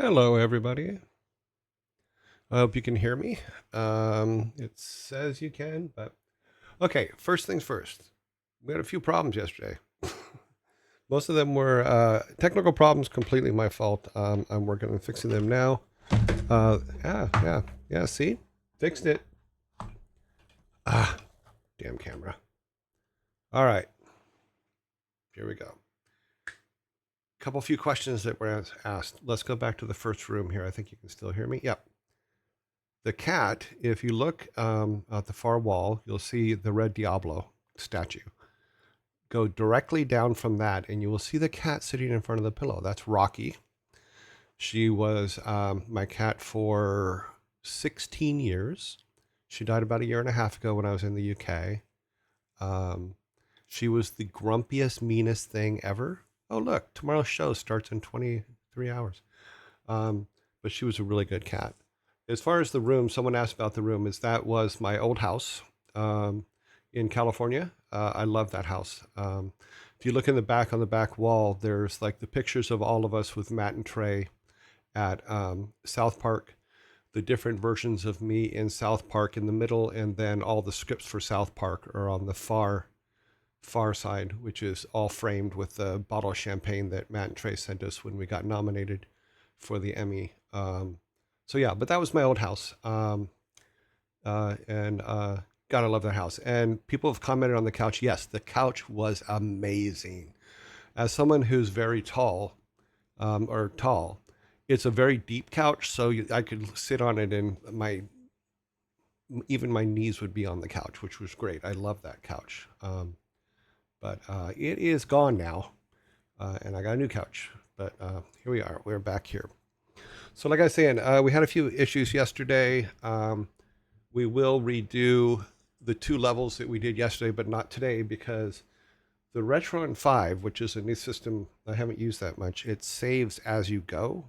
Hello, everybody. I hope you can hear me. It says you can, but okay. First things first. We had a few problems yesterday. Most of them were technical problems, completely my fault. I'm working on fixing them now. Yeah. See, fixed it. Ah, damn camera. All right, here we go. Few questions that were asked. Let's go back to the first room here. I think you can still hear me. Yep. The cat, if you look at the far wall, you'll see the red Diablo statue. Go directly down from that, and you will see the cat sitting in front of the pillow. That's Rocky. She was my cat for 16 years. She died about a year and a half ago when I was in the UK. She was the grumpiest, meanest thing ever. Oh, look, tomorrow's show starts in 23 hours. But she was a really good cat. As far as the room, someone asked about the room. That was my old house in California. I love that house. If you look in the back on the back wall, there's like the pictures of all of us with Matt and Trey at South Park, the different versions of me in South Park in the middle, and then all the scripts for South Park are on the far side, which is all framed with the bottle of champagne that Matt and Trey sent us when we got nominated for the Emmy. So yeah, but that was my old house. And God, I love that house. And people have commented on the couch. Yes, the couch was amazing. As someone who's very tall, it's a very deep couch, so I could sit on it, and even my knees would be on the couch, which was great. I love that couch. But it is gone now, and I got a new couch. But here we are. We're back here. So like I was saying, we had a few issues yesterday. We will redo the 2 levels that we did yesterday, but not today, because the Retron 5, which is a new system I haven't used that much, it saves as you go.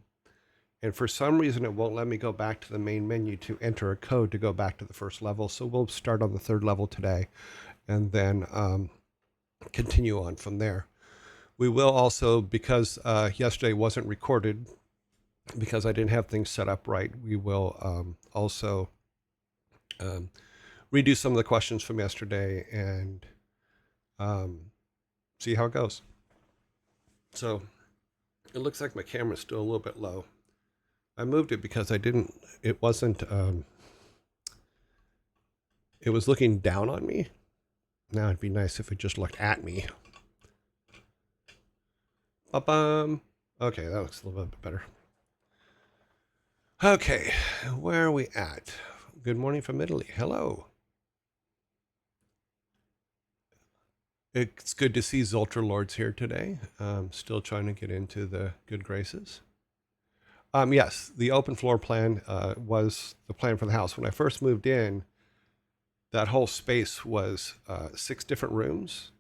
And for some reason, it won't let me go back to the main menu to enter a code to go back to the first level. So we'll start on the 3rd level today and then continue on from there. We will also, because yesterday wasn't recorded, because I didn't have things set up right, we will also redo some of the questions from yesterday and see how it goes. So it looks like my camera's still a little bit low. I moved it because it was looking down on me. Now it'd be nice if it just looked at me. Ba-bum. Okay, that looks a little bit better. Okay, where are we at? Good morning from Italy. Hello. It's good to see Zoltar Lords here today. Still trying to get into the good graces. Yes, the open floor plan was the plan for the house. When I first moved in, that whole space was 6 different rooms,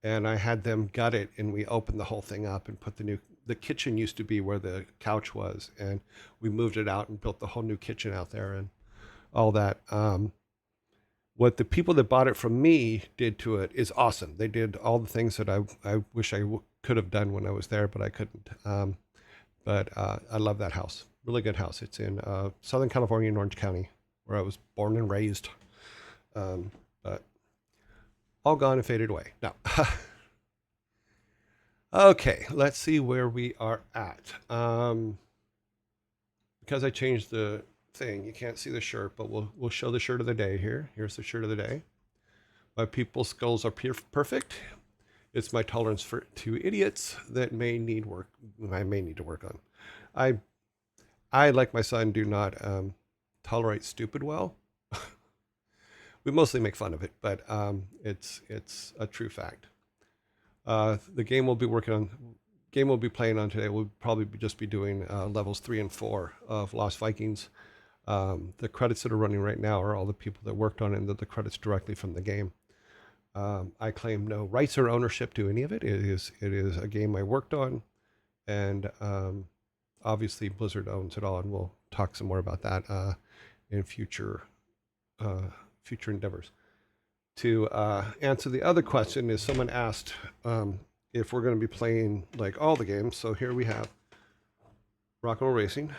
and I had them gut it, and we opened the whole thing up and put the kitchen used to be where the couch was, and we moved it out and built the whole new kitchen out there and all that. What the people that bought it from me did to it is awesome. They did all the things that I wish I could have done when I was there, but I couldn't. But I love that house. Really good house. It's in Southern California in Orange County, where I was born and raised. But all gone and faded away. No. Okay, let's see where we are at. Because I changed the thing, you can't see the shirt, but we'll show the shirt of the day here. Here's the shirt of the day. My people's skulls are perfect. It's my tolerance to idiots that may need work. I may need to work on. I like my son, do not tolerate stupid well. We mostly make fun of it, but it's a true fact. The game we'll be playing on today will probably just be doing levels 3 and 4 of Lost Vikings. The credits that are running right now are all the people that worked on it, and the credits directly from the game. I claim no rights or ownership to any of it. It is a game I worked on, and obviously Blizzard owns it all, and we'll talk some more about that in future endeavors. To answer the other question, is someone asked if we're going to be playing like all the games. So here we have Rock and Roll Racing.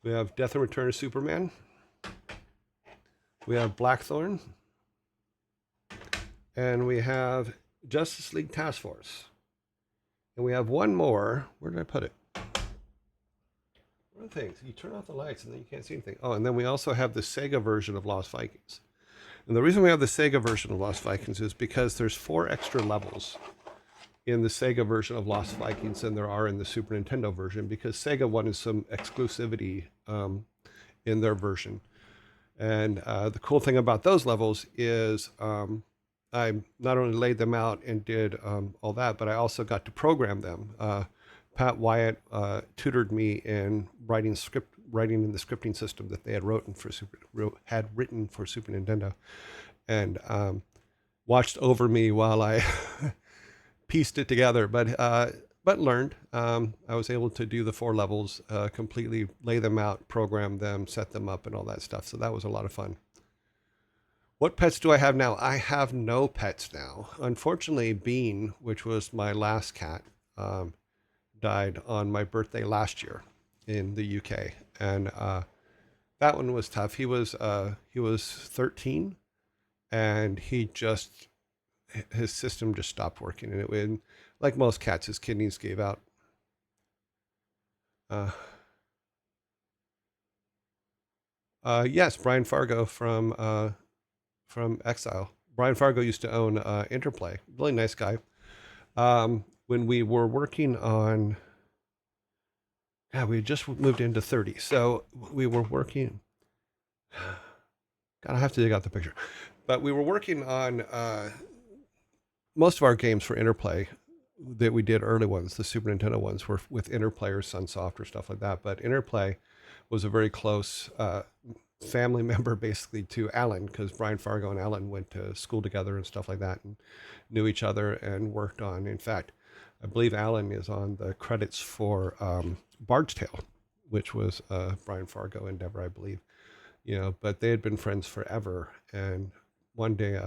We have Death and Return of Superman. We have Blackthorn. And we have Justice League Task Force. And we have one more. Where did I put it? One of the things. You turn off the lights and then you can't see anything. Oh, and then we also have the Sega version of Lost Vikings. And the reason we have the Sega version of Lost Vikings is because there's 4 extra levels in the Sega version of Lost Vikings than there are in the Super Nintendo version, because Sega wanted some exclusivity in their version. And the cool thing about those levels is I not only laid them out and did all that, but I also got to program them. Pat Wyatt tutored me in writing in the scripting system that they had written for Super Nintendo, and watched over me while I pieced it together. But learned. I was able to do the 4 levels completely, lay them out, program them, set them up, and all that stuff. So that was a lot of fun. What pets do I have now? I have no pets now. Unfortunately, Bean, which was my last cat, died on my birthday last year in the UK, and that one was tough. He was 13, and his system just stopped working, and it would, like most cats, his kidneys gave out. Yes, Brian Fargo from Exile. Brian Fargo used to own Interplay. Really nice guy. When we were working on, we had just moved into 30, so we were working. God, I have to dig out the picture, but we were working on most of our games for Interplay that we did, early ones, the Super Nintendo ones, were with Interplay or Sunsoft or stuff like that. But Interplay was a very close family member, basically, to Alan, because Brian Fargo and Alan went to school together and stuff like that, and knew each other and worked on. In fact, I believe Alan is on the credits for Bard's Tale, which was Brian Fargo endeavor, I believe. But they had been friends forever. And one day,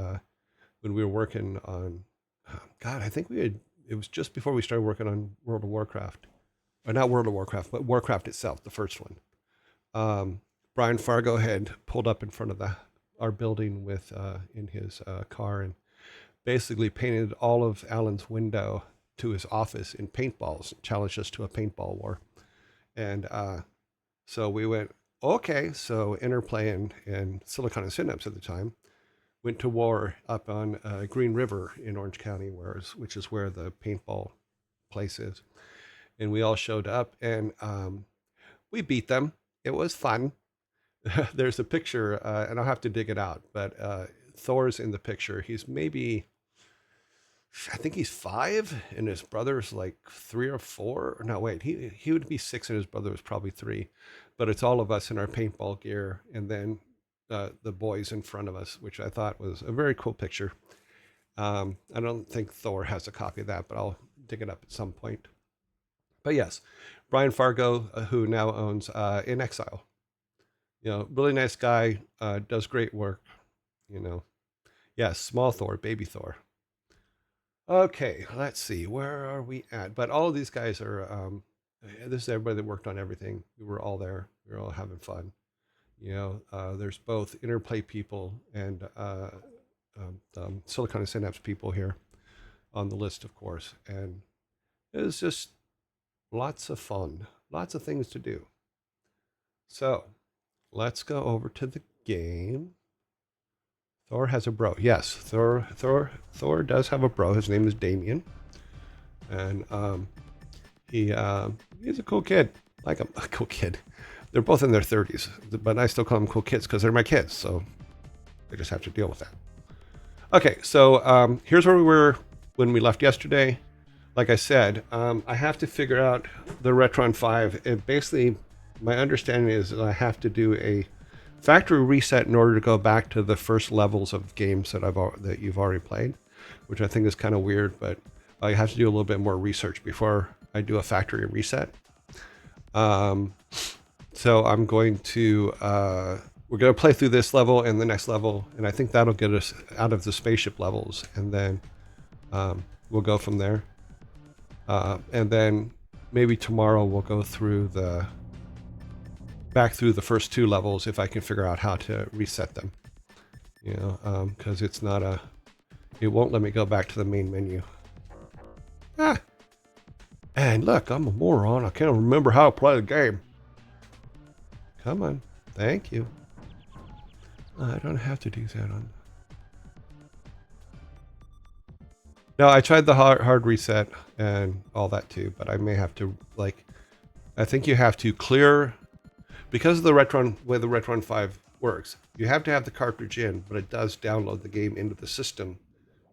when we were working on, I think it was just before we started working on World of Warcraft, or not World of Warcraft, but Warcraft itself, the first one. Brian Fargo had pulled up in front of our building with in his car, and basically painted all of Alan's window to his office in paintballs, challenged us to a paintball war. And so we went, okay. So Interplay and Silicon and Synapse at the time went to war up on Green River in Orange County, which is where the paintball place is. And we all showed up, and we beat them. It was fun. There's a picture, and I'll have to dig it out, but Thor's in the picture. He's maybe, I think he's 5, and his brother's like 3 or 4. No, wait, he would be 6, and his brother was probably 3. But it's all of us in our paintball gear, and then the boys in front of us, which I thought was a very cool picture. I don't think Thor has a copy of that, but I'll dig it up at some point. But yes, Brian Fargo, who now owns In Exile. Really nice guy, does great work. Yes, small Thor, baby Thor. Okay, let's see, where are we at? But all of these guys are, this is everybody that worked on everything. We were all there. We were all having fun. There's both Interplay people and Silicon and Synapse people here on the list, of course. And it was just lots of fun, lots of things to do. So let's go over to the game. Thor has a bro. Yes, Thor does have a bro. His name is Damien, and he's a cool kid. Like a cool kid. They're both in their 30s, but I still call them cool kids because they're my kids. So they just have to deal with that. Okay, so here's where we were when we left yesterday. Like I said, I have to figure out the Retron 5. And basically, my understanding is that I have to do a factory reset in order to go back to the first levels of games that you've already played, which I think is kind of weird, but I have to do a little bit more research before I do a factory reset. So I'm going to we're going to play through this level and the next level, and I think that'll get us out of the spaceship levels, and then we'll go from there. And then maybe tomorrow we'll go through back through the first 2 levels if I can figure out how to reset them. You know, because it's not it won't let me go back to the main menu. Ah, and look, I'm a moron. I can't remember how to play the game. Come on, thank you. I don't have to do that on. No, I tried the hard reset and all that too, but I may have to I think you have to clear because of the way the Retron 5 works. You have to have the cartridge in, but it does download the game into the system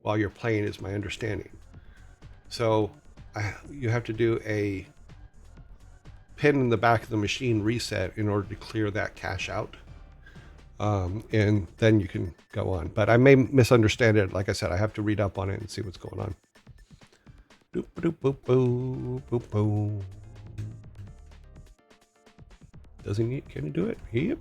while you're playing, is my understanding. So you have to do a pin in the back of the machine reset in order to clear that cache out. And then you can go on. But I may misunderstand it. Like I said, I have to read up on it and see what's going on. Doop, doop, boop, boop, boop, boop. Can he do it? Yep.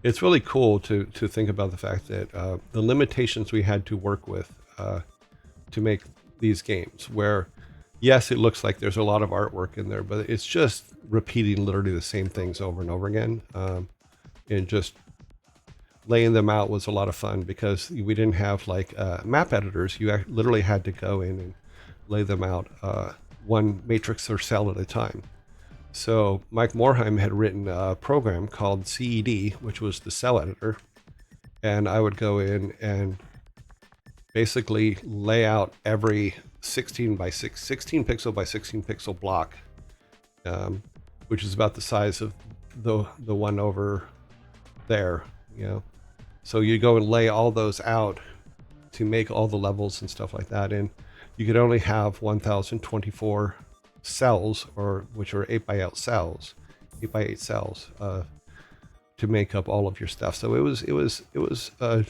It's really cool to think about the fact that the limitations we had to work with to make these games, where yes, it looks like there's a lot of artwork in there, but it's just repeating literally the same things over and over again. And just laying them out was a lot of fun because we didn't have map editors. You literally had to go in and lay them out one matrix or cell at a time. So Mike Morheim had written a program called CED, which was the cell editor. And I would go in and basically lay out every 16 pixel by 16 pixel block, which is about the size of the one over there, you know. So you go and lay all those out to make all the levels and stuff like that. And you could only have 1024 cells, which are 8x8 cells, 8x8 cells, to make up all of your stuff. So it was a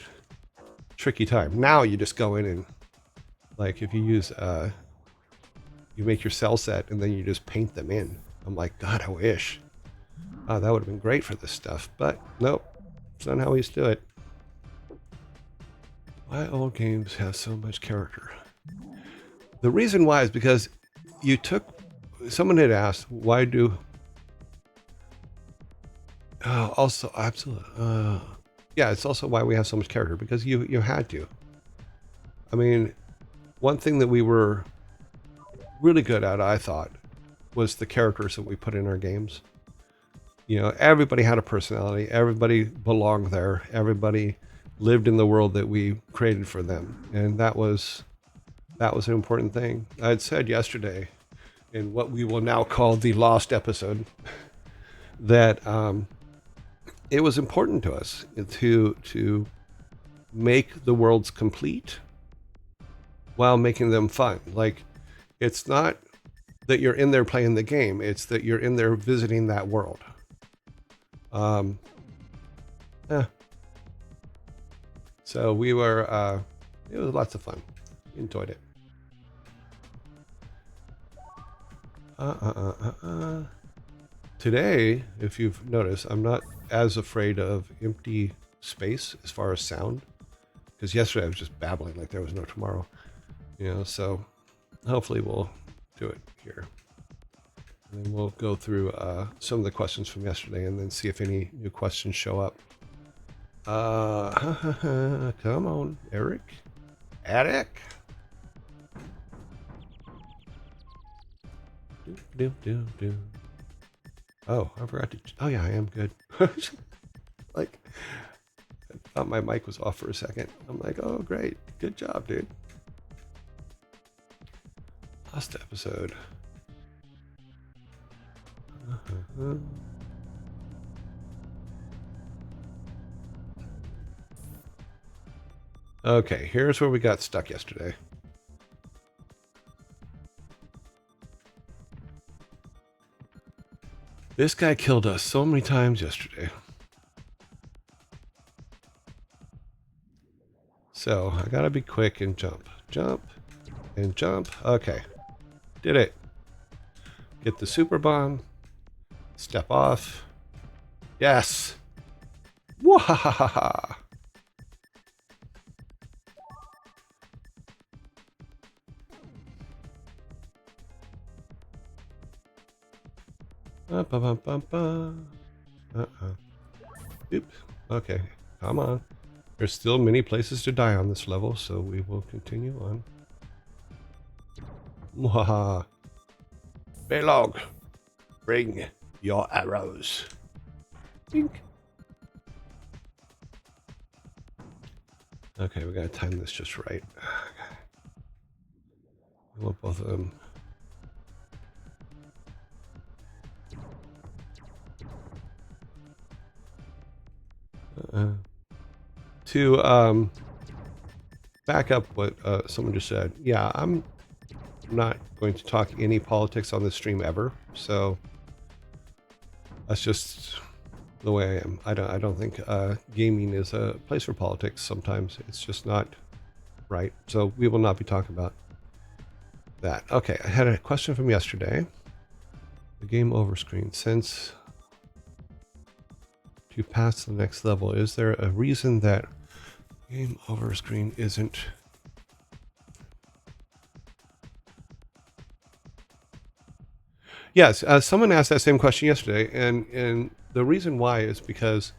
tricky time. Now you just go in and if you use you make your cell set and then you just paint them in. I'm like, God, I wish. That would have been great for this stuff, but nope, it's not how we used to do it. Why old games have so much character? The reason why is because someone had asked, why do, also, absolutely, yeah, it's also why we have so much character, because you had to. I mean, one thing that we were really good at, I thought, was the characters that we put in our games. You know, everybody had a personality, everybody belonged there, everybody lived in the world that we created for them, and that was an important thing. I had said yesterday, in what we will now call the Lost episode, that it was important to us to make the worlds complete while making them fun. Like, it's not that you're in there playing the game, it's that you're in there visiting that world. So we were, it was lots of fun. Enjoyed it. Today, if you've noticed, I'm not as afraid of empty space as far as sound, because yesterday I was just babbling like there was no tomorrow, you know. So hopefully we'll do it here, and then we'll go through some of the questions from yesterday and then see if any new questions show up. Come on, Eric. Oh, I forgot to. Oh yeah, I am good. Like, I thought my mic was off for a second. I'm like, oh great, good job, dude. Last episode. Okay, here's where we got stuck yesterday. This guy killed us so many times yesterday. So I gotta be quick and jump. Jump and jump. Okay. Did it. Get the super bomb. Step off. Yes. Wahahaha. Oops. Okay, come on. There's still many places to die on this level, so we will continue on. Mwahaha. Baylog, bring your arrows. Dink. Okay, we gotta time this just right. I want both of them. To back up what someone just said, yeah, I'm not going to talk any politics on this stream ever. So that's just the way I am. I don't think gaming is a place for politics. Sometimes it's just not right. So we will not be talking about that. Okay, I had a question from yesterday. The game over screen. Since to pass the next level, is there a reason that game over screen isn't? Yes, someone asked that same question yesterday, and the reason why is because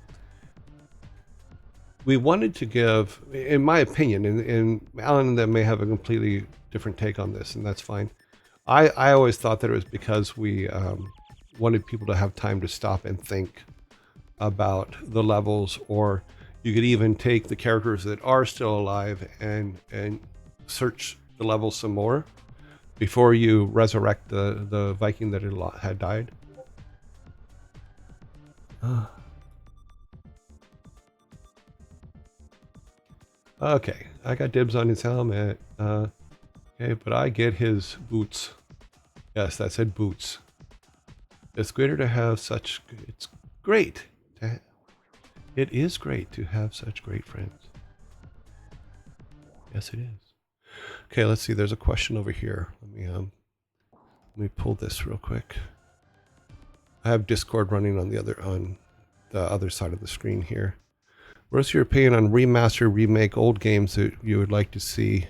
we wanted to give, in my opinion, and Alan and them may have a completely different take on this, and that's fine. I always thought that it was because we wanted people to have time to stop and think about the levels, or you could even take the characters that are still alive and search the levels some more before you resurrect the Viking that had died. Okay, I got dibs on his helmet. Okay, but I get his boots. Yes, that said boots. It's greater to have such. It's great. It is great to have such great friends. Yes, it is. Okay, let's see. There's a question over here. Let me pull this real quick. I have Discord running on the other side of the screen here. What's your opinion on remaster, remake old games that you would like to see?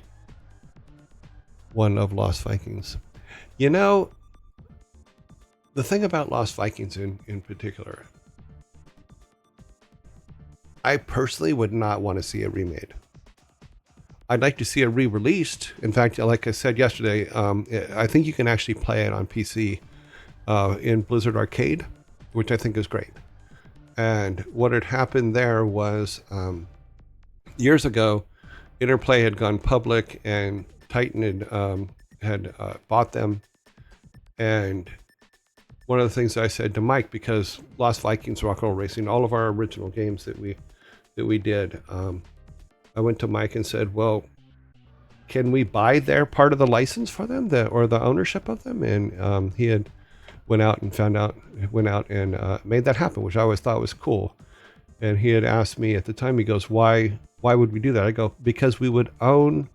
One of Lost Vikings. You know, the thing about Lost Vikings in particular, I personally would not want to see it remade. I'd like to see it re-released. In fact, like I said yesterday, I think you can actually play it on PC in Blizzard Arcade, which I think is great. And what had happened there was years ago, Interplay had gone public and Titan had bought them. And one of the things I said to Mike, because Lost Vikings, Rock and Roll Racing, all of our original games that we did, I went to Mike and said, well, can we buy their part of the license for them, or the ownership of them? And he had went out and made that happen, which I always thought was cool. And he had asked me at the time, he goes, why would we do that? I go, because we would own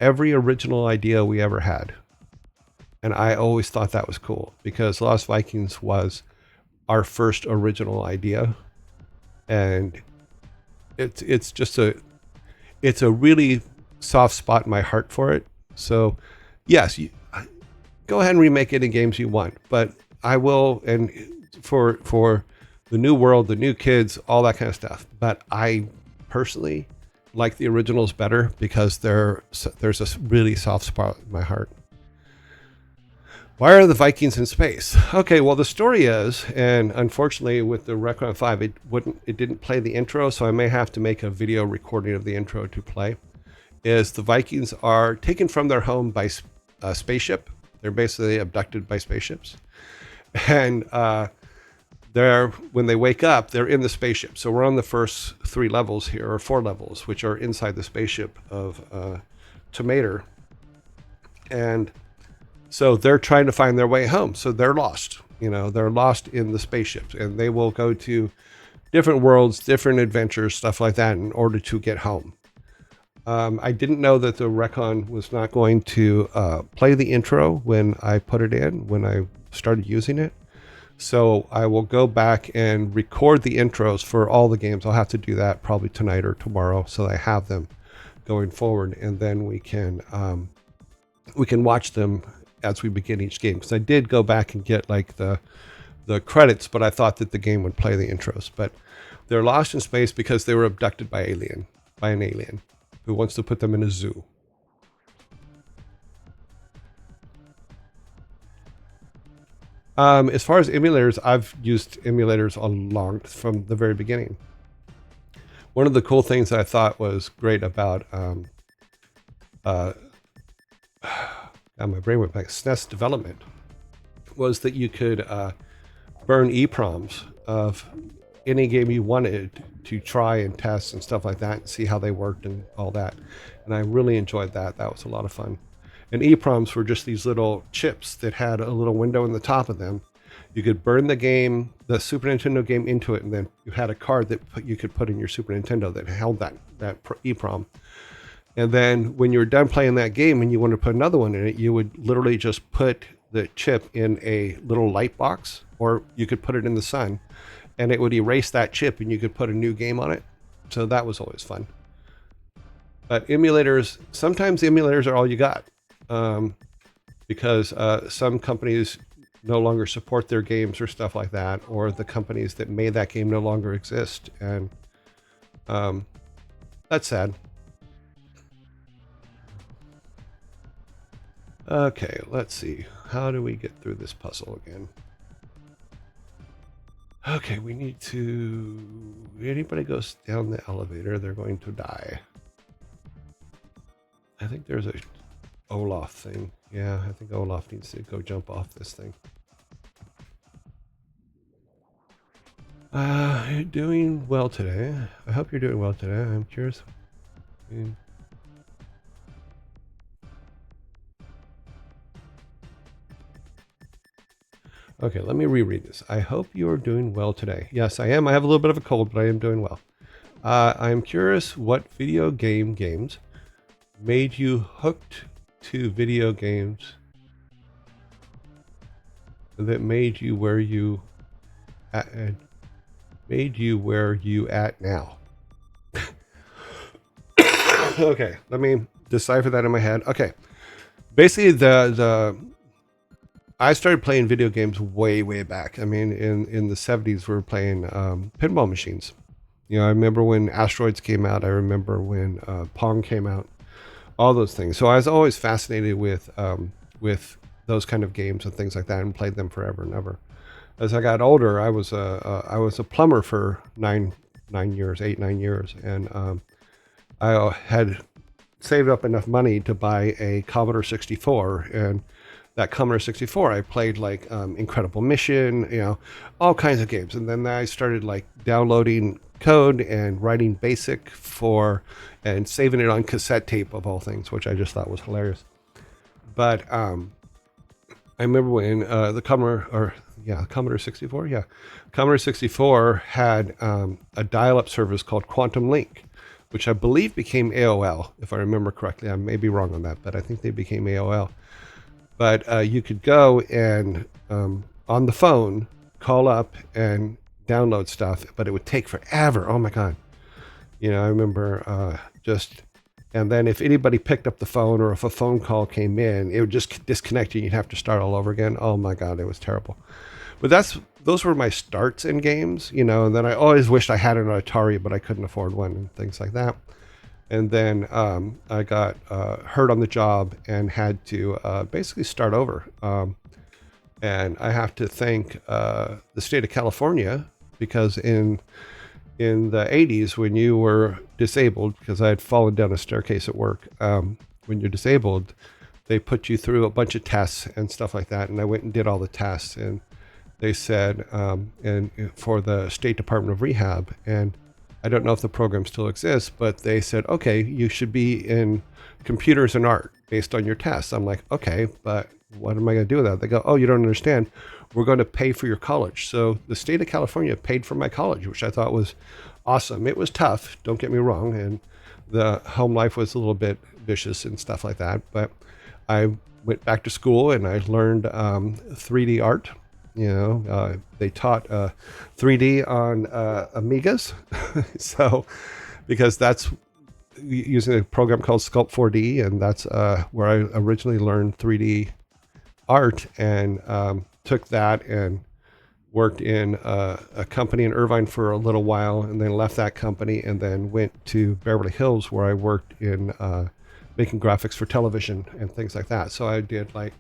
every original idea we ever had. And I always thought that was cool, because Lost Vikings was our first original idea. And it's just it's a really soft spot in my heart for it. So yes, go ahead and remake it in games you want, but I will, and for the new world, the new kids, all that kind of stuff. But I personally like the originals better, because there's a really soft spot in my heart. Why are the Vikings in space? Okay, well, the story is, and unfortunately with the Recon 5, it didn't play the intro, so I may have to make a video recording of the intro to play. Is the Vikings are taken from their home by a spaceship. They're basically abducted by spaceships, and when they wake up, they're in the spaceship. So we're on the first 3 levels here, or 4 levels, which are inside the spaceship of Tomater, and so they're trying to find their way home. So they're lost. They're lost in the spaceships, and they will go to different worlds, different adventures, stuff like that, in order to get home. I didn't know that the Recon was not going to play the intro when I put it in, when I started using it. So I will go back and record the intros for all the games. I'll have to do that probably tonight or tomorrow, so I have them going forward, and then we can watch them as we begin each game. Because I did go back and get like the the credits, but I thought that the game would play the intros. But they're lost in space because they were abducted by an alien who wants to put them in a zoo. As far as emulators, I've used emulators from the very beginning. One of the cool things that I thought was great about my brain went back, SNES development, was that you could burn EPROMs of any game you wanted to try and test and stuff like that and see how they worked and all that. And I really enjoyed that. That was a lot of fun. And EPROMs were just these little chips that had a little window in the top of them. You could burn the game, the Super Nintendo game, into it, and then you had a card that you could put in your Super Nintendo that held that EPROM. And then when you were done playing that game and you wanted to put another one in it, you would literally just put the chip in a little light box, or you could put it in the sun, and it would erase that chip and you could put a new game on it. So that was always fun. But sometimes emulators are all you got. Because some companies no longer support their games or stuff like that, or the companies that made that game no longer exist, and that's sad. Okay, let's see. How do we get through this puzzle again? Okay, we need to... Anybody goes down the elevator, they're going to die. I think there's a Olaf thing. Yeah, I think Olaf needs to go jump off this thing. You're doing well today. I hope you're doing well today. I'm curious. Okay, let me reread this. I hope you are doing well today. Yes, I am. I have a little bit of a cold, but I am doing well. I'm curious what video games made you hooked to video games that made you where you at now. Okay, let me decipher that in my head. Okay, basically I started playing video games way back. I mean, in the 70s, we were playing pinball machines. You know, I remember when Asteroids came out. I remember when Pong came out. All those things. So I was always fascinated with those kind of games and things like that, and played them forever and ever. As I got older, I was a plumber for 8-9 years, and I had saved up enough money to buy a Commodore 64, and that Commodore 64, I played like Incredible Mission, you know, all kinds of games. And then I started like downloading code and writing BASIC and saving it on cassette tape of all things, which I just thought was hilarious. But I remember when the Commodore 64, Commodore 64 had a dial-up service called Quantum Link, which I believe became AOL, if I remember correctly. I may be wrong on that, but I think they became AOL. But you could go and on the phone call up and download stuff, but it would take forever. Oh my God. You know, I remember and then if anybody picked up the phone, or if a phone call came in, it would just disconnect you. You'd have to start all over again. Oh my God, it was terrible. But those were my starts in games, you know, and then I always wished I had an Atari, but I couldn't afford one and things like that. And then I got hurt on the job and had to basically start over. And I have to thank the state of California, because in the 80s, when you were disabled, because I had fallen down a staircase at work, when you're disabled, they put you through a bunch of tests and stuff like that. And I went and did all the tests, and they said, and for the State Department of Rehab, and I don't know if the program still exists, but they said, okay, you should be in computers and art based on your tests. I'm like, okay, but what am I going to do with that? They go, oh, you don't understand. We're going to pay for your college. So the state of California paid for my college, which I thought was awesome. It was tough, don't get me wrong, and the home life was a little bit vicious and stuff like that. But I went back to school and I learned 3D art. You know, they taught 3D on Amigas. So, because that's using a program called Sculpt 4D, and that's where I originally learned 3D art, and took that and worked in a company in Irvine for a little while, and then left that company, and then went to Beverly Hills, where I worked in making graphics for television and things like that. So I did like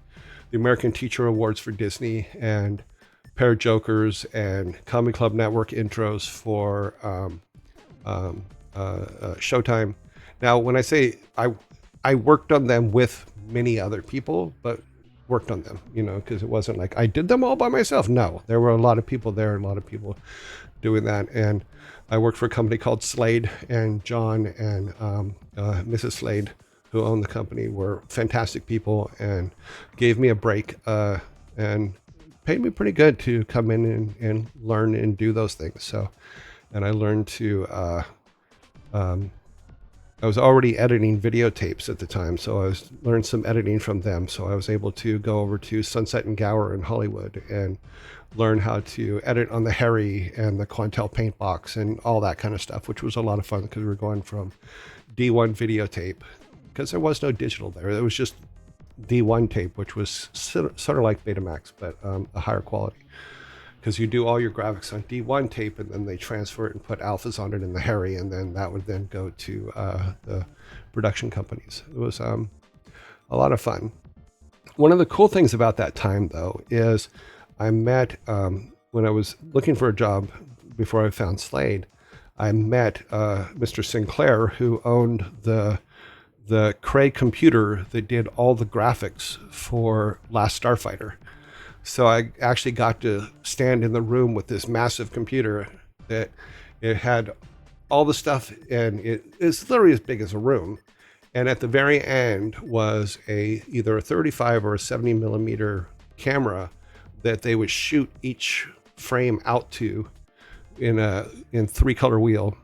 the American Teacher Awards for Disney, and Pair of Jokers, and Comedy Club Network intros for Showtime. Now, when I say I worked on them with many other people, but worked on them, because it wasn't like I did them all by myself. No, there were a lot of people there, a lot of people doing that. And I worked for a company called Slade, and John and Mrs. Slade, who owned the company, were fantastic people and gave me a break and paid me pretty good to come in and learn and do those things. So, and I learned to, I was already editing videotapes at the time, so I learned some editing from them. So I was able to go over to Sunset and Gower in Hollywood and learn how to edit on the Harry and the Quantel paint box and all that kind of stuff, which was a lot of fun because we were going from D1 videotape, because there was no digital there. It was just D1 tape, which was sort of like Betamax, but a higher quality. Because you do all your graphics on D1 tape, and then they transfer it and put alphas on it in the Harry, and then that would then go to the production companies. It was a lot of fun. One of the cool things about that time, though, is I met, when I was looking for a job before I found Slade, I met Mr. Sinclair, who owned the Cray computer that did all the graphics for Last Starfighter. So I actually got to stand in the room with this massive computer that it had all the stuff, and it's literally as big as a room. And at the very end was either a 35 or a 70 millimeter camera that they would shoot each frame out to in 3-color wheel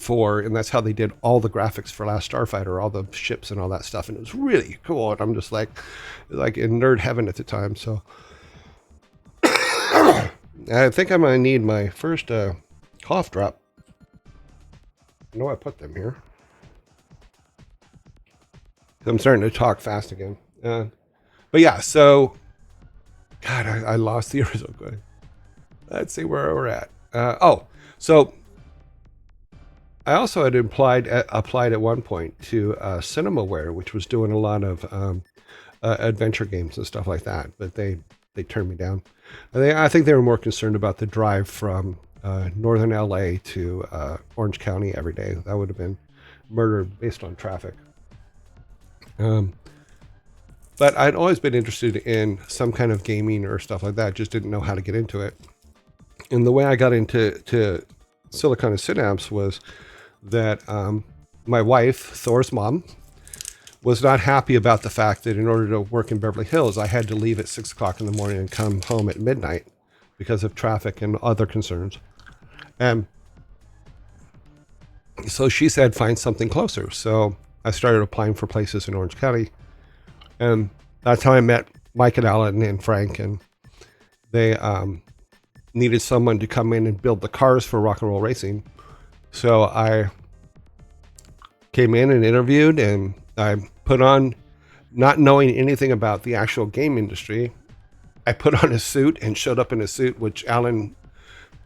and that's how they did all the graphics for Last Starfighter, all the ships and all that stuff. And it was really cool. And I'm just like in nerd heaven at the time. So I think I'm going to need my first cough drop. I know I put them here. I'm starting to talk fast again. But yeah, so God, I lost the original question. Let's see where we're at. So I also had applied at one point to CinemaWare, which was doing a lot of adventure games and stuff like that, but they turned me down. I think they were more concerned about the drive from northern LA to Orange County every day. That would have been murder based on traffic. But I'd always been interested in some kind of gaming or stuff like that, just didn't know how to get into it. And the way I got into Silicon and Synapse was that my wife, Thor's mom, was not happy about the fact that in order to work in Beverly Hills, I had to leave at 6 o'clock in the morning and come home at midnight because of traffic and other concerns. And so she said, find something closer. So I started applying for places in Orange County. And that's how I met Mike and Alan and Frank. And they needed someone to come in and build the cars for rock and roll racing. So I came in and interviewed, and I put on, not knowing anything about the actual game industry, I put on a suit and showed up in a suit, which Alan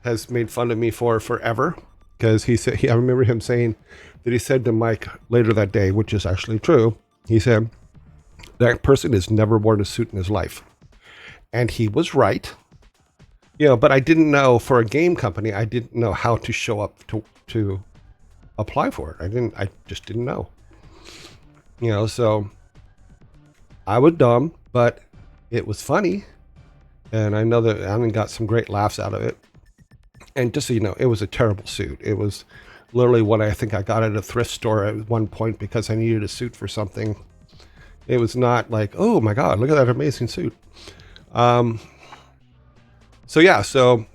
has made fun of me for forever. Because he said, I remember him saying that he said to Mike later that day, which is actually true. He said, that person has never worn a suit in his life. And he was right. But I didn't know, for a game company, I didn't know how to show up to apply for it. I just didn't know. So I was dumb, but it was funny. And I know that Alan got some great laughs out of it. And just so you know, it was a terrible suit. It was literally what I think I got at a thrift store at one point because I needed a suit for something. It was not like, oh my God, look at that amazing suit. So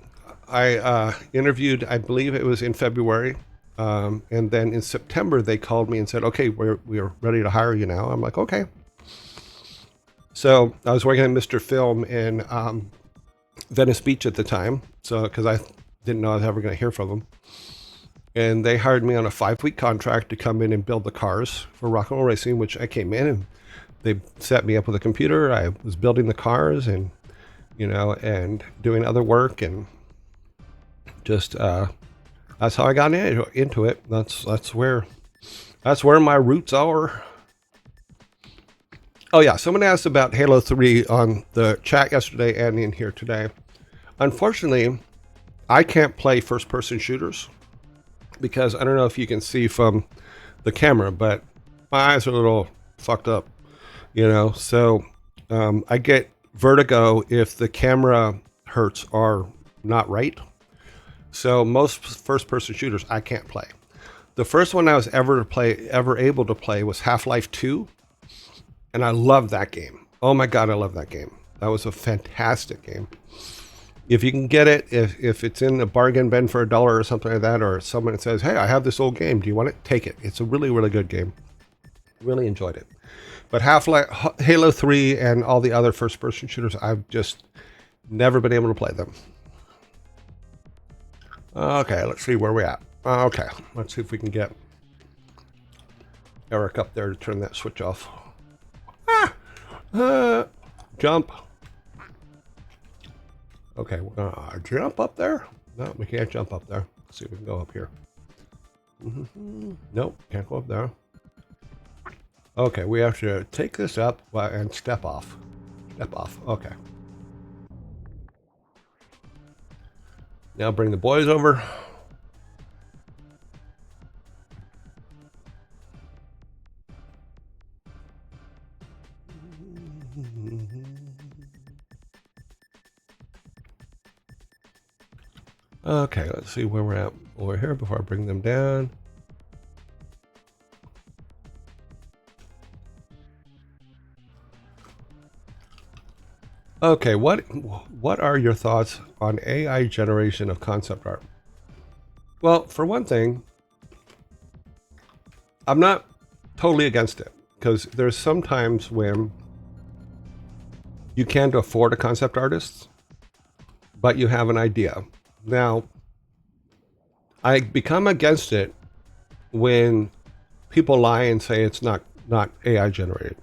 I interviewed, I believe it was in February. And then in September, they called me and said, okay, we're ready to hire you now. I'm like, okay. So I was working at Mr. Film in Venice Beach at the time. So, because I didn't know I was ever going to hear from them. And they hired me on a 5-week contract to come in and build the cars for rock and roll racing, which I came in and they set me up with a computer. I was building the cars, and you know, and doing other work, and just that's how I got into it. That's where my roots are. Oh yeah, someone asked about Halo 3 on the chat yesterday and in here today. Unfortunately, I can't play first-person shooters because I don't know if you can see from the camera, but my eyes are a little fucked up, you know. So I get vertigo if the camera hertz are not right. So most first-person shooters I can't play. The first one I was ever able to play was Half-Life 2, and I love that game. Oh my god, I love that game. That was a fantastic game. If you can get it, if it's in a bargain bin for $1 or something like that, or someone says, hey, I have this old game, do you want it? Take it. It's a really, really good game. Really enjoyed it. But Half-Life, Halo 3 and all the other first-person shooters, I've just never been able to play them. Okay, let's see where we're at. Okay, let's see if we can get Eric up there to turn that switch off. Jump. Okay, we're gonna jump up there. No, we can't jump up there. Let's see if we can go up here. Nope, can't go up there. Okay, we have to take this up and step off. Step off, okay. Now bring the boys over. Okay, let's see where we're at over here before I bring them down. Okay, what are your thoughts on AI generation of concept art? Well, for one thing, I'm not totally against it, because there's some times when you can't afford a concept artist, but you have an idea. Now, I become against it when people lie and say it's not AI generated.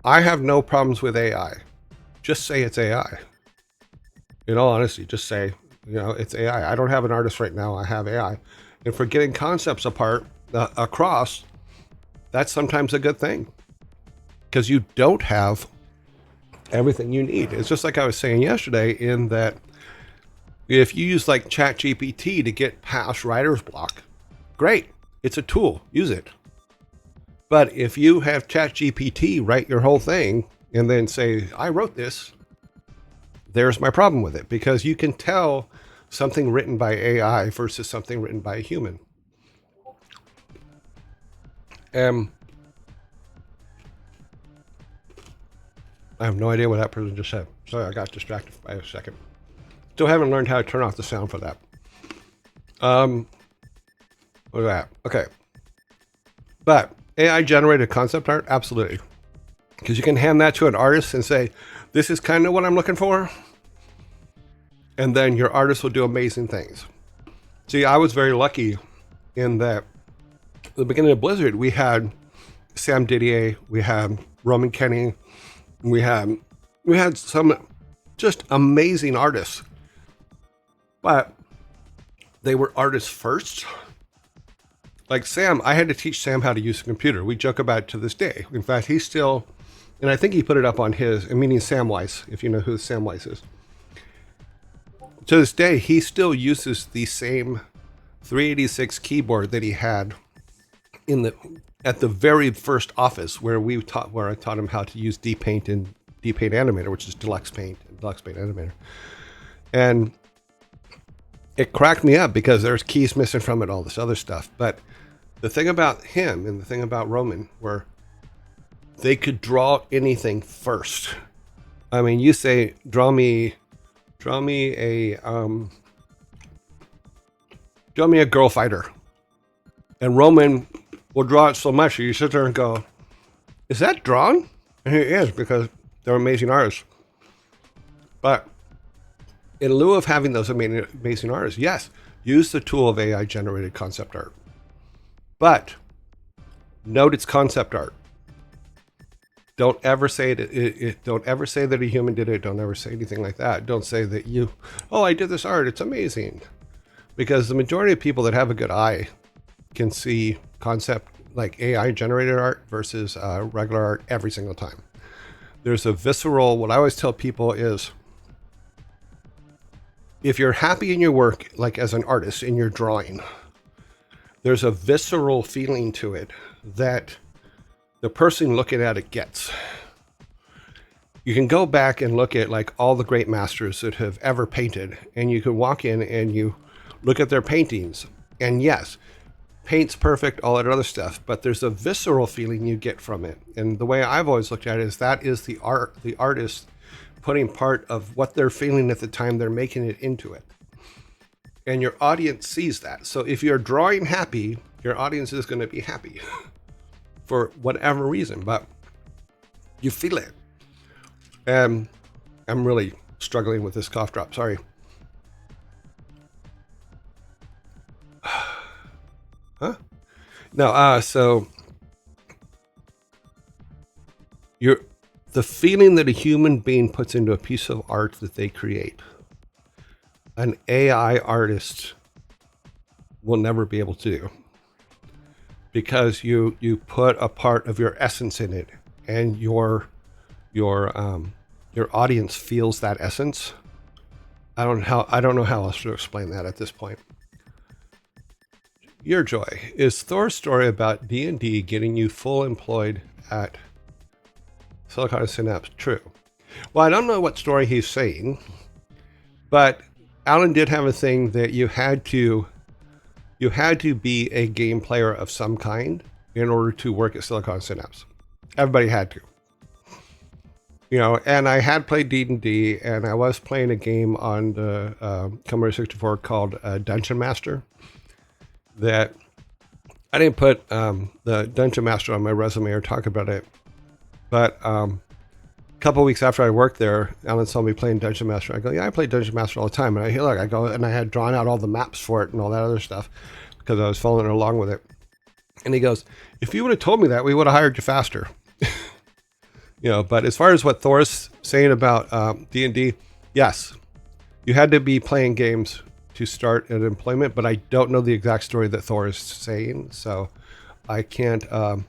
I have no problems with AI. Just say it's AI. In all honesty, just say, you know, it's AI. I don't have an artist right now. I have AI. And for getting concepts across, that's sometimes a good thing, because you don't have everything you need. It's just like I was saying yesterday, in that if you use like ChatGPT to get past writer's block, great. It's a tool. Use it. But if you have ChatGPT write your whole thing and then say, I wrote this, there's my problem with it, because you can tell something written by AI versus something written by a human. I have no idea what that person just said. Sorry, I got distracted by a second. Still haven't learned how to turn off the sound for that. Look at that. Okay. But AI generated concept art, absolutely. Because you can hand that to an artist and say, this is kind of what I'm looking for. And then your artist will do amazing things. See, I was very lucky in that at the beginning of Blizzard, we had Sam Didier, we had Roman Kenny, we had some just amazing artists. But they were artists first. Like Sam, I had to teach Sam how to use a computer. We joke about it to this day. In fact, he's still, and I think he put it up on his, meaning Samwise, if you know who Samwise is. To this day, he still uses the same 386 keyboard that he had at the very first office where I taught him how to use DPaint and DPaint Animator, which is Deluxe Paint and Deluxe Paint Animator. And it cracked me up because there's keys missing from it, all this other stuff. But the thing about him and the thing about Roman were they could draw anything first. I mean, you say, draw me a girl fighter. And Roman will draw it so much that you sit there and go, is that drawn? And it is, because they're amazing artists. But in lieu of having those amazing artists, yes, use the tool of AI generated concept art. But note it's concept art. Don't ever say it. Don't ever say that a human did it. Don't ever say anything like that. Don't say that oh, I did this art. It's amazing. Because the majority of people that have a good eye can see concept like AI generated art versus regular art every single time. There's a visceral, what I always tell people is, if you're happy in your work, like as an artist in your drawing, there's a visceral feeling to it that the person looking at it gets. You can go back and look at like all the great masters that have ever painted, and you can walk in and you look at their paintings, and yes, paint's perfect, all that other stuff, but there's a visceral feeling you get from it. And the way I've always looked at it is that is the artist putting part of what they're feeling at the time they're making it into it. And your audience sees that. So if you're drawing happy, your audience is going to be happy for whatever reason, but you feel it. I'm really struggling with this cough drop. Sorry. Huh? No, so the feeling that a human being puts into a piece of art that they create, an AI artist will never be able to do, because you put a part of your essence in it, and your audience feels that essence. I don't know how else to explain that at this point. Your Joy, is Thor's story about D&D getting you full employed at Silicon Synapse true? Well, I don't know what story he's saying, but Alan did have a thing that you had to be a game player of some kind in order to work at Silicon Synapse. Everybody had to. You know, and I had played D&D, and I was playing a game on the Commodore 64 called Dungeon Master. That I didn't put the Dungeon Master on my resume or talk about it, but a couple of weeks after I worked there, Alan saw me playing Dungeon Master. I go, yeah, I play Dungeon Master all the time. And I go, and I had drawn out all the maps for it and all that other stuff because I was following along with it. And he goes, if you would have told me that, we would have hired you faster. You know, but as far as what Thor's saying about D&D, yes, you had to be playing games to start an employment, but I don't know the exact story that Thor is saying, so I can't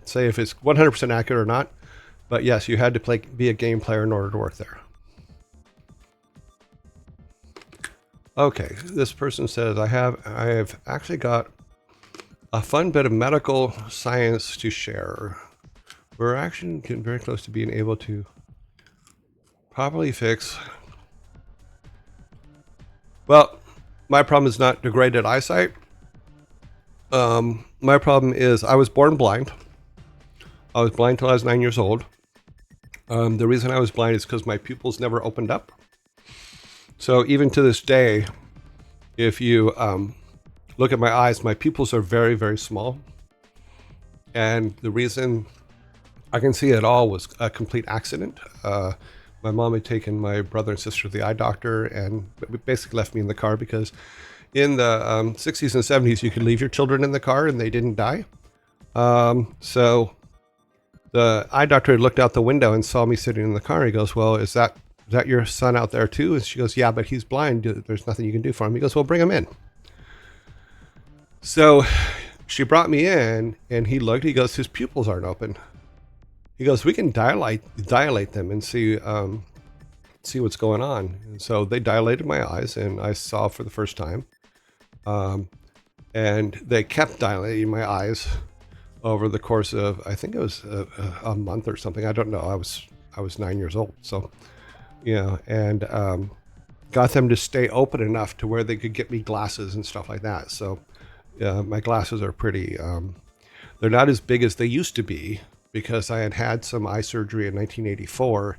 say if it's 100% accurate or not. But yes, you had to be a game player in order to work there. Okay, this person says, I have actually got a fun bit of medical science to share. We're actually getting very close to being able to properly fix. Well, my problem is not degraded eyesight. My problem is I was born blind. I was blind till I was 9 years old. The reason I was blind is because my pupils never opened up. So even to this day, if you look at my eyes, my pupils are very, very small. And the reason I can see it all was a complete accident. My mom had taken my brother and sister to the eye doctor and basically left me in the car because in the 60s and 70s, you could leave your children in the car and they didn't die. So the eye doctor had looked out the window and saw me sitting in the car. He goes, well, is that your son out there too? And she goes, yeah, but he's blind. There's nothing you can do for him. He goes, well, bring him in. So she brought me in and he looked, he goes, his pupils aren't open. He goes, we can dilate them and see what's going on. And so they dilated my eyes and I saw for the first time. And they kept dilating my eyes over the course of, I think it was a month or something. I don't know. I was 9 years old. So, you know, and got them to stay open enough to where they could get me glasses and stuff like that. So my glasses are pretty, they're not as big as they used to be, because I had some eye surgery in 1984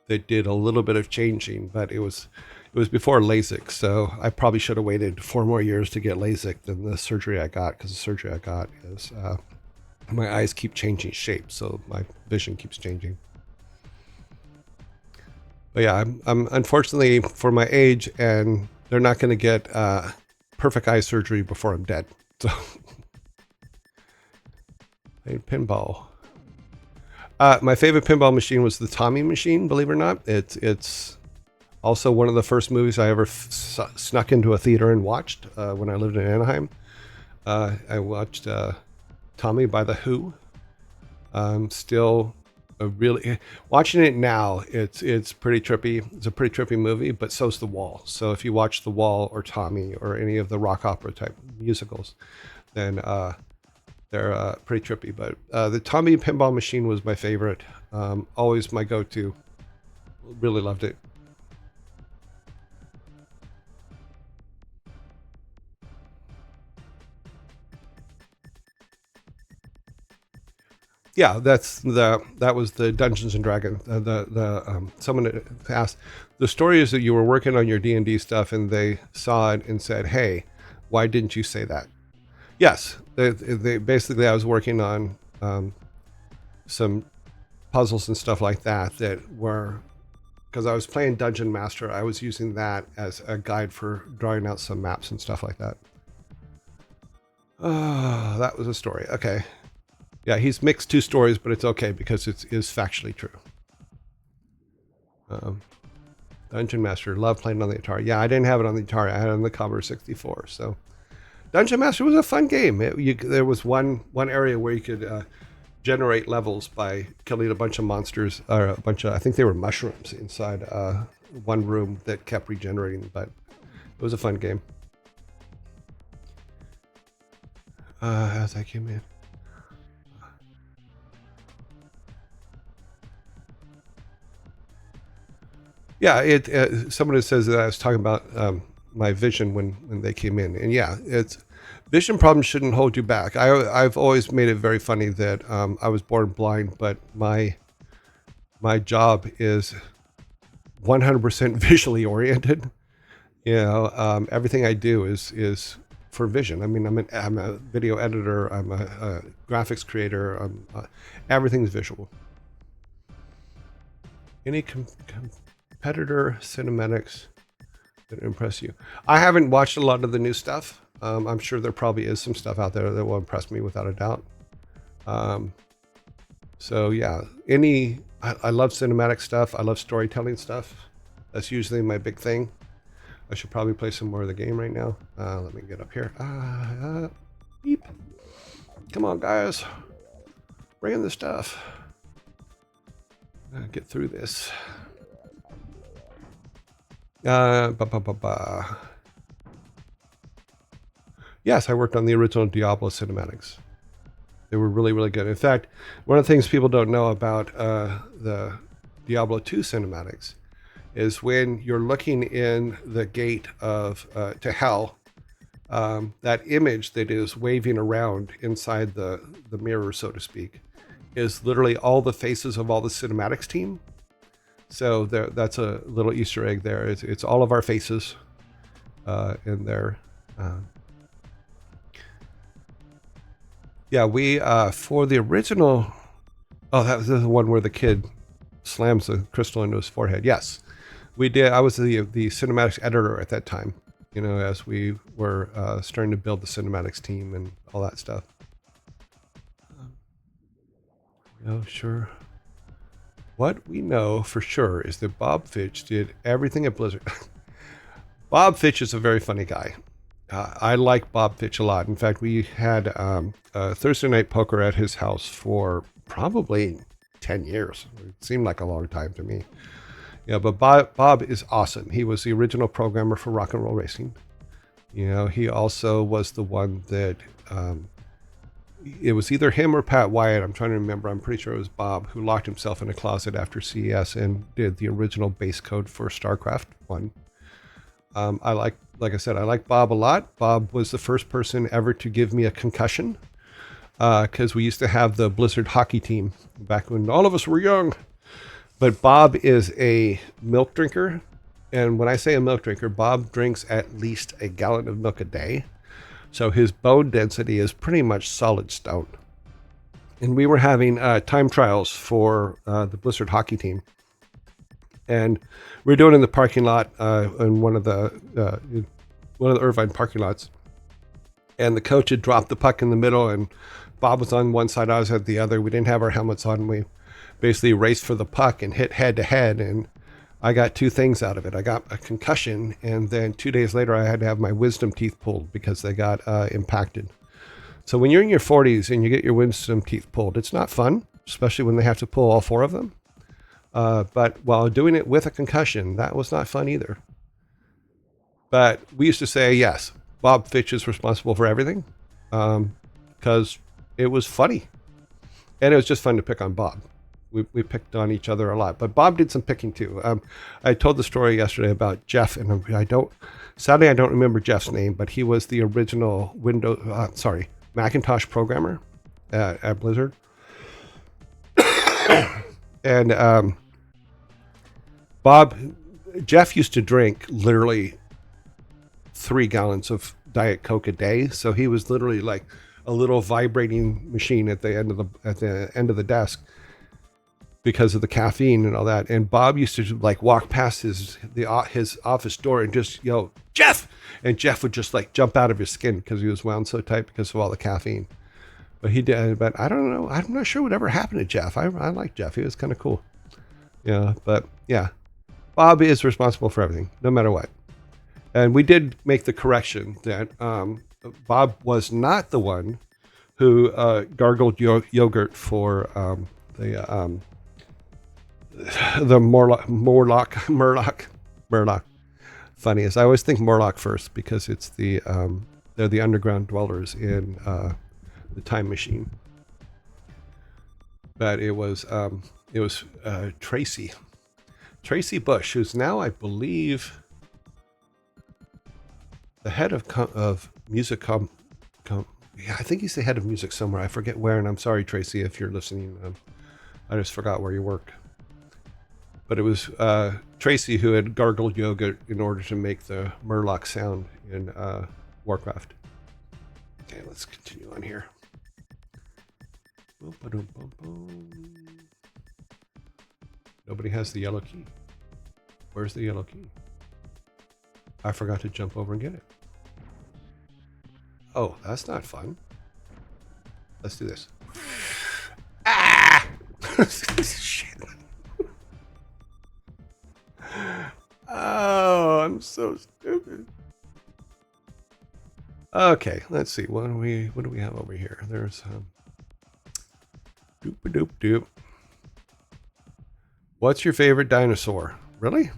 that did a little bit of changing, but it was before LASIK. So I probably should have waited 4 more years to get LASIK than the surgery I got, because the surgery I got is my eyes keep changing shape, so my vision keeps changing. But yeah, I'm unfortunately for my age, and they're not going to get perfect eye surgery before I'm dead. So pinball. My favorite pinball machine was the Tommy machine. Believe it or not, it's also one of the first movies I ever snuck into a theater and watched when I lived in Anaheim. I watched Tommy by the Who. Still a really watching it now. It's pretty trippy. It's a pretty trippy movie, but so's The Wall. So if you watch The Wall or Tommy or any of the rock opera type musicals, then they're pretty trippy. But the Tommy pinball machine was my favorite. Always my go-to. Really loved it. Yeah, that was the Dungeons and Dragons. Someone asked, the story is that you were working on your D&D stuff and they saw it and said, "Hey, why didn't you say that?" Yes, they basically I was working on some puzzles and stuff like that were because I was playing Dungeon Master. I was using that as a guide for drawing out some maps and stuff like that. Oh, that was a story. Okay. Yeah, he's mixed two stories, but it's okay because it is factually true. Dungeon Master, love playing on the Atari. Yeah, I didn't have it on the Atari. I had it on the Commodore 64. So Dungeon Master was a fun game. There was one area where you could generate levels by killing a bunch of monsters, or a bunch of, I think they were mushrooms inside one room that kept regenerating, but it was a fun game. As I came in. Yeah, someone says that I was talking about my vision when they came in, and yeah, it's vision problems shouldn't hold you back. I've always made it very funny that I was born blind, but my job is 100% visually oriented. You know, everything I do is for vision. I mean, I'm a video editor. I'm a graphics creator. Everything's visual. Any competitor cinematics that impress you? I haven't watched a lot of the new stuff. I'm sure there probably is some stuff out there that will impress me without a doubt. So yeah, I love cinematic stuff. I love storytelling stuff. That's usually my big thing. I should probably play some more of the game right now. Let me get up here. Beep. Come on, guys. Bring in the stuff. Get through this. Yes, I worked on the original Diablo cinematics. They were really, really good. In fact, one of the things people don't know about the Diablo 2 cinematics is when you're looking in the gate of to hell, that image that is waving around inside the mirror, so to speak, is literally all the faces of all the cinematics team. So that's a little Easter egg there. It's all of our faces in there. Yeah, we for the original. Oh, that was the one where the kid slams the crystal into his forehead. Yes, we did. I was the cinematics editor at that time. You know, as we were starting to build the cinematics team and all that stuff. Oh, sure. What we know for sure is that Bob Fitch did everything at Blizzard. Bob Fitch is a very funny guy. I like Bob Fitch a lot. In fact, we had Thursday night poker at his house for probably 10 years. It seemed like a long time to me. Yeah, but Bob is awesome. He was the original programmer for Rock and Roll Racing. You know, he also was the one that it was either him or Pat Wyatt. I'm trying to remember. I'm pretty sure it was Bob who locked himself in a closet after CES and did the original base code for StarCraft 1. Like I said, I like Bob a lot. Bob was the first person ever to give me a concussion because we used to have the Blizzard hockey team back when all of us were young. But Bob is a milk drinker. And when I say a milk drinker, Bob drinks at least a gallon of milk a day. So his bone density is pretty much solid stone. And we were having time trials for the Blizzard hockey team. And we were doing it in the parking lot in one of the Irvine parking lots. And the coach had dropped the puck in the middle, and Bob was on one side, I was at the other. We didn't have our helmets on. We basically raced for the puck and hit head to head, and I got two things out of it. I got a concussion, and then 2 days later I had to have my wisdom teeth pulled because they got impacted. So when you're in your 40s and you get your wisdom teeth pulled, it's not fun, especially when they have to pull all four of them. But while doing it with a concussion, that was not fun either. But we used to say, yes, Bob Fitch is responsible for everything, because it was funny. And it was just fun to pick on Bob. We picked on each other a lot. But Bob did some picking too. I told the story yesterday about Jeff, and sadly I don't remember Jeff's name, but he was the original Macintosh programmer at Blizzard. And Jeff used to drink literally 3 gallons of Diet Coke a day. So he was literally like a little vibrating machine at the end of the desk because of the caffeine and all that. And Bob used to like walk past his office door and just yell, "Jeff!" And Jeff would just like jump out of his skin because he was wound so tight because of all the caffeine. But he did. But I don't know. I'm not sure what ever happened to Jeff. I like Jeff. He was kind of cool. Yeah. But yeah, Bob is responsible for everything, no matter what. And we did make the correction that Bob was not the one who gargled yogurt for the Murloc. Funny is I always think Morlock first because it's they're the underground dwellers in the time machine. But it was Tracy Bush, who's now, I believe, the head of music. I think he's the head of music somewhere. I forget where, and I'm sorry, Tracy, if you're listening. I just forgot where you work. But it was Tracy who had gargled yogurt in order to make the Murloc sound in Warcraft. Okay, let's continue on here. Nobody has the yellow key. Where's the yellow key? I forgot to jump over and get it. Oh, that's not fun. Let's do this. Ah! Shit. Oh, I'm so stupid. Okay, let's see. What do we have over here? There's doop. What's your favorite dinosaur? Really?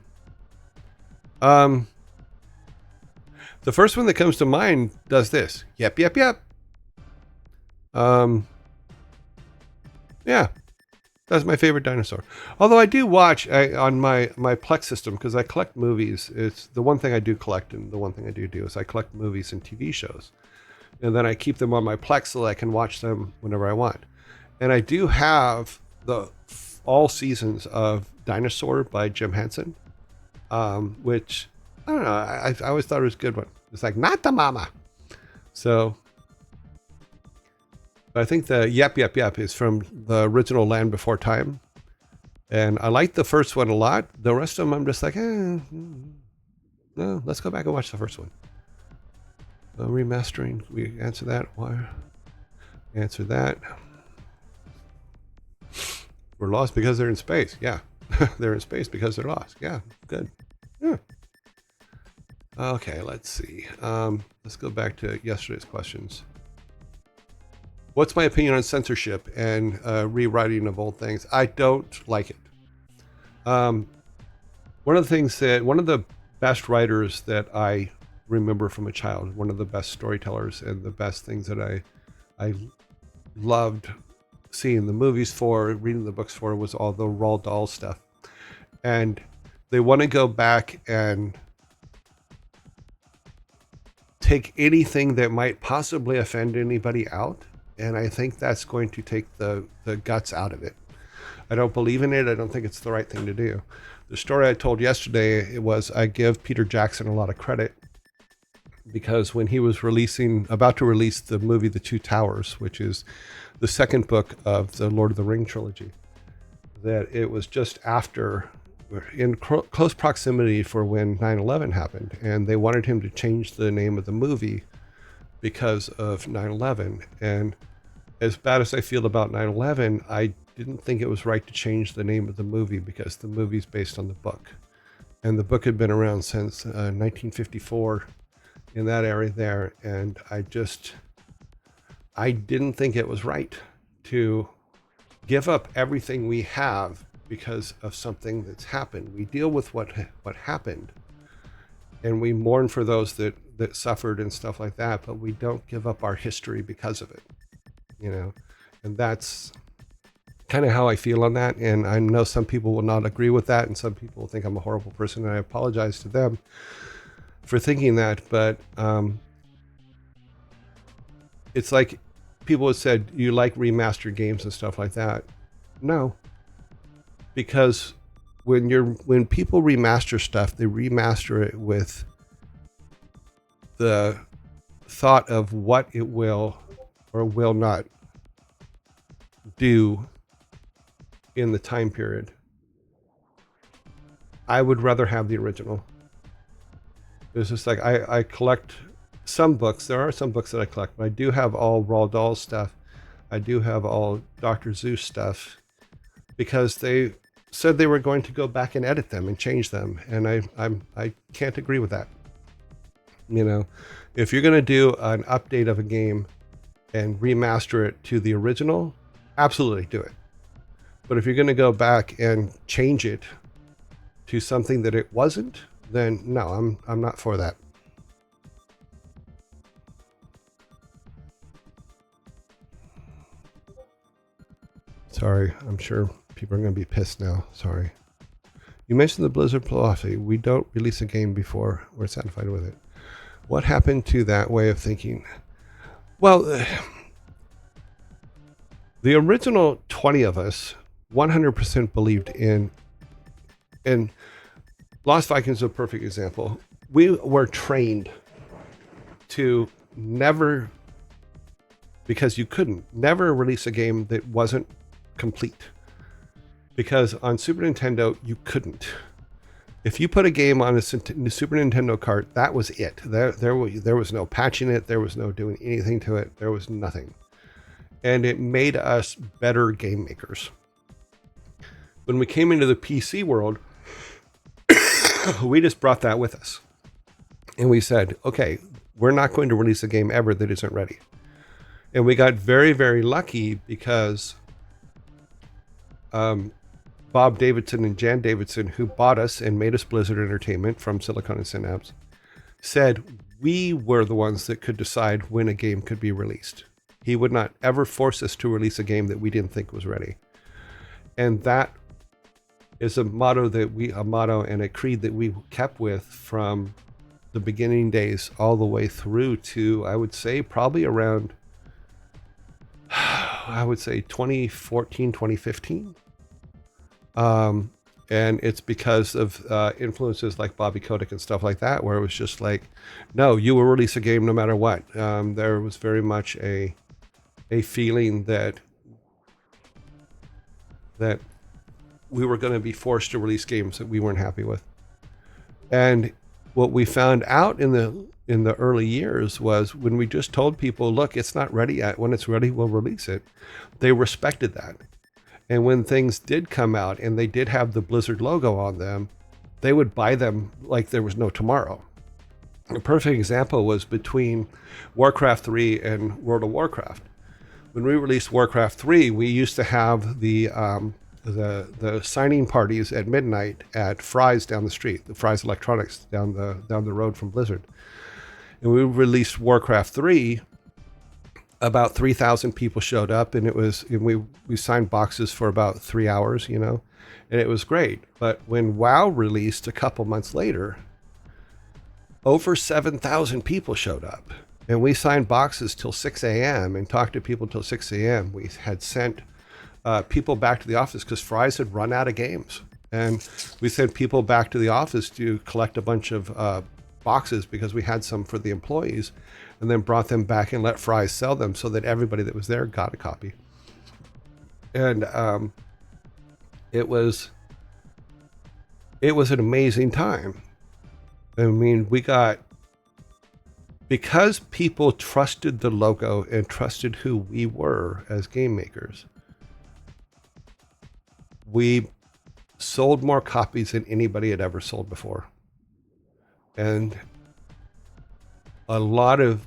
The first one that comes to mind does this. Yep. Yeah. That's my favorite dinosaur. Although I do watch on my Plex system, because I collect movies. It's the one thing I do collect, and the one thing I do is I collect movies and TV shows. And then I keep them on my Plex so that I can watch them whenever I want. And I do have all seasons of Dinosaur by Jim Henson, which, I don't know, I always thought it was a good one. It's like, not the mama. So I think the Yep is from the original Land Before Time. And I like the first one a lot. The rest of them, I'm just like, no, let's go back and watch the first one. Remastering, we answer that. Why? Answer that. We're lost because they're in space. Yeah. They're in space because they're lost. Yeah, good. Yeah. Okay, let's see. Let's go back to yesterday's questions. What's my opinion on censorship and rewriting of old things? I don't like it. One of the best writers that I remember from a child, one of the best storytellers and the best things that I loved seeing the movies for, reading the books for, was all the Roald Dahl stuff. And they want to go back and take anything that might possibly offend anybody out. And I think that's going to take the guts out of it. I don't believe in it. I don't think it's the right thing to do. The story I told yesterday was I give Peter Jackson a lot of credit because when he was about to release the movie The Two Towers, which is the second book of the Lord of the Ring trilogy, that it was just after, in close proximity for when 9/11 happened. And they wanted him to change the name of the movie because of 9/11. And as bad as I feel about 9/11, I didn't think it was right to change the name of the movie because the movie's based on the book. And the book had been around since 1954 in that area there. And I didn't think it was right to give up everything we have because of something that's happened. We deal with what happened, and we mourn for those that suffered and stuff like that, but we don't give up our history because of it, you know. And that's kind of how I feel on that. And I know some people will not agree with that, and some people will think I'm a horrible person, and I apologize to them for thinking that. But it's like people have said, you like remastered games and stuff like that. No, because when people remaster stuff, they remaster it with the thought of what it will or will not do in the time period. I would rather have the original. It's just like I collect some books. There are some books that I collect, but I do have all Roald Dahl stuff. I do have all Dr. Seuss stuff because they said they were going to go back and edit them and change them, and I can't agree with that. You know, if you're going to do an update of a game and remaster it to the original, absolutely do it. But if you're going to go back and change it to something that it wasn't, then no, I'm not for that. Sorry, I'm sure people are going to be pissed now. Sorry. You mentioned the Blizzard philosophy. We don't release a game before we're satisfied with it. What happened to that way of thinking? Well, the original 20 of us 100% believed in Lost Vikings is a perfect example. We were trained to never, because you couldn't, never release a game that wasn't complete. Because on Super Nintendo, you couldn't. If you put a game on a Super Nintendo cart, that was it. There was no patching it. There was no doing anything to it. There was nothing. And it made us better game makers. When we came into the PC world, we just brought that with us. And we said, okay, we're not going to release a game ever that isn't ready. And we got very, very lucky because Bob Davidson and Jan Davidson, who bought us and made us Blizzard Entertainment from Silicon and Synapse, said we were the ones that could decide when a game could be released. He would not ever force us to release a game that we didn't think was ready. And that is a motto and a creed that we kept with from the beginning days all the way through to, I would say, probably around, 2014, 2015. And it's because of influences like Bobby Kotick and stuff like that, where it was just like, no, you will release a game no matter what. There was very much a feeling that we were going to be forced to release games that we weren't happy with. And what we found out in the early years was when we just told people, look, it's not ready yet. When it's ready, we'll release it. They respected that. And when things did come out and they did have the Blizzard logo on them, they would buy them like there was no tomorrow. A perfect example was between Warcraft 3 and World of Warcraft. When we released Warcraft 3, we used to have the signing parties at midnight at Fry's down the street, the Fry's Electronics down the road from Blizzard. And we released Warcraft 3. About 3,000 people showed up, and we signed boxes for about 3 hours, and it was great. But when WoW released a couple months later, over 7,000 people showed up, and we signed boxes till 6 a.m. and talked to people till 6 a.m. We had sent people back to the office because Fry's had run out of games, and we sent people back to the office to collect a bunch of boxes because we had some for the employees, and then brought them back and let Fry's sell them so that everybody that was there got a copy. And it was an amazing time. I mean, because people trusted the logo and trusted who we were as game makers, we sold more copies than anybody had ever sold before. And a lot of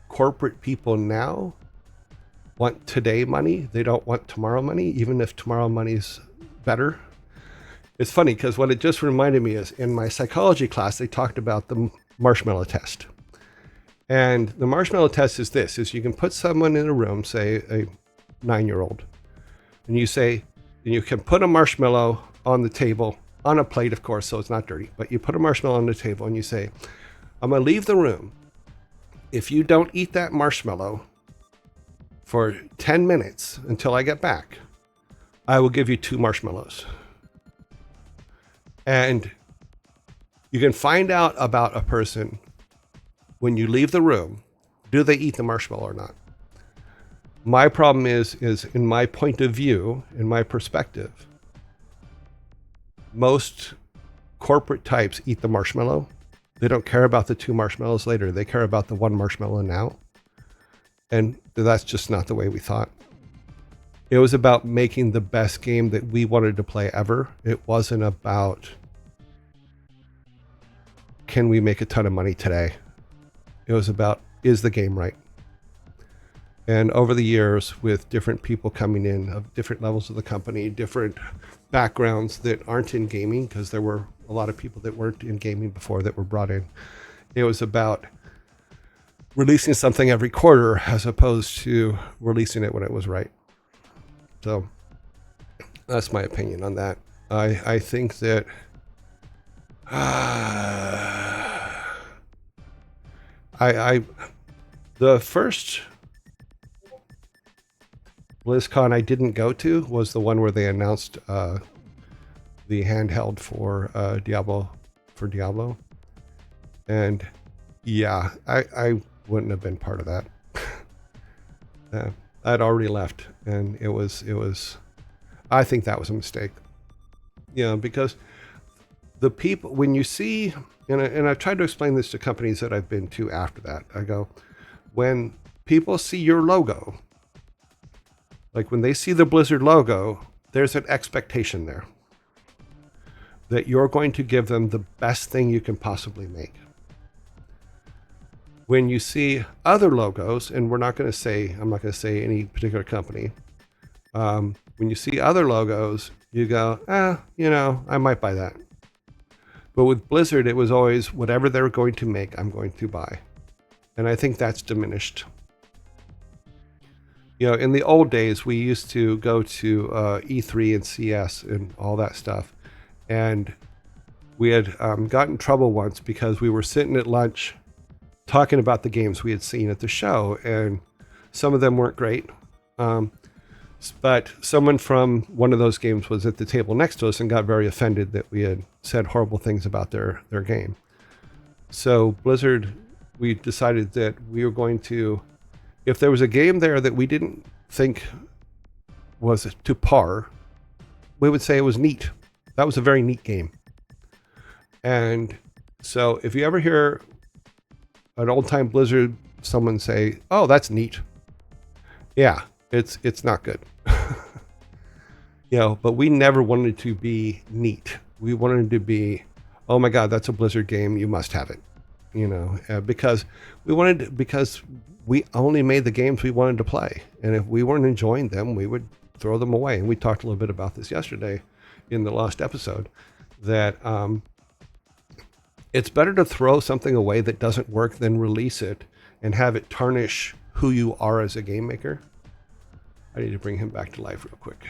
corporate people now want today money. They don't want tomorrow money, even if tomorrow money's better. It's funny because what it just reminded me is in my psychology class, they talked about the marshmallow test. And the marshmallow test is this, is you can put someone in a room, say a 9-year-old, and you can put a marshmallow on the table, on a plate, of course, so it's not dirty, but you put a marshmallow on the table and you say, I'm going to leave the room. If you don't eat that marshmallow for 10 minutes until I get back, I will give you 2 marshmallows. And you can find out about a person when you leave the room. Do they eat the marshmallow or not? My problem is in my point of view, in my perspective, most corporate types eat the marshmallow. They don't care about the 2 marshmallows later. They care about the 1 marshmallow now. And that's just not the way we thought. It was about making the best game that we wanted to play ever. It wasn't about, can we make a ton of money today? It was about, is the game right? And over the years, with different people coming in of different levels of the company, different backgrounds that aren't in gaming, because there were a lot of people that weren't in gaming before that were brought in. It was about releasing something every quarter as opposed to releasing it when it was right. So that's my opinion on that. I think that the first BlizzCon I didn't go to was the one where they announced the handheld for Diablo. And yeah, I wouldn't have been part of that. I'd already left, and it was I think that was a mistake. Because the people, when you see, and I've tried to explain this to companies that I've been to after that, I go, when people see your logo, like when they see the Blizzard logo, there's an expectation there that you're going to give them the best thing you can possibly make. When you see other logos, and I'm not going to say any particular company, when you see other logos, you go, I might buy that. But with Blizzard, it was always whatever they're going to make, I'm going to buy. And I think that's diminished. In the old days, we used to go to E3 and CS and all that stuff. And we had gotten in trouble once because we were sitting at lunch talking about the games we had seen at the show. And some of them weren't great. But someone from one of those games was at the table next to us and got very offended that we had said horrible things about their game. So Blizzard, we decided that we were going to, if there was a game there that we didn't think was to par, we would say it was neat. That was a very neat game. And so if you ever hear an old-time Blizzard someone say, oh, that's neat. Yeah, it's not good. But we never wanted to be neat. We wanted to be, oh my God, that's a Blizzard game. You must have it. Because we only made the games we wanted to play. And if we weren't enjoying them, we would throw them away. And we talked a little bit about this yesterday in the Lost episode, that it's better to throw something away that doesn't work than release it and have it tarnish who you are as a game maker. I need to bring him back to life real quick.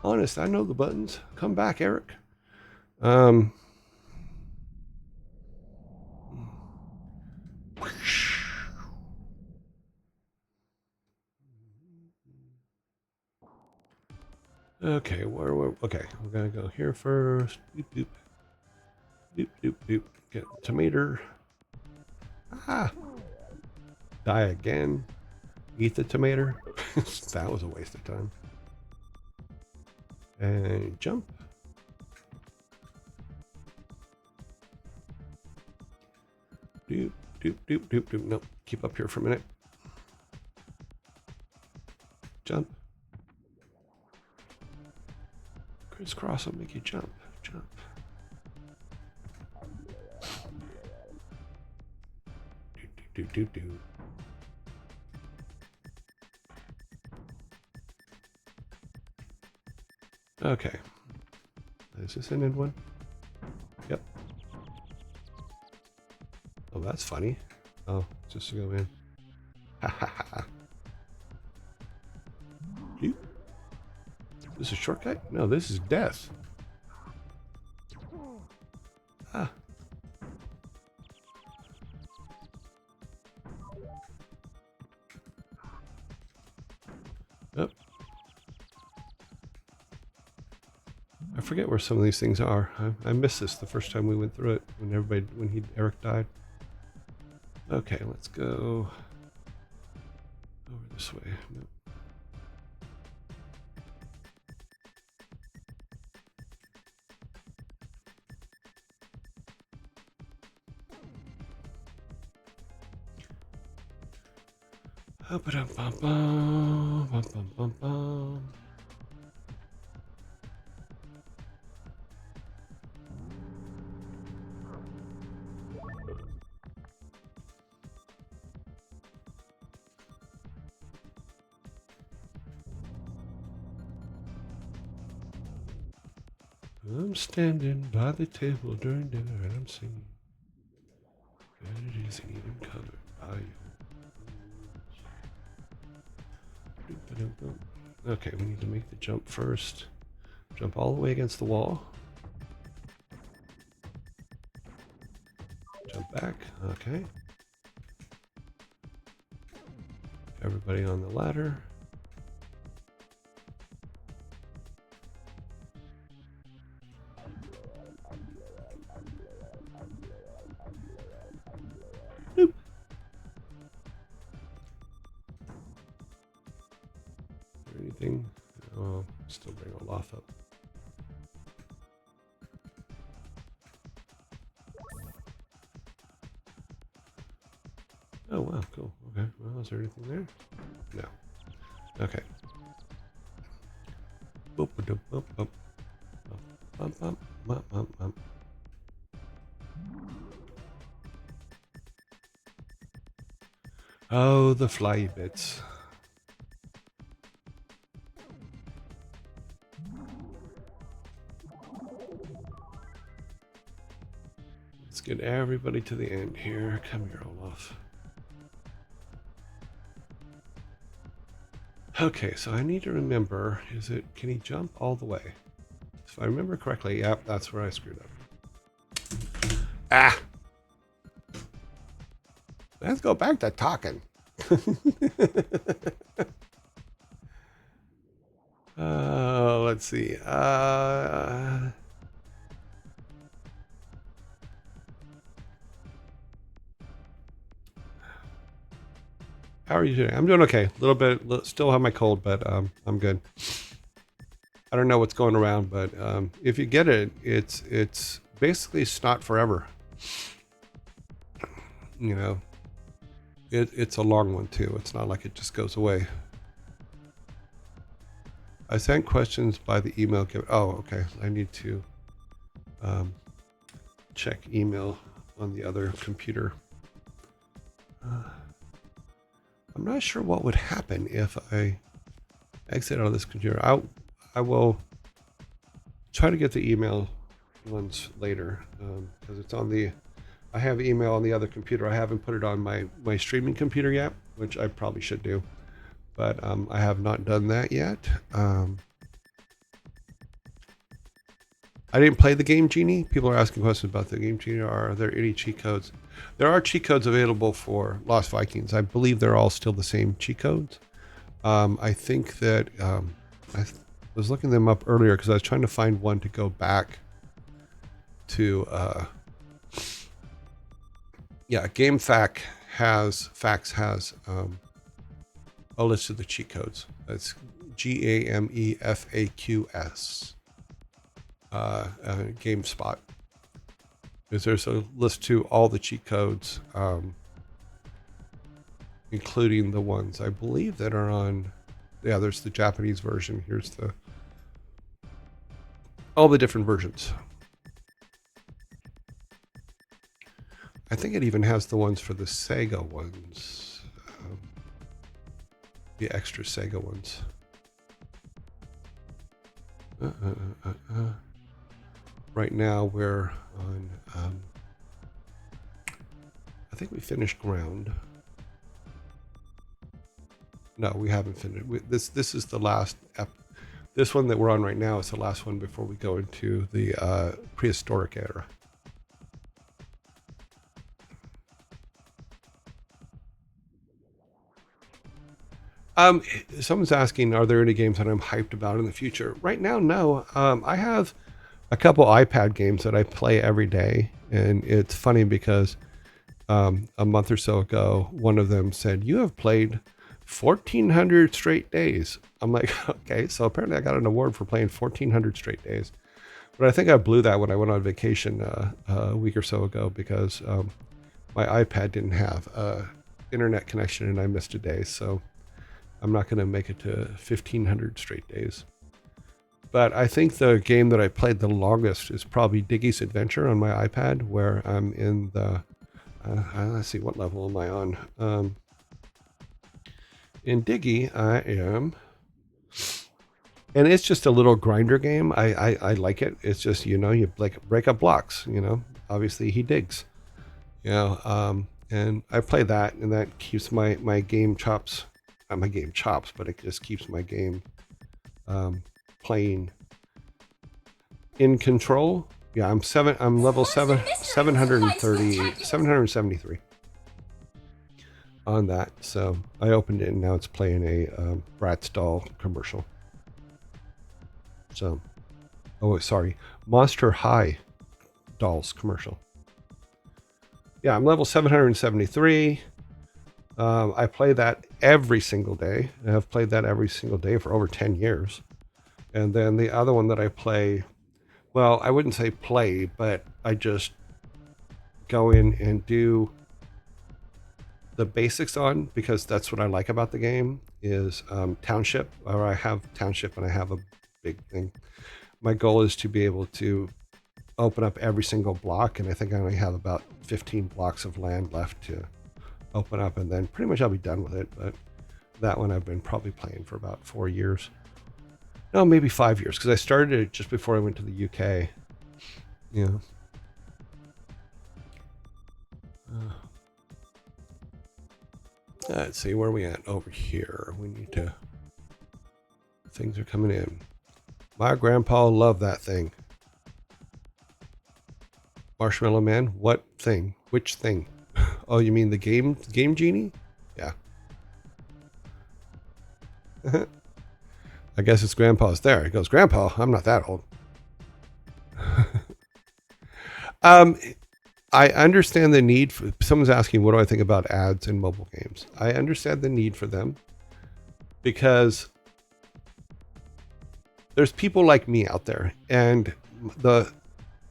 Honest, I know the buttons. Come back, Eric. Okay, okay, we're gonna go here first. Doop, doop. Doop, doop, doop. Get the tomato. Die again. Eat the tomato. That was a waste of time. And jump. Doop, doop, doop, doop, doop. Nope. Keep up here for a minute. Jump. Crisscross will make you jump. Jump. Do, do, do, do. Okay. Is this an end one? Yep. Oh, that's funny. Oh, just to go in. Ha ha ha. This is a shortcut? No, this is death. Ah. Oh. I forget where some of these things are. I missed this the first time we went through it when Eric died. Okay, let's go over this way. Nope. I'm standing by the table during dinner and I'm singing. And it isn't even covered by you. Okay, we need to make the jump first. Jump all the way against the wall. Jump back. Okay. Everybody on the ladder. Nope. Is there anything? Oh, still bring Olaf up. Oh wow, cool. Okay. Well, is there anything there? No. Okay. Boop, boop, boop, boop. Bump, bump, bump, bump, bump. Oh, the fly bits. Let's get everybody to the end here. Come here, Olaf. Okay, so I need to remember, can he jump all the way? If I remember correctly, yep, that's where I screwed up. Ah! Let's go back to talking. Let's see. How are you doing? I'm doing okay. A little bit, still have my cold, but I'm good. I don't know what's going around, but if you get it, it's basically snot forever. You know, it's a long one too. It's not like it just goes away. I sent questions by the email. Oh, okay. I need to check email on the other computer. I'm not sure what would happen if I exit out of this computer. I will try to get the email ones later because it's on the. I have email on the other computer. I haven't put it on my streaming computer yet, which I probably should do, but I have not done that yet. I didn't play the Game Genie. People are asking questions about the Game Genie. Are there any cheat codes? There are cheat codes available for Lost Vikings. I believe they're all still the same cheat codes. I think that I was looking them up earlier because I was trying to find one to go back to. GameFAQ has a list of the cheat codes. That's GAMEFAQS. GameSpot. Because there's a list to all the cheat codes, including the ones I believe that are on. Yeah, there's the Japanese version. Here's the all the different versions. I think it even has the ones for the Sega ones, the extra Sega ones. Right now we're on, I think we finished Ground. No, we haven't finished. This is the last. This one that we're on right now is the last one before we go into the prehistoric era. Someone's asking, are there any games that I'm hyped about in the future? Right now, no. I have a couple iPad games that I play every day, and it's funny because a month or so ago, one of them said, "You have played 1,400 straight days." I'm like, okay, so apparently I got an award for playing 1,400 straight days. But I think I blew that when I went on vacation a week or so ago because my iPad didn't have internet connection and I missed a day. So I'm not going to make it to 1,500 straight days. But I think the game that I played the longest is probably Diggy's Adventure on my iPad, where I'm in the, let's see, what level am I on? In Diggy, I am, and it's just a little grinder game. I like it. It's just, you break up blocks, obviously he digs, and I play that, and that keeps my game chops, not my game chops, but it just keeps my game playing in control. Yeah, I'm level 773 on that. So I opened it and now it's playing a Bratz doll commercial. So, Monster High dolls commercial. Yeah, I'm level 773. I play that every single day. I've played that every single day for over 10 years. And then the other one that I play, well, I wouldn't say play, but I just go in and do the basics on, because that's what I like about the game is Township, or I have Township and I have a big thing. My goal is to be able to open up every single block, and I think I only have about 15 blocks of land left to open up, and then pretty much I'll be done with it. But that one I've been probably playing for about 4 years. No, maybe 5 years, because I started it just before I went to the UK. Yeah. Let's see, where are we at? Over here. We need to... Things are coming in. My grandpa loved that thing. Marshmallow Man, what thing? Which thing? Oh, you mean the game genie? Yeah. I guess it's Grandpa's there. He goes, Grandpa, I'm not that old. I understand the need for, someone's asking, what do I think about ads in mobile games? I understand the need for them because there's people like me out there, and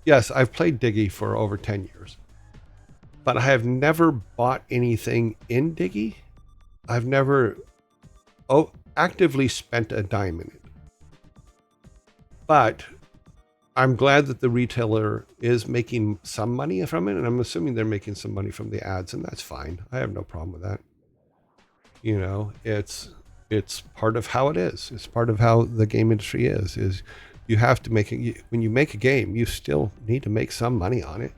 yes, I've played Diggy for over 10 years, but I have never bought anything in Diggy. I've never actively spent a dime in it, but I'm glad that the retailer is making some money from it, and I'm assuming they're making some money from the ads, and that's fine. I have no problem with that. It's part of how it is. It's part of how the game industry is you have to make it. When you make a game, you still need to make some money on it,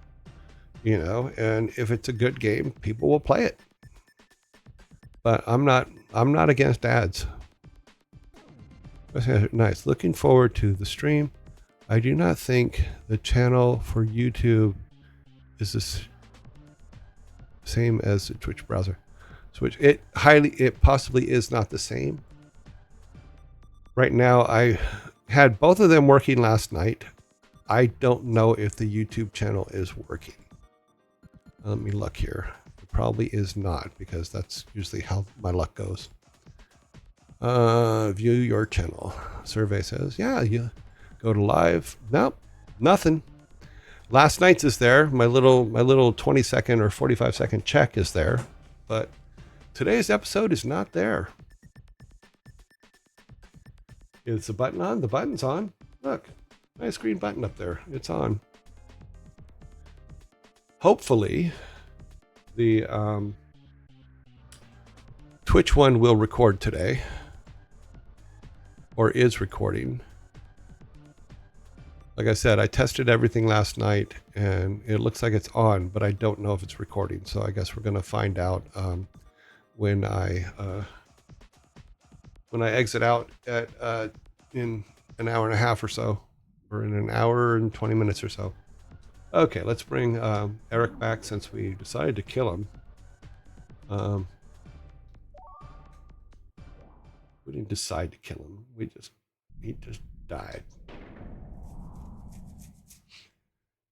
and if it's a good game, people will play it. But I'm not against ads. Nice. Looking forward to the stream. I do not think the channel for YouTube is the same as the Twitch browser. Switch. It possibly is not the same. Right now, I had both of them working last night. I don't know if the YouTube channel is working. Let me look here. It probably is not, because that's usually how my luck goes. View your channel. Survey says, yeah, you go to live. Nope, nothing. Last night's is there. My little 20-second or 45-second check is there, but today's episode is not there. Is the button on? The button's on. Look, Nice green button up there. It's on. Hopefully, the Twitch one will record today. Or is recording. Like I said, I tested everything last night, and it looks like it's on, but I don't know if it's recording. So I guess we're going to find out when I exit out at in an hour and a half or so, or in an hour and 20 minutes or so. Okay, let's bring Eric back since we decided to kill him. We didn't decide to kill him. He just died.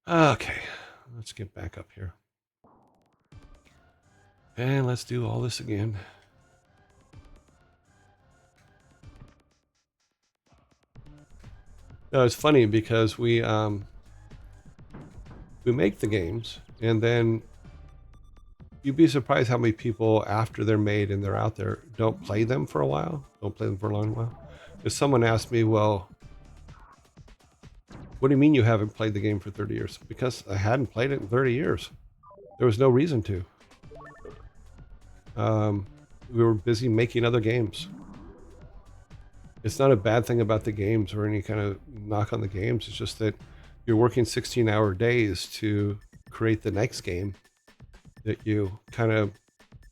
Okay, let's get back up here. And let's do all this again. No, it's funny because we make the games, and then you'd be surprised how many people, after they're made and they're out there, don't play them for a while, don't play them for a long while. If someone asked me, well, what do you mean you haven't played the game for 30 years? Because I hadn't played it in 30 years. There was no reason to. We were busy making other games. It's not a bad thing about the games or any kind of knock on the games. It's just that you're working 16-hour days to create the next game that you kind of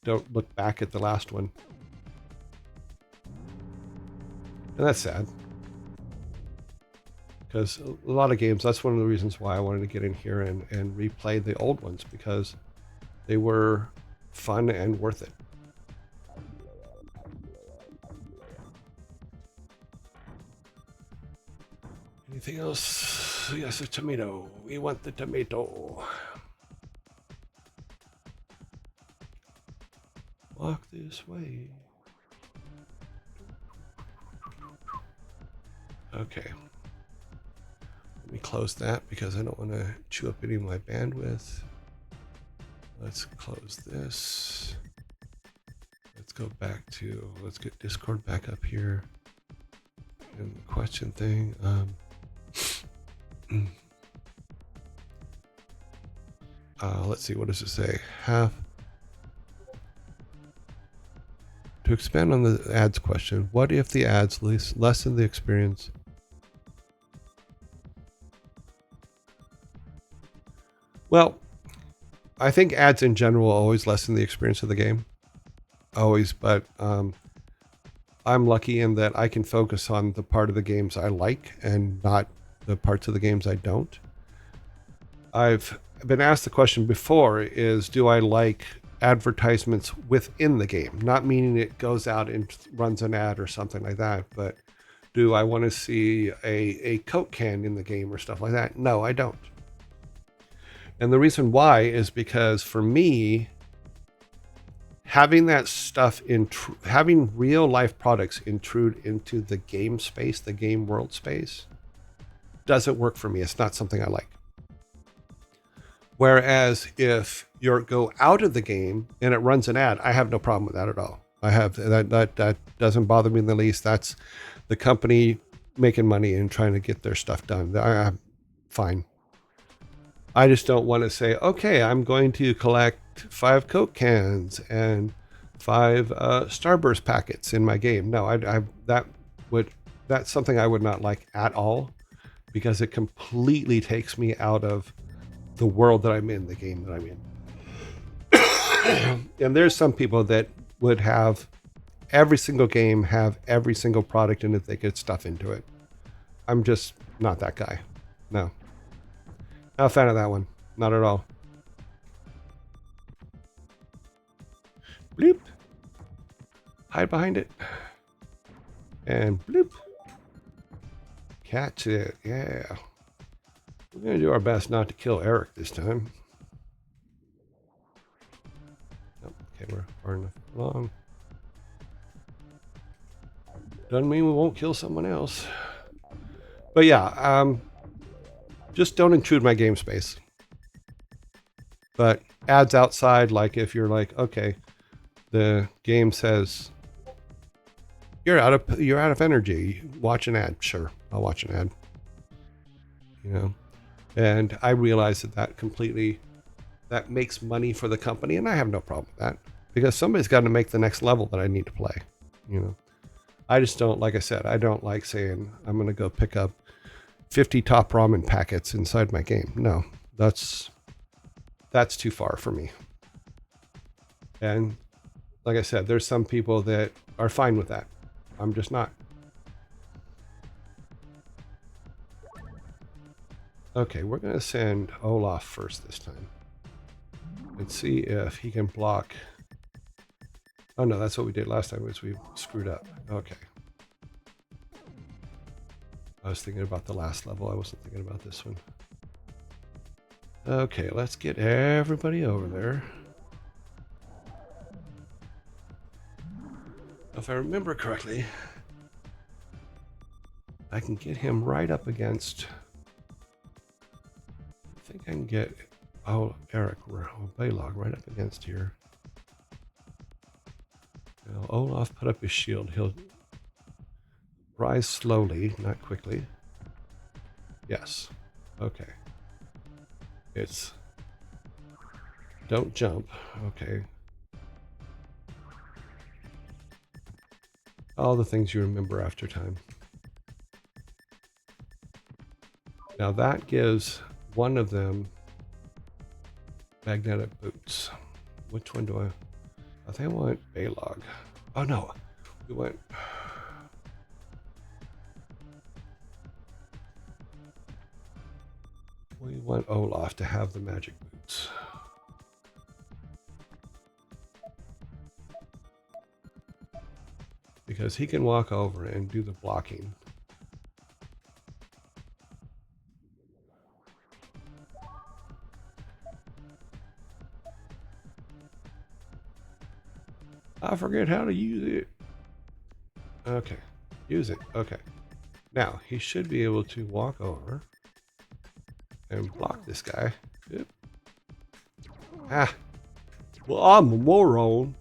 don't look back at the last one. And that's sad. Because a lot of games, that's one of the reasons why I wanted to get in here and replay the old ones, because they were fun and worth it. Anything else? Yes, a tomato. We want the tomato. Walk this way. Okay. Let me close that because I don't want to chew up any of my bandwidth. Let's close this. Let's go back to, let's get Discord back up here. And the question thing. Let's see, what does it say? To expand on the ads question, what if the ads lessen the experience? Well, I think ads in general always lessen the experience of the game. Always, but I'm lucky in that I can focus on the part of the games I like and not the parts of the games I don't. I've been asked the question before, is do I like advertisements within the game? Not meaning it goes out and runs an ad or something like that, but do I want to see a Coke can in the game or stuff like that? No, I don't. And the reason why is because for me, having that stuff having real life products intrude into the game space, the game world space, doesn't work for me. It's not something I like. Whereas if you go out of the game and it runs an ad, I have no problem with that at all. I have that doesn't bother me in the least. That's the company making money and trying to get their stuff done. I'm fine. I just don't want to say, okay, I'm going to collect 5 Coke cans and 5 Starburst packets in my game. No, that's something I would not like at all, because it completely takes me out of the world that I'm in, the game that I'm in. And there's some people that would have every single game have every single product in it they could stuff into it. I'm just not that guy. No. Not a fan of that one. Not at all. Bloop. Hide behind it. And bloop. Catch it. Yeah. We're going to do our best not to kill Eric this time. Oh, okay, we're far enough along. Doesn't mean we won't kill someone else. But yeah, just don't intrude my game space. But ads outside, like if you're like, okay, the game says you're out of energy, watch an ad. Sure, I'll watch an ad. you know. And I realize that completely, that makes money for the company, and I have no problem with that because somebody's got to make the next level that I need to play, you know. I just don't, like I said, I don't like saying I'm going to go pick up 50 top ramen packets inside my game. No, that's too far for me. And like I said, there's some people that are fine with that. I'm just not. Okay, we're going to send Olaf first this time and see if he can block. Oh no, that's what we did last time, was we screwed up. Okay. I was thinking about the last level. I wasn't thinking about this one. Okay, let's get everybody over there. If I remember correctly, I can get him right up against. I think I can get Eric or Baylog right up against here. Now, Olaf put up his shield. He'll rise slowly, not quickly. Yes. Okay. It's don't jump. Okay. All the things you remember after time. Now that gives one of them magnetic boots. Which one do I think I want Baylog. Oh no. We went. We want Olaf to have the magic boots. Because he can walk over and do the blocking. I forget how to use it. Okay, use it. Okay. Now, he should be able to walk over and block this guy. Yep. Ah. Well, I'm a moron.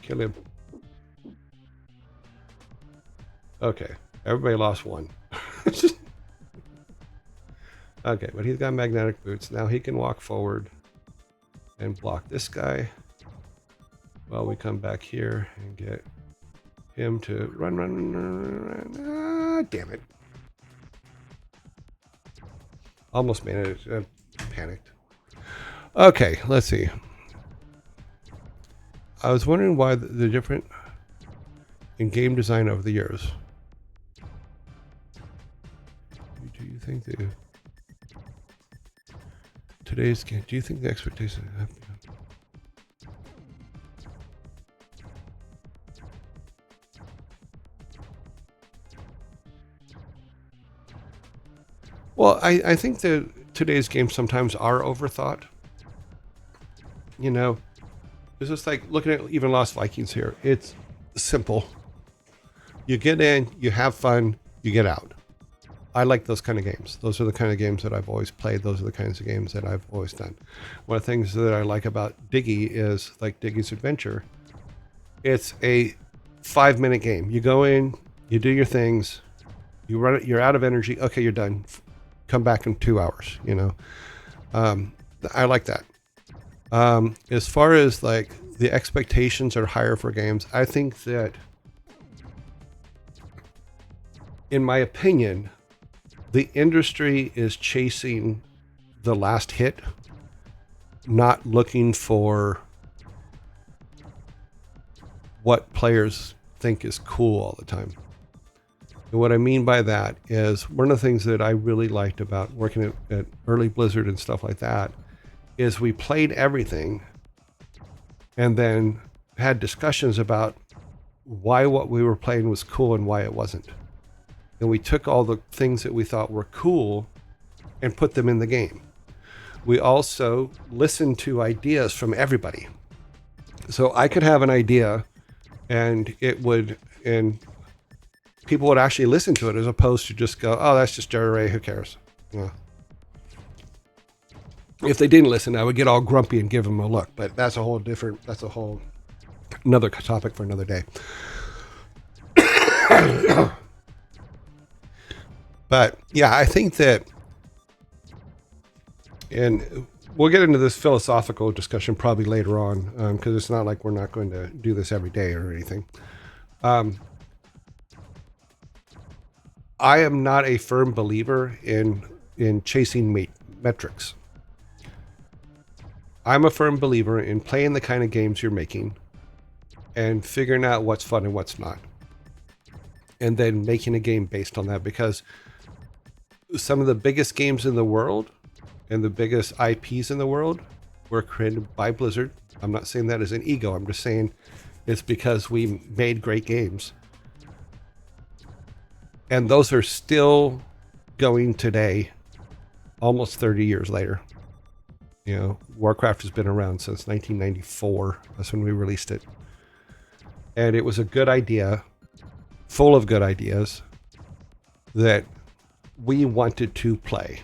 Kill him. Okay, everybody lost one. Okay, but he's got magnetic boots. Now he can walk forward and block this guy. While we come back here and get him to run. Ah, damn it. Almost made it. Panicked. Okay, let's see. I was wondering why the different in game design over the years. Do you think today's game? Do you think the expectations have? Well, I think that today's games sometimes are overthought. You know, it's just like looking at even Lost Vikings here. It's simple. You get in, you have fun, you get out. I like those kind of games. Those are the kind of games that I've always played. Those are the kinds of games that I've always done. One of the things that I like about Diggy is like Diggy's Adventure. It's a 5-minute game. You go in, you do your things, you run it, you're out of energy. Okay, you're done. Come back in 2 hours, you know. I like that. As far as like the expectations are higher for games, I think that, in my opinion, the industry is chasing the last hit, not looking for what players think is cool all the time. And what I mean by that is one of the things that I really liked about working at early Blizzard and stuff like that is we played everything and then had discussions about why what we were playing was cool and why it wasn't. And we took all the things that we thought were cool and put them in the game. We also listened to ideas from everybody. So I could have an idea and people would actually listen to it as opposed to just go, oh, that's just Jerry Ray, who cares? Yeah. If they didn't listen, I would get all grumpy and give them a look, but that's another topic for another day. But yeah, I think that, and we'll get into this philosophical discussion probably later on, because it's not like we're not going to do this every day or anything. I am not a firm believer in chasing metrics. I'm a firm believer in playing the kind of games you're making and figuring out what's fun and what's not, and then making a game based on that, because some of the biggest games in the world and the biggest IPs in the world were created by Blizzard. I'm not saying that as an ego. I'm just saying it's because we made great games. And those are still going today, almost 30 years later. You know, Warcraft has been around since 1994. That's when we released it. And it was a good idea, full of good ideas that we wanted to play.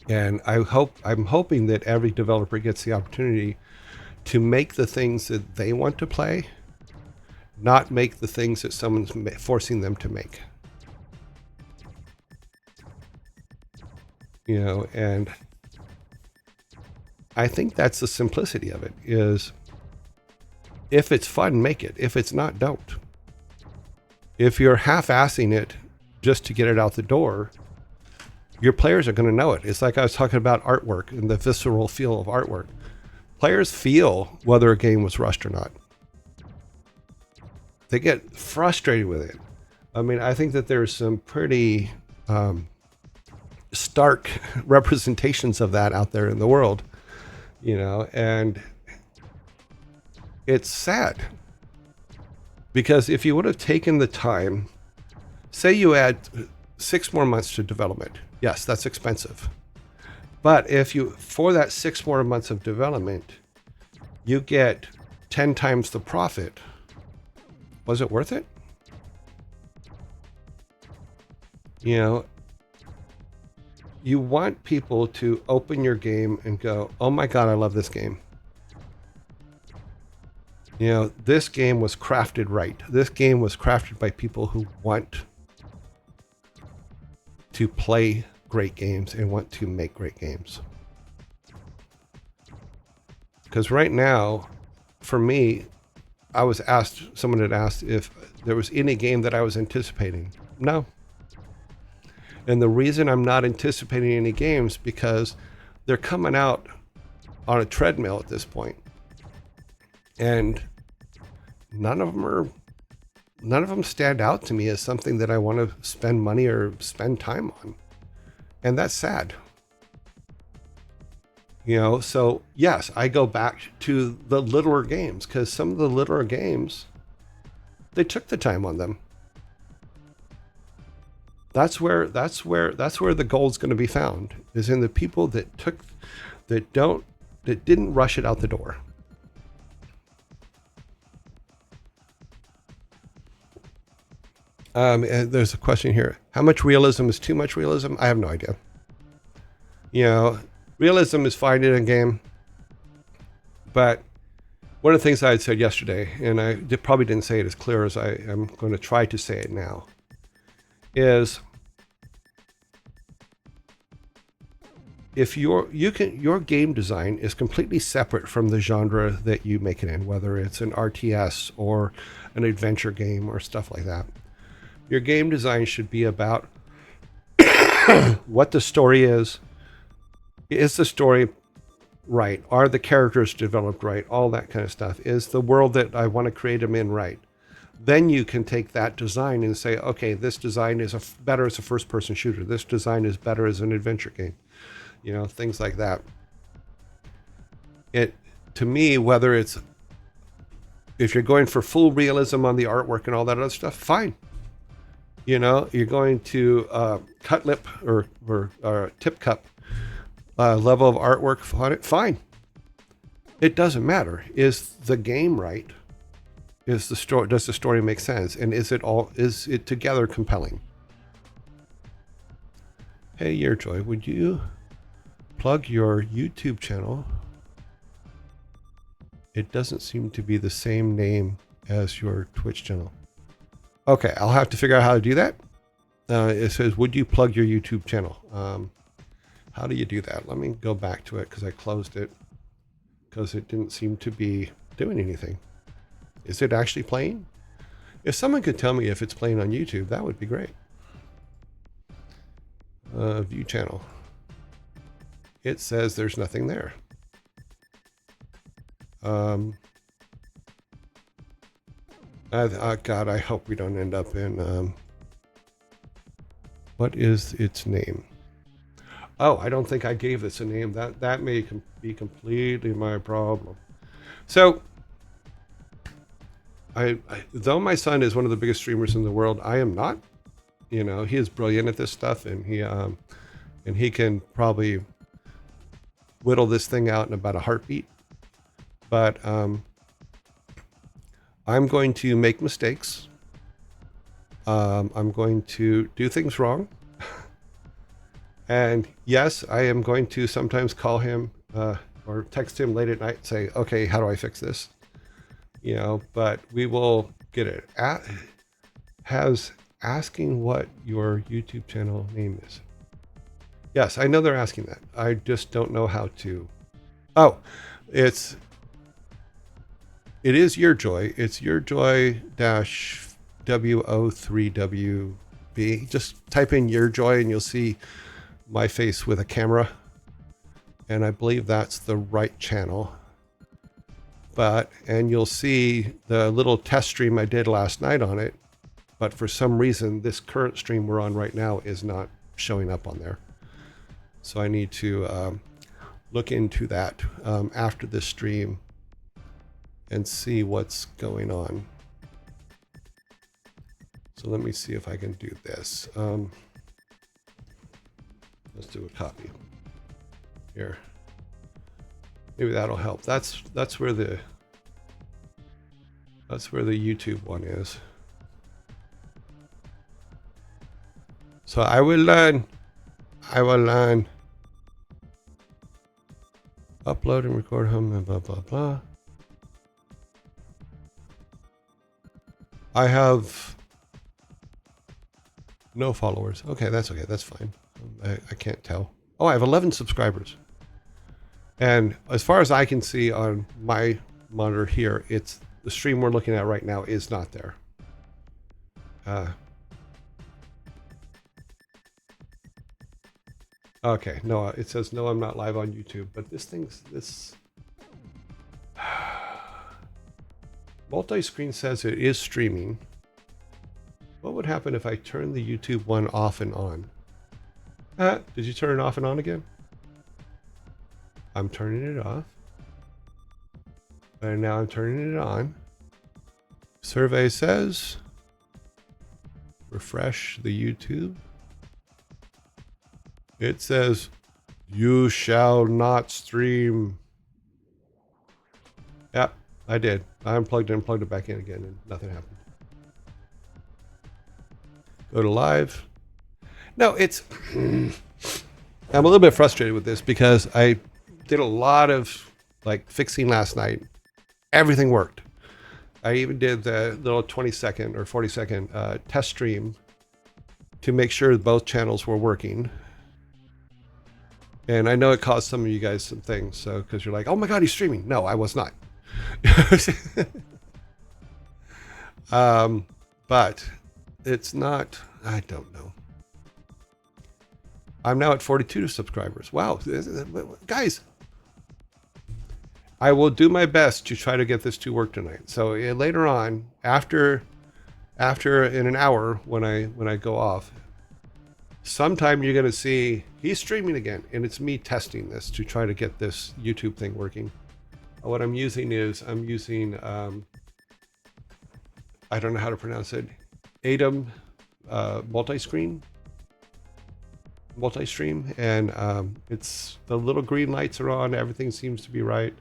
And I'm hoping that every developer gets the opportunity to make the things that they want to play, not make the things that someone's forcing them to make. You know, and I think that's the simplicity of it, is if it's fun, make it. If it's not, don't. If you're half-assing it just to get it out the door, your players are going to know it. It's like I was talking about artwork and the visceral feel of artwork. Players feel whether a game was rushed or not. They get frustrated with it. I mean, I think that there's some pretty stark representations of that out there in the world, you know, and it's sad. Because if you would have taken the time, say you add 6 more months to development, yes, that's expensive. But if you, for that 6 more months of development, you get 10 times the profit, was it worth it? You know, you want people to open your game and go, oh my God, I love this game. You know, this game was crafted right. This game was crafted by people who want to play great games and want to make great games. Because right now, for me, someone had asked if there was any game that I was anticipating. No. And the reason I'm not anticipating any games, because they're coming out on a treadmill at this point. And none of them stand out to me as something that I want to spend money or spend time on. And that's sad. You know, so yes, I go back to the littler games, because some of the littler games, they took the time on them. That's where the gold's going to be found, is in the people that didn't rush it out the door. And there's a question here. How much realism is too much realism? I have no idea. You know, realism is fine in a game. But one of the things I had said yesterday, and I probably didn't say it as clear as I am going to try to say it now, is if your game design is completely separate from the genre that you make it in, whether it's an RTS or an adventure game or stuff like that. Your game design should be about what the story is. Is the story right? Are the characters developed right? All that kind of stuff. Is the world that I want to create them in right? Then you can take that design and say, okay, this design is better as a first-person shooter. This design is better as an adventure game. You know, things like that. To me, whether it's, if you're going for full realism on the artwork and all that other stuff, fine. You know, you're going to cut lip or tip cup level of artwork on it, fine. It doesn't matter. Is the game right? Does the story make sense? And is it together compelling? Hey, Yearjoy, would you plug your YouTube channel? It doesn't seem to be the same name as your Twitch channel. Okay, I'll have to figure out how to do that. It says, would you plug your YouTube channel? How do you do that? Let me go back to it because I closed it because it didn't seem to be doing anything. Is it actually playing? If someone could tell me if it's playing on YouTube, that would be great. View channel. It says there's nothing there. God, I hope we don't end up in, what is its name? Oh, I don't think I gave this a name. That may be completely my problem. So, though my son is one of the biggest streamers in the world, I am not. You know, he is brilliant at this stuff, and he can probably whittle this thing out in about a heartbeat. But I'm going to make mistakes. I'm going to do things wrong. And yes, I am going to sometimes call him or text him late at night and say, okay, how do I fix this? You know, but we will get it. Has asking what your YouTube channel name is. Yes, I know they're asking that. I just don't know how to. Oh, it is Your Joy. It's Your Joy -WO3WB. Just type in Your Joy and you'll see my face with a camera. And I believe that's the right channel. And you'll see the little test stream I did last night on it. But for some reason, this current stream we're on right now is not showing up on there. So I need to look into that after this stream and see what's going on. So let me see if I can do this. Let's do a copy here. Maybe that'll help. That's where the YouTube one is. So I will learn. Upload and record home and blah blah blah. I have no followers. Okay, that's okay. That's fine. I can't tell. Oh, I have 11 subscribers. And as far as I can see on my monitor here, it's the stream we're looking at right now is not there. Okay, no, it says no, I'm not live on YouTube, but this multi-screen says it is streaming. What would happen if I turn the YouTube one off and on? Did you turn it off and on again? I'm turning it off. And now I'm turning it on. Survey says, refresh the YouTube. It says, you shall not stream. Yep, I did. I unplugged it and plugged it back in again and nothing happened. Go to live. No, it's, I'm a little bit frustrated with this because I did a lot of like fixing last night. Everything worked. I even did the little 20-second or 40-second test stream to make sure both channels were working. And I know it caused some of you guys some things, so because you're like, oh my God, he's streaming. No, I was not. But it's not, I don't know. I'm now at 42 subscribers. Wow, guys. I will do my best to try to get this to work tonight. So later on, after in an hour when I go off, sometime you're gonna see he's streaming again, and it's me testing this to try to get this YouTube thing working. What I'm using is I don't know how to pronounce it, ADAM multi-stream, and it's the little green lights are on. Everything seems to be right.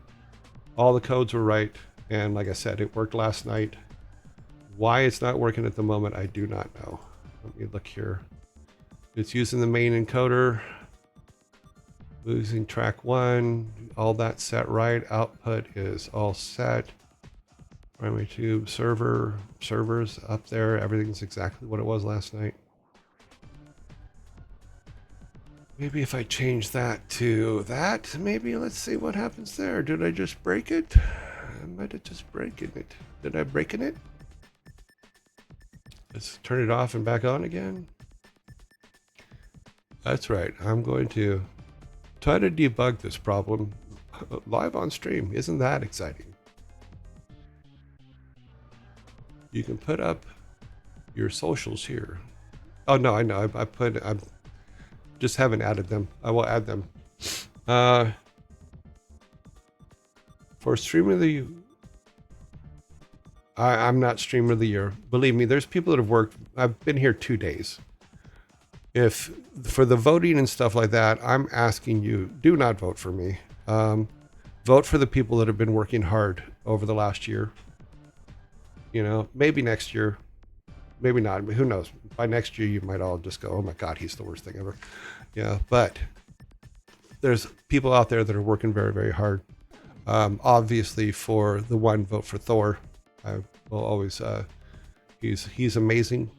All the codes were right, and like I said, it worked last night. Why it's not working at the moment, I do not know. Let me look here. It's using the main encoder, losing track 1, all that set right. Output is all set. Primary tube servers up there. Everything's exactly what it was last night. Maybe if I change that to that, maybe let's see what happens there. Did I just break it? I might have just broken it. Did I break it? Let's turn it off and back on again. That's right. I'm going to try to debug this problem live on stream. Isn't that exciting? You can put up your socials here. Oh no, I know. I just haven't added them. I will add them. For streamer of the I'm not streamer of the year. Believe me, there's people that have worked. I've been here 2 days. If for the voting and stuff like that, I'm asking you, do not vote for me. Vote for the people that have been working hard over the last year. You know, maybe next year, maybe not. Who knows? By next year, you might all just go, "Oh my God, he's the worst thing ever." Yeah, but there's people out there that are working very, very hard. Obviously, for the one, vote for Thor. I will always. He's amazing.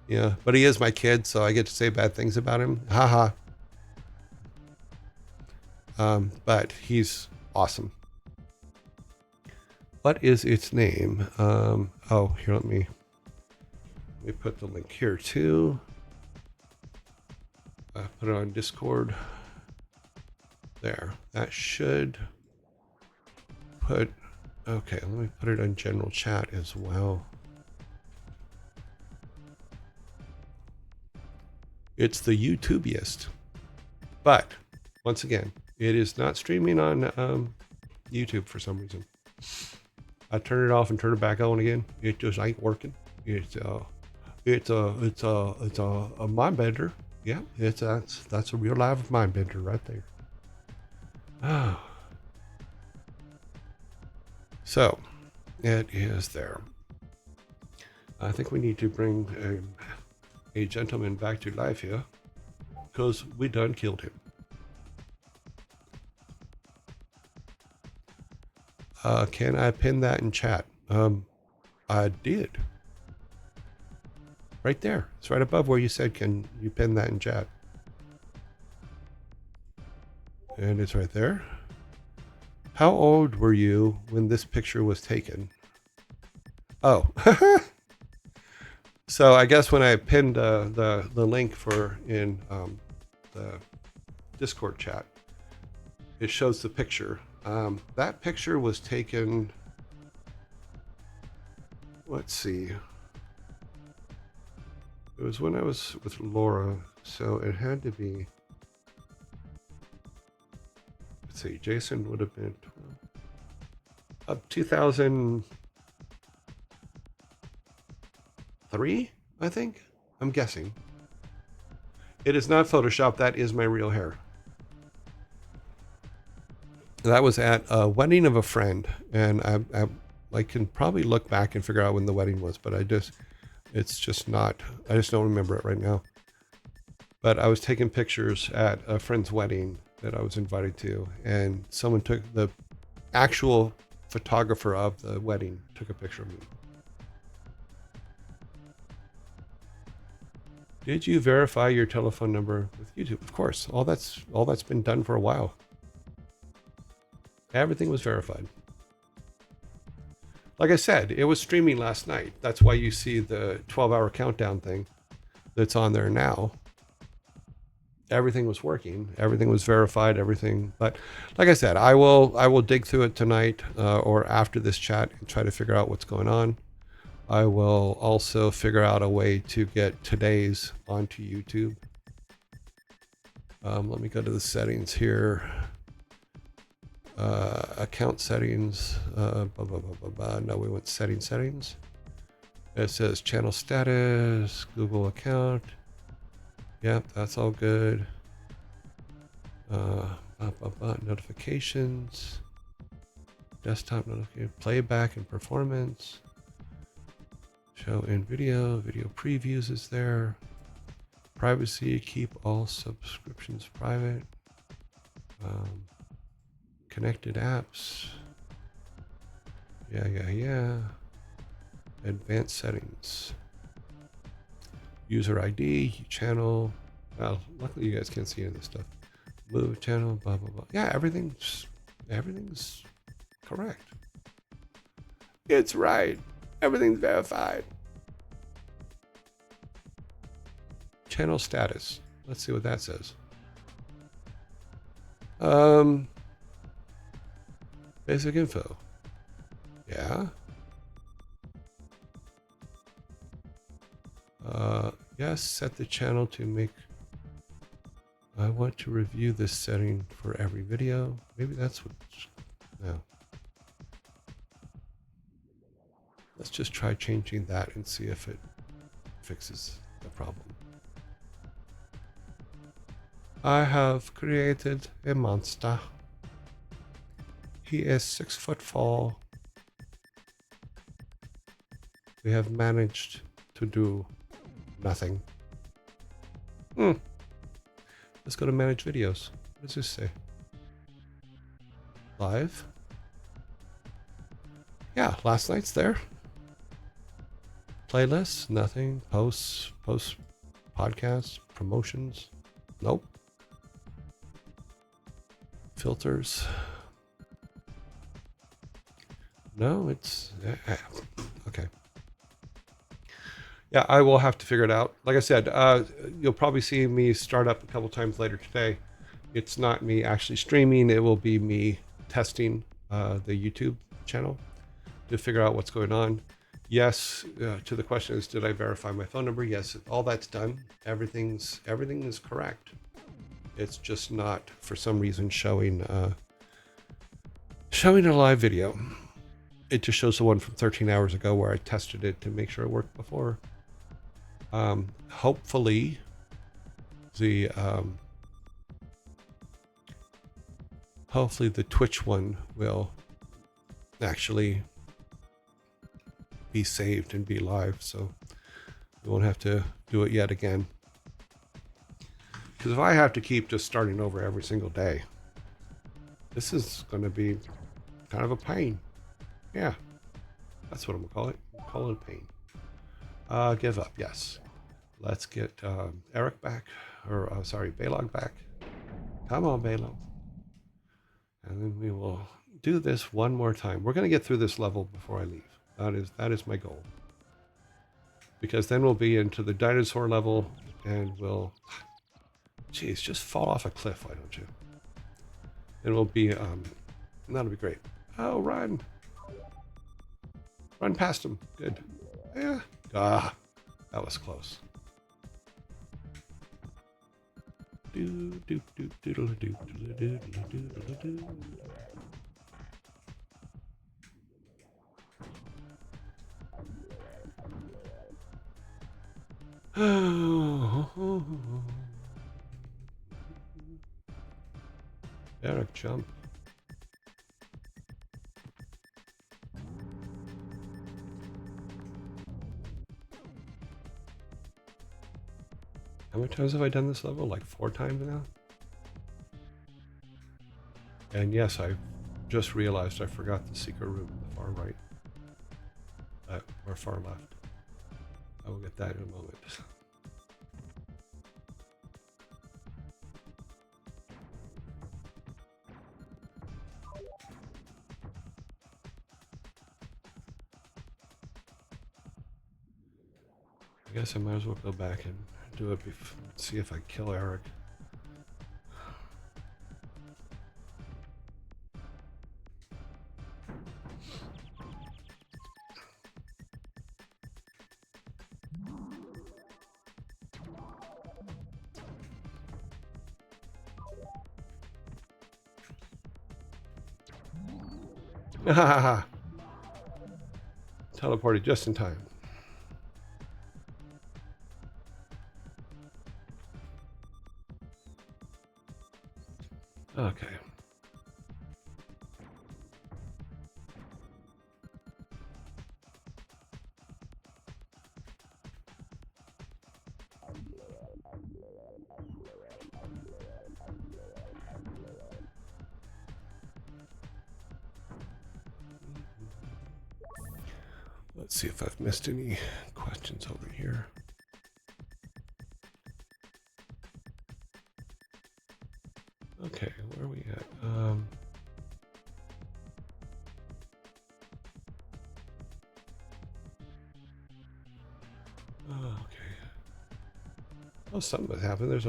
Yeah, but he is my kid, so I get to say bad things about him. Haha. But he's awesome. What is its name? Oh, here, let me put the link here too. Put it on Discord. There. That should put. Okay, let me put it on general chat as well. It's the YouTubiest. But once again, it is not streaming on YouTube for some reason. I turn it off and turn it back on again. It just ain't working. It's a mind bender. Yeah, that's a real live mind bender right there. Oh. So it is there. I think we need to bring a gentleman back to life here because we done killed him. Can I pin that in chat? I did. Right there. It's right above where you said, can you pin that in chat? And it's right there. How old were you when this picture was taken? Oh. So I guess when I pinned the link for in the Discord chat, it shows the picture. That picture was taken, let's see. It was when I was with Laura, so it had to be, let's see, Jason would have been 2003, I think. I'm guessing. It is not Photoshop. That is my real hair. That was at a wedding of a friend, and I can probably look back and figure out when the wedding was, but it's just not, I just don't remember it right now. But I was taking pictures at a friend's wedding that I was invited to, and someone took, the actual photographer of the wedding took a picture of me. Did you verify your telephone number with YouTube? Of course, all that's been done for a while. Everything was verified. Like I said, it was streaming last night. That's why you see the 12-hour countdown thing that's on there now. Everything was working. Everything was verified. Everything. But like I said, I will dig through it tonight or after this chat and try to figure out what's going on. I will also figure out a way to get today's onto YouTube. Let me go to the settings here. Account settings. No, we went settings. It says channel status, Google account. Yep, that's all good. Notifications. Desktop notification. Playback and performance. Show in video previews is there. Privacy, keep all subscriptions private. Connected apps. Yeah. Advanced settings. User ID, channel. Well, luckily you guys can't see any of this stuff. Move channel, blah blah blah. Yeah, everything's correct. It's right. Everything's verified. Channel status. Let's see what that says. Basic info. Yeah. Yes, set the channel to make. I want to review this setting for every video. Maybe that's what. No. Let's just try changing that and see if it fixes the problem. I have created a monster. He is 6 foot tall. We have managed to do nothing. Let's go to manage videos. What does this say? Live? Yeah, last night's there. Playlists, nothing. Posts, podcasts, promotions. Nope. Filters. No, it's okay. Yeah, I will have to figure it out. Like I said, you'll probably see me start up a couple times later today. It's not me actually streaming. It will be me testing the YouTube channel to figure out what's going on. Yes, to the question is, did I verify my phone number? Yes, all that's done. Everything is correct. It's just not, for some reason, showing a live video. It just shows the one from 13 hours ago where I tested it to make sure it worked before. Hopefully the Twitch one will actually be saved and be live, so we won't have to do it yet again. Because if I have to keep just starting over every single day, this is going to be kind of a pain. Yeah, that's what I'm gonna call it. Call it a pain. Give up. Yes. Let's get Eric back, or sorry, Balog back. Come on, Balog. And then we will do this one more time. We're gonna get through this level before I leave. That is my goal. Because then we'll be into the dinosaur level, and we'll, geez, just fall off a cliff, why don't you? And we'll be, that'll be great. Oh, run! Run past him. Good. Yeah. Ah, that was close. Eric, jump. How many times have I done this level? Like 4 times now? And yes, I just realized I forgot the secret room in the far right. Or far left. I will get that in a moment. I guess I might as well go back and do it, see if I kill Eric. Teleported just in time. Okay. Let's see if I've missed any questions over here. Oh, something has happened. There's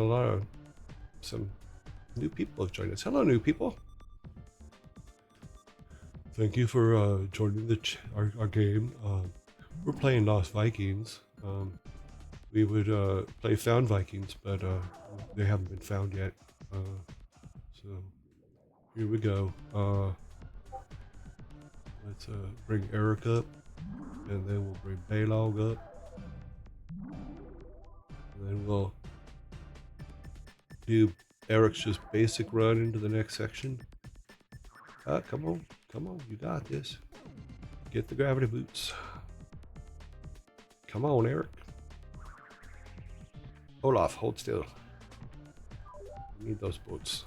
some new people have joined us. Hello, new people. Thank you for joining our game. We're playing Lost Vikings. We would play Found Vikings, but they haven't been found yet. So here we go. Let's bring Eric up, and then we'll bring Baylog up, and then we'll do Eric's just basic run into the next section. Come on, you got this. Get the gravity boots. Come on, Eric. Olaf, hold still. We need those boots.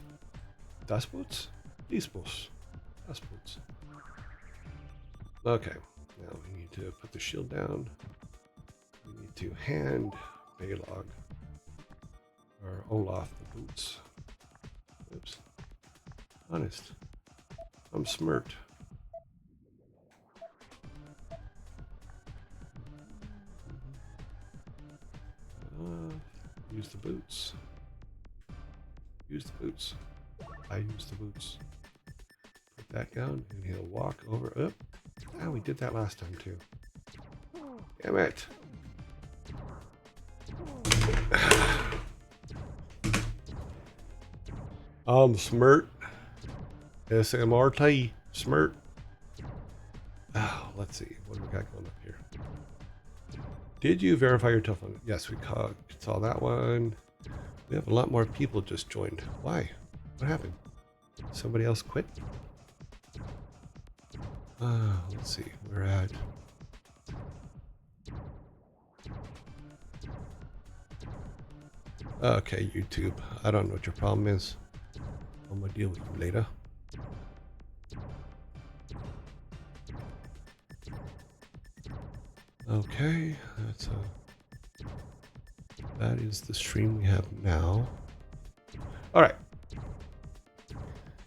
Das boots? These boots. Das boots. Okay, now we need to put the shield down. We need to hand Baylog or Olaf the boots. Oops. Honest. I'm smirked. Use the boots. Use the boots. I use the boots. Put that down and he'll walk over. Up. Oh, we did that last time too. Damn it. Smirt. SMRT. Smirt. Oh, let's see. What do we got going up here? Did you verify your telephone? Yes, we saw that one. We have a lot more people just joined. Why? What happened? Somebody else quit? Let's see. We're at... Okay, YouTube. I don't know what your problem is. I'm gonna deal with you later. Okay, that is the stream we have now. All right.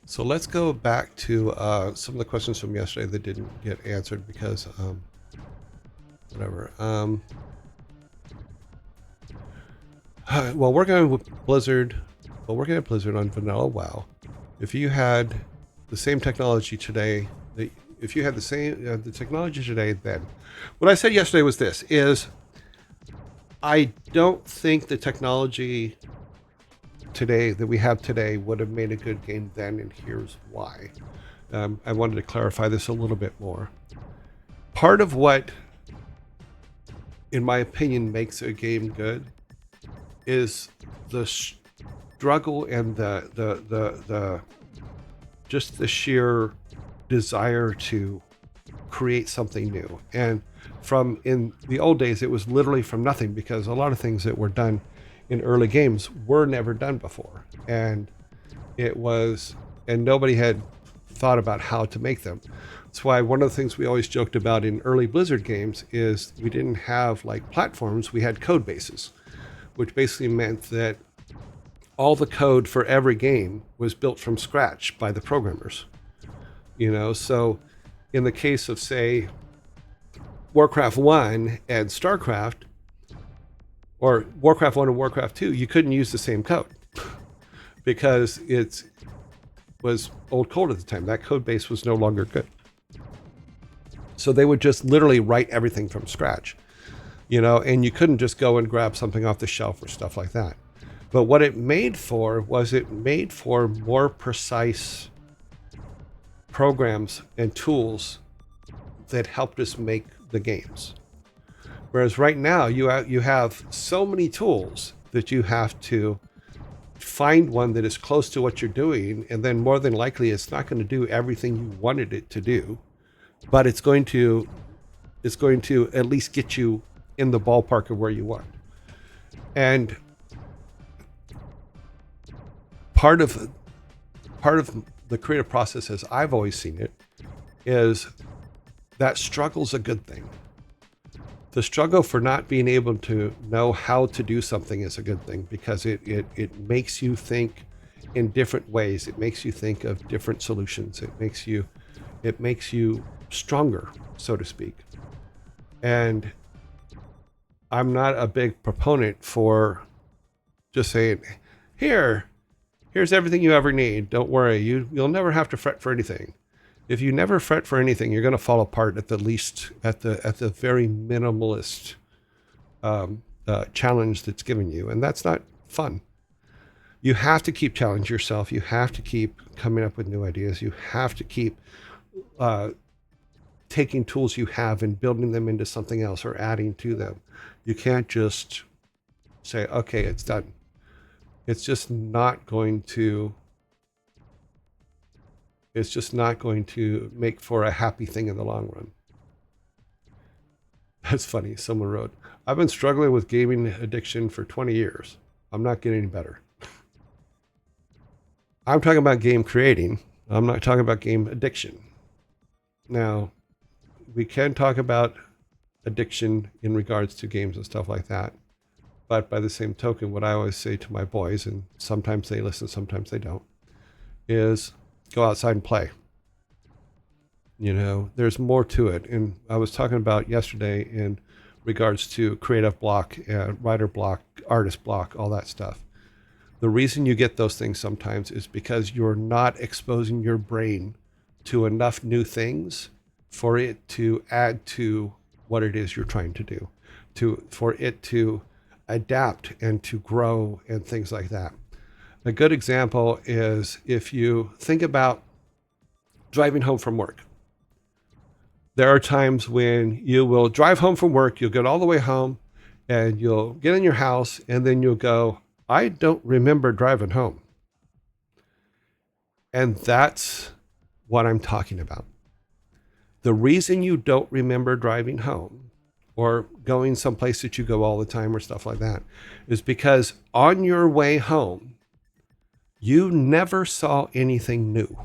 So let's go back to some of the questions from yesterday that didn't get answered because whatever. Well, working with Blizzard. Well, working at Blizzard on Vanilla WoW. If you had the same technology today, if you had the same the technology today, then what I said yesterday was this: is I don't think the technology today that we have today would have made a good game then, and here's why. I wanted to clarify this a little bit more. Part of what, in my opinion, makes a game good is the struggle and the just the sheer desire to create something new. And from in the old days, it was literally from nothing, because a lot of things that were done in early games were never done before, and nobody had thought about how to make them. That's why one of the things we always joked about in early Blizzard games is we didn't have like platforms, we had code bases, which basically meant that all the code for every game was built from scratch by the programmers. You know, so in the case of, say, Warcraft 1 and StarCraft, or Warcraft 1 and Warcraft 2, you couldn't use the same code because it was old code at the time. That code base was no longer good. So they would just literally write everything from scratch, you know, and you couldn't just go and grab something off the shelf or stuff like that. But what it made for was it made for more precise programs and tools that helped us make the games. Whereas right now you have so many tools that you have to find one that is close to what you're doing, and then more than likely it's not going to do everything you wanted it to do, but it's going to at least get you in the ballpark of where you want. And part of the creative process, as I've always seen it, is that struggle's a good thing. The struggle for not being able to know how to do something is a good thing, because it makes you think in different ways. It makes you think of different solutions. It makes you stronger, so to speak. And I'm not a big proponent for just saying, here's everything you ever need. Don't worry. You'll never have to fret for anything. If you never fret for anything, you're going to fall apart at the least, at the very minimalist challenge that's given you. And that's not fun. You have to keep challenging yourself. You have to keep coming up with new ideas. You have to keep taking tools you have and building them into something else or adding to them. You can't just say, okay, it's done. It's just not going to make for a happy thing in the long run. That's funny. Someone wrote, I've been struggling with gaming addiction for 20 years. I'm not getting any better. I'm talking about game creating. I'm not talking about game addiction. Now, we can talk about addiction in regards to games and stuff like that. But by the same token, what I always say to my boys, and sometimes they listen, sometimes they don't, is go outside and play. You know, there's more to it. And I was talking about yesterday in regards to creative block, writer block, artist block, all that stuff. The reason you get those things sometimes is because you're not exposing your brain to enough new things for it to add to what it is you're trying to do, for it to adapt and to grow and things like that. A good example is if you think about driving home from work. There are times when you will drive home from work, you'll get all the way home and you'll get in your house and then you'll go, I don't remember driving home. And that's what I'm talking about. The reason you don't remember driving home or going someplace that you go all the time or stuff like that is because on your way home, you never saw anything new.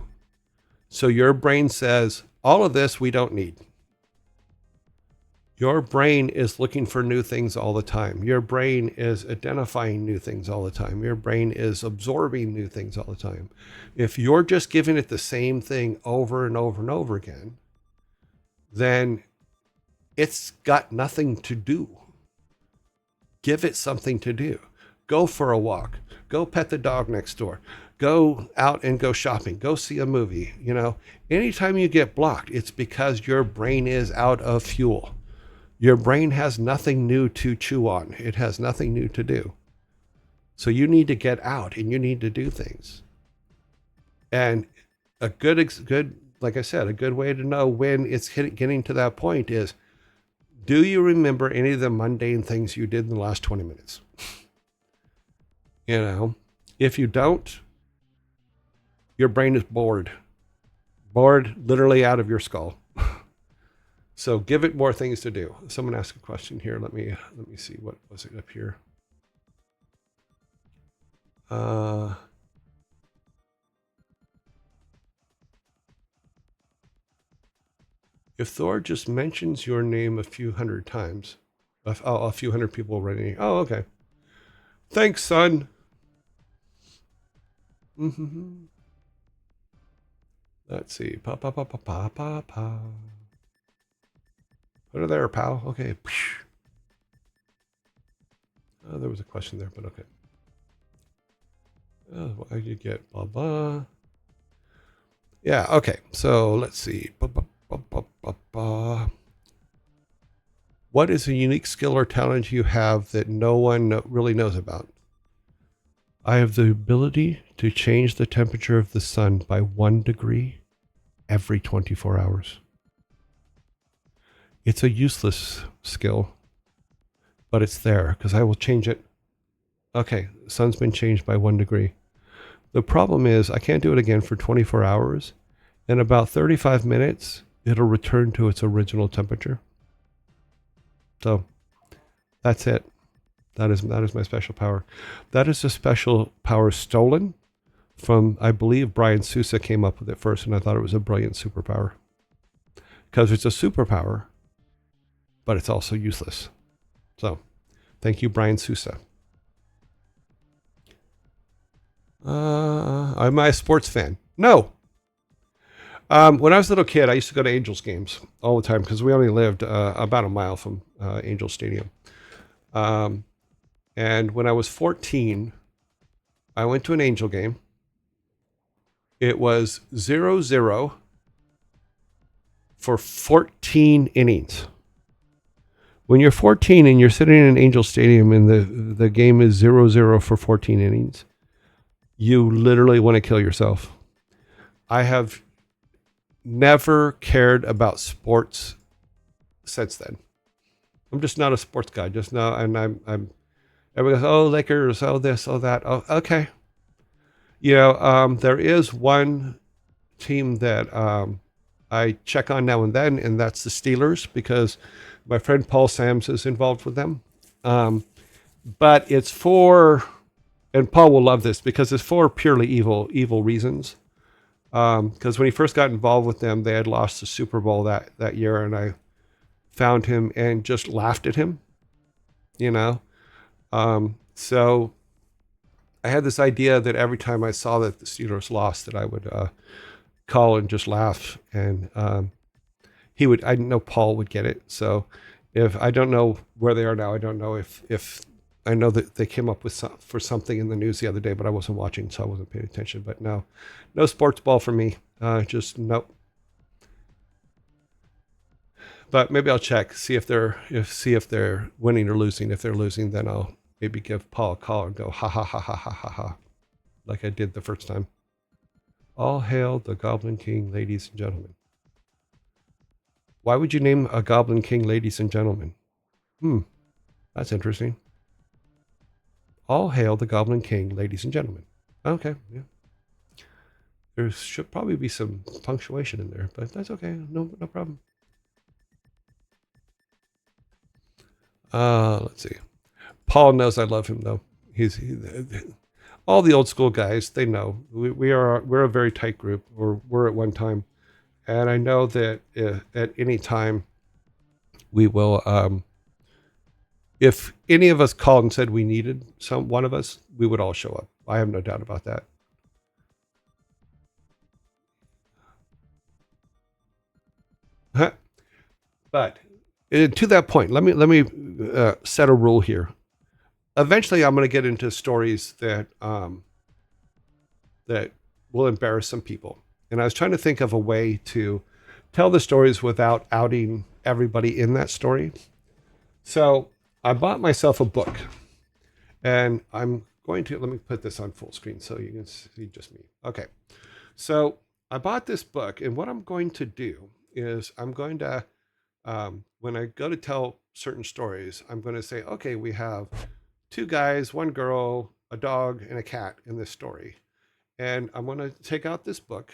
So your brain says, all of this we don't need. Your brain is looking for new things all the time. Your brain is identifying new things all the time. Your brain is absorbing new things all the time. If you're just giving it the same thing over and over and over again, then it's got nothing to do. Give it something to do. Go for a walk. Go pet the dog next door. Go out and go shopping. Go see a movie. You know, anytime you get blocked, it's because your brain is out of fuel. Your brain has nothing new to chew on. It has nothing new to do. So you need to get out and you need to do things. And a good, like I said, a good way to know when it's getting to that point is, do you remember any of the mundane things you did in the last 20 minutes? You know, if you don't, your brain is bored literally out of your skull. So give it more things to do. Someone asked a question here. Let me see. What was it up here? If Thor just mentions your name a few hundred times, a few hundred people already. Oh, okay. Thanks, son. Mm-hmm. Let's see. Pa pa pa pa pa pa pa. Put it there, pal. Okay. Oh, there was a question there, but okay. What did you get? Blah blah. Yeah. Okay. So let's see. What is a unique skill or talent you have that no one really knows about? I have the ability to change the temperature of the sun by 1 degree every 24 hours. It's a useless skill, but it's there because I will change it. Okay, the sun's been changed by 1 degree. The problem is I can't do it again for 24 hours. In about 35 minutes, it'll return to its original temperature. So that's it. That is my special power. That is a special power stolen from, I believe Brian Sousa came up with it first, and I thought it was a brilliant superpower. Because it's a superpower, but it's also useless. So thank you, Brian Sousa. Am I a sports fan? No. When I was a little kid, I used to go to Angels games all the time because we only lived about a mile from Angels Stadium. And when I was 14, I went to an Angel game. It was 0-0 for 14 innings. When you're 14 and you're sitting in an Angel Stadium and the game is 0-0 for 14 innings, you literally want to kill yourself. I have never cared about sports since then. I'm just not a sports guy. Just now, and I'm. Everybody goes, oh, Lakers, oh this, oh that, oh okay. There is one team that I check on now and then, and that's the Steelers because my friend Paul Sams is involved with them. But it's for, and Paul will love this because it's for purely evil reasons. Because when he first got involved with them, they had lost the Super Bowl that year, and I found him and just laughed at him, you know. So I had this idea that every time I saw that the Steelers lost, that I would call and just laugh, and he would. I know Paul would get it. So if I don't know where they are now, I don't know if I know that they came up with for something in the news the other day, but I wasn't watching, so I wasn't paying attention. But no sports ball for me. Just nope. But maybe I'll check, see if they're winning or losing. If they're losing, then I'll maybe give Paul a call and go ha ha ha ha ha ha ha, like I did the first time. All hail the Goblin King, ladies and gentlemen. Why would you name a Goblin King, ladies and gentlemen? That's interesting. All hail the Goblin King, ladies and gentlemen. Okay, yeah. There should probably be some punctuation in there, but that's okay. No problem. Let's see. Paul knows I love him though. All the old school guys. They know we're a very tight group, or were at one time, and I know that at any time we will. If any of us called and said we needed one of us, we would all show up. I have no doubt about that. But to that point, let me set a rule here. Eventually, I'm going to get into stories that will embarrass some people, and I was trying to think of a way to tell the stories without outing everybody in that story. So I bought myself a book, and I'm going to let me put this on full screen so you can see just me. Okay, so I bought this book, and what I'm going to do is I'm going to when I go to tell certain stories, I'm going to say, okay, we have two guys, one girl, a dog, and a cat in this story. And I'm going to take out this book.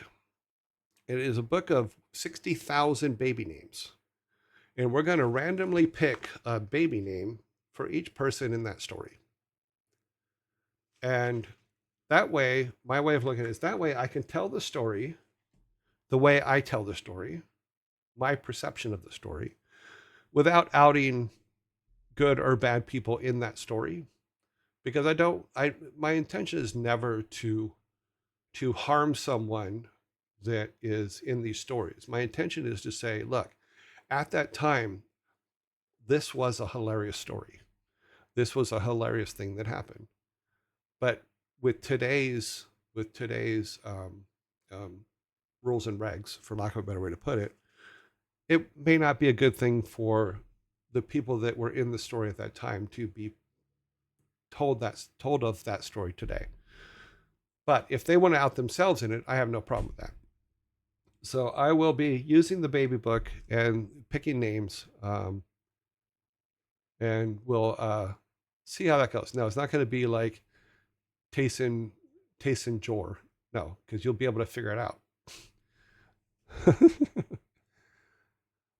It is a book of 60,000 baby names. And we're going to randomly pick a baby name for each person in that story. And that way, my way of looking at it is that way I can tell the story the way I tell the story, my perception of the story, without outing good or bad people in that story. Because my intention is never to harm someone that is in these stories. My intention is to say, look, at that time, this was a hilarious story. This was a hilarious thing that happened. But with today's rules and regs, for lack of a better way to put it, it may not be a good thing for the people that were in the story at that time to be told of that story today. But if they want to out themselves in it, I have no problem with that. So I will be using the baby book and picking names, and we'll see how that goes. No, it's not going to be like Tayson Jor. No, because you'll be able to figure it out.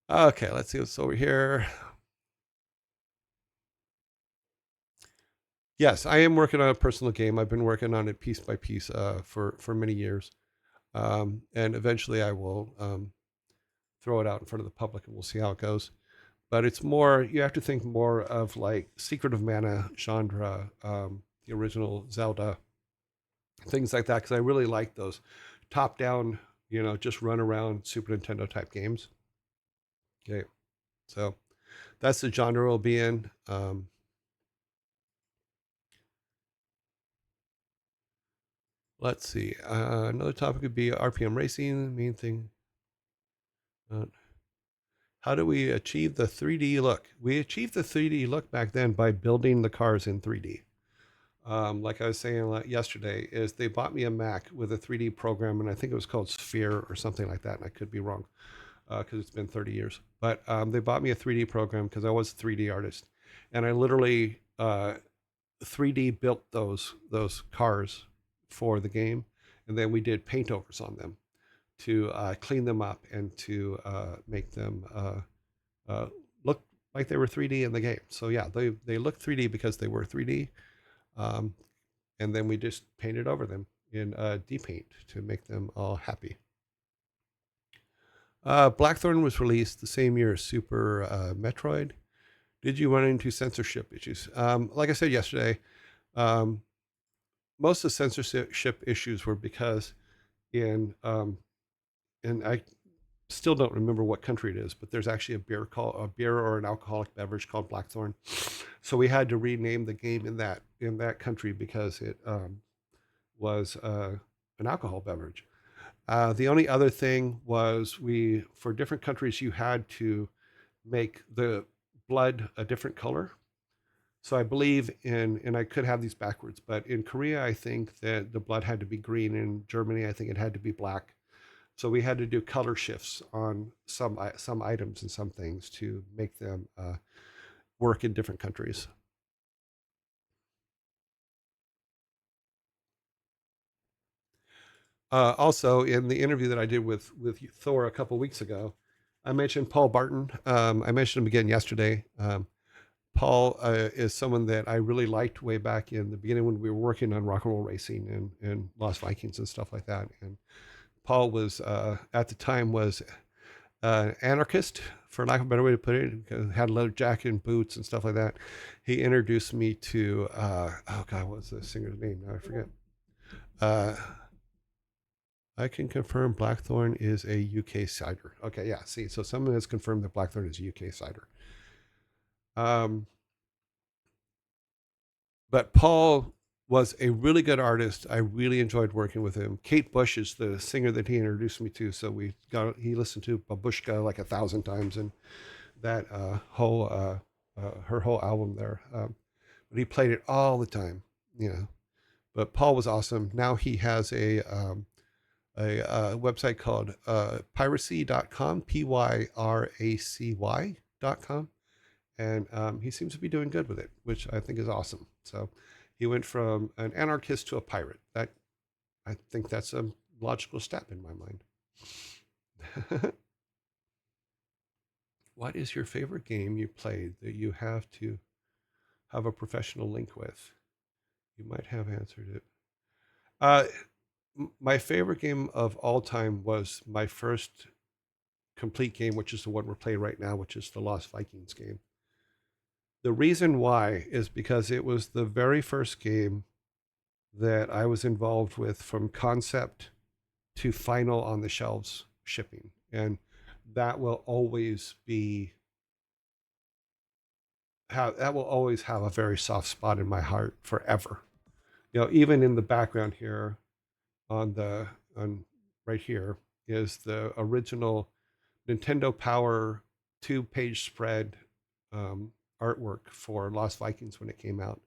Okay, let's see what's over here. Yes, I am working on a personal game. I've been working on it piece by piece for many years, and eventually I will throw it out in front of the public, and we'll see how it goes. But it's more, you have to think more of like Secret of Mana, Chandra, the original Zelda, things like that, because I really like those top down, just run around Super Nintendo type games. Okay, so that's the genre we'll be in. Let's see. Another topic could be RPM racing. Main thing. Uh, how do we achieve the 3D look? We achieved the 3D look back then by building the cars in 3D. Like I was saying yesterday, is they bought me a Mac with a 3D program, and I think it was called Sphere or something like that, and I could be wrong because it's been 30 years. But they bought me a 3D program because I was a 3D artist, and I literally 3D built those cars for the game, and then we did paint overs on them to clean them up and to make them uh, look like they were 3D in the game. So yeah, they look 3D because they were 3D, um, and then we just painted over them in D-Paint to make them all happy. Blackthorn was released the same year as Super Metroid. Did you run into censorship issues? Like I said yesterday, um, most of the censorship issues were because and I still don't remember what country it is, but there's actually a beer or an alcoholic beverage called Blackthorn. So we had to rename the game in that country because it was an alcohol beverage. The only other thing was we for different countries you had to make the blood a different color. So I believe and I could have these backwards, but in Korea I think that the blood had to be green. In Germany I think it had to be black. So we had to do color shifts on some items and some things to make them work in different countries. Also, in the interview that I did with Thor a couple weeks ago, I mentioned Paul Barton. I mentioned him again yesterday. Paul is someone that I really liked way back in the beginning when we were working on rock and roll racing and Lost Vikings and stuff like that. And Paul was at the time was anarchist, for lack of a better way to put it. Had a leather jacket and boots and stuff like that. He introduced me to oh god, what's the singer's name? Now I forget. Uh, I can confirm Blackthorn is a UK cider. Okay, yeah. See, so someone has confirmed that Blackthorn is a UK cider. Um, but Paul was a really good artist. I really enjoyed working with him. Kate Bush is the singer that he introduced me to. So he listened to Babushka like 1,000 times, and that whole her whole album there. But he played it all the time, you know. But Paul was awesome. Now he has a website called pyracy.com, pyracy.com, and he seems to be doing good with it, which I think is awesome. So he went from an anarchist to a pirate. That I think that's a logical step in my mind. What is your favorite game you played that you have to have a professional link with? You might have answered it. Uh, my favorite game of all time was my first complete game, which is the one we're playing right now, which is the Lost Vikings game. The reason why is because it was the very first game that I was involved with from concept to final on the shelves shipping. And that will always be that will always have a very soft spot in my heart forever. You know, even in the background here on the on right here is the original Nintendo Power 2-page spread um, artwork for Lost Vikings when it came out.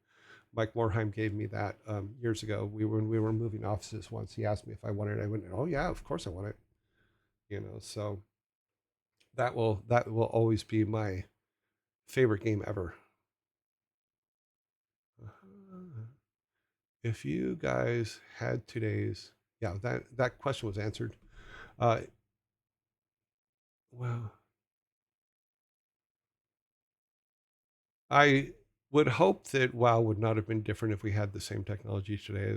Mike Morheim gave me that years ago. When we were moving offices once. He asked me if I wanted it. I went, "Oh yeah, of course I want it." You know, so that will always be my favorite game ever. If you guys had today's, yeah, that question was answered. Uh, well, I would hope that WoW would not have been different if we had the same technology today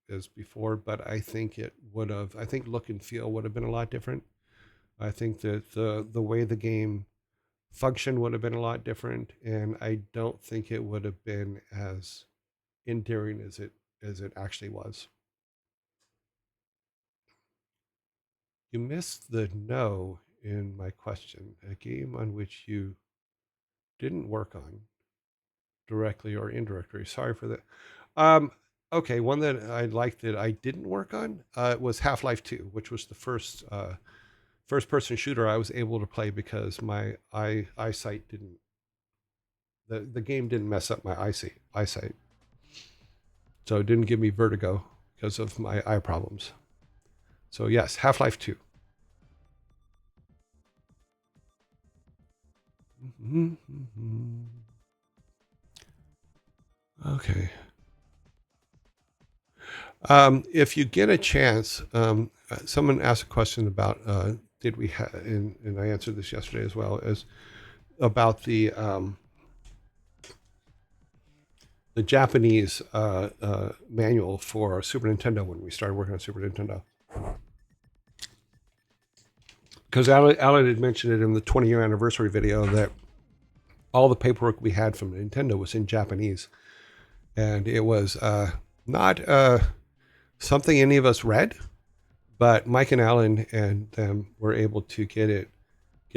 as before, but I think it would have. I think look and feel would have been a lot different. I think that the way the game functioned would have been a lot different, and I don't think it would have been as endearing as it actually was. You missed the no in my question. A game on which you didn't work on directly or indirectly. Sorry for that. Um, Okay, one that I liked that I didn't work on was Half-Life 2, which was the first person shooter I was able to play because my eyesight didn't the game didn't mess up my eyesight. So it didn't give me vertigo because of my eye problems. So yes, Half-Life 2. Okay. If you get a chance, someone asked a question about did we have, and I answered this yesterday as well, is about the Japanese manual for Super Nintendo when we started working on Super Nintendo. Because Alan had mentioned it in the 20-year anniversary video that all the paperwork we had from Nintendo was in Japanese, and it was not something any of us read, but Mike and Alan and them were able to get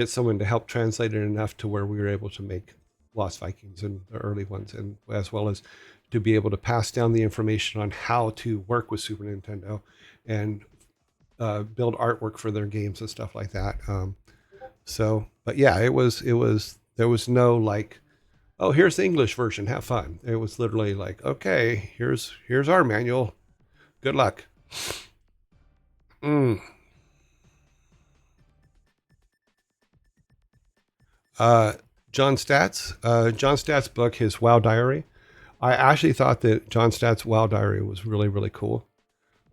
someone to help translate it enough to where we were able to make Lost Vikings and the early ones, and as well as to be able to pass down the information on how to work with Super Nintendo and build artwork for their games and stuff like that. But yeah, it was there was no like, oh, here's the English version, have fun. It was literally like, okay, here's our manual, good luck. Mm. Uh, John Stat's book, his WoW Diary. I actually thought that John Stat's WoW Diary was really, really cool.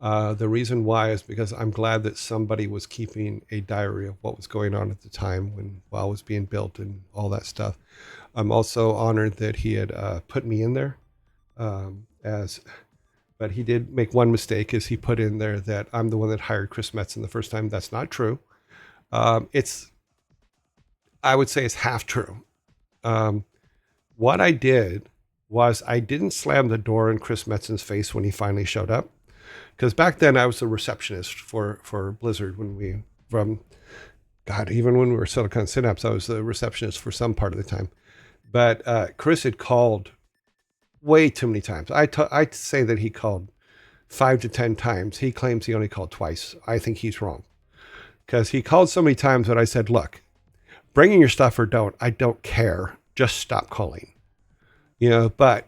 The reason why is because I'm glad that somebody was keeping a diary of what was going on at the time when WoW was being built and all that stuff. I'm also honored that he had put me in there as, but he did make one mistake, is he put in there that I'm the one that hired Chris Metzen the first time. That's not true. It's, I would say it's half true. Um, what I did was I didn't slam the door in Chris Metzen's face when he finally showed up. Because back then I was the receptionist for Blizzard when we, from, God, even when we were Silicon Synapse, I was the receptionist for some part of the time. But Chris had called way too many times. I'd say that he called 5 to 10 times. He claims he only called twice. I think he's wrong. Because he called so many times that I said, look, bringing your stuff or don't, I don't care. Just stop calling. But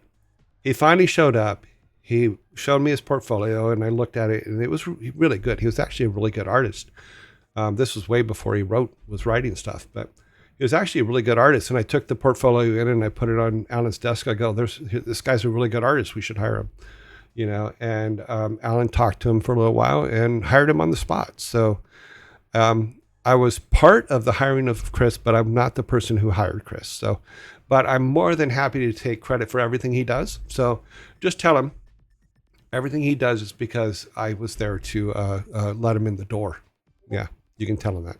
he finally showed up. He showed me his portfolio and I looked at it and it was really good. He was actually a really good artist. This was way before he was writing stuff, but he was actually a really good artist. And I took the portfolio in and I put it on Alan's desk. I go, this guy's a really good artist. We should hire him, and Alan talked to him for a little while and hired him on the spot. So I was part of the hiring of Chris, but I'm not the person who hired Chris. So, but I'm more than happy to take credit for everything he does. So just tell him everything he does is because I was there to let him in the door. Yeah, you can tell him that.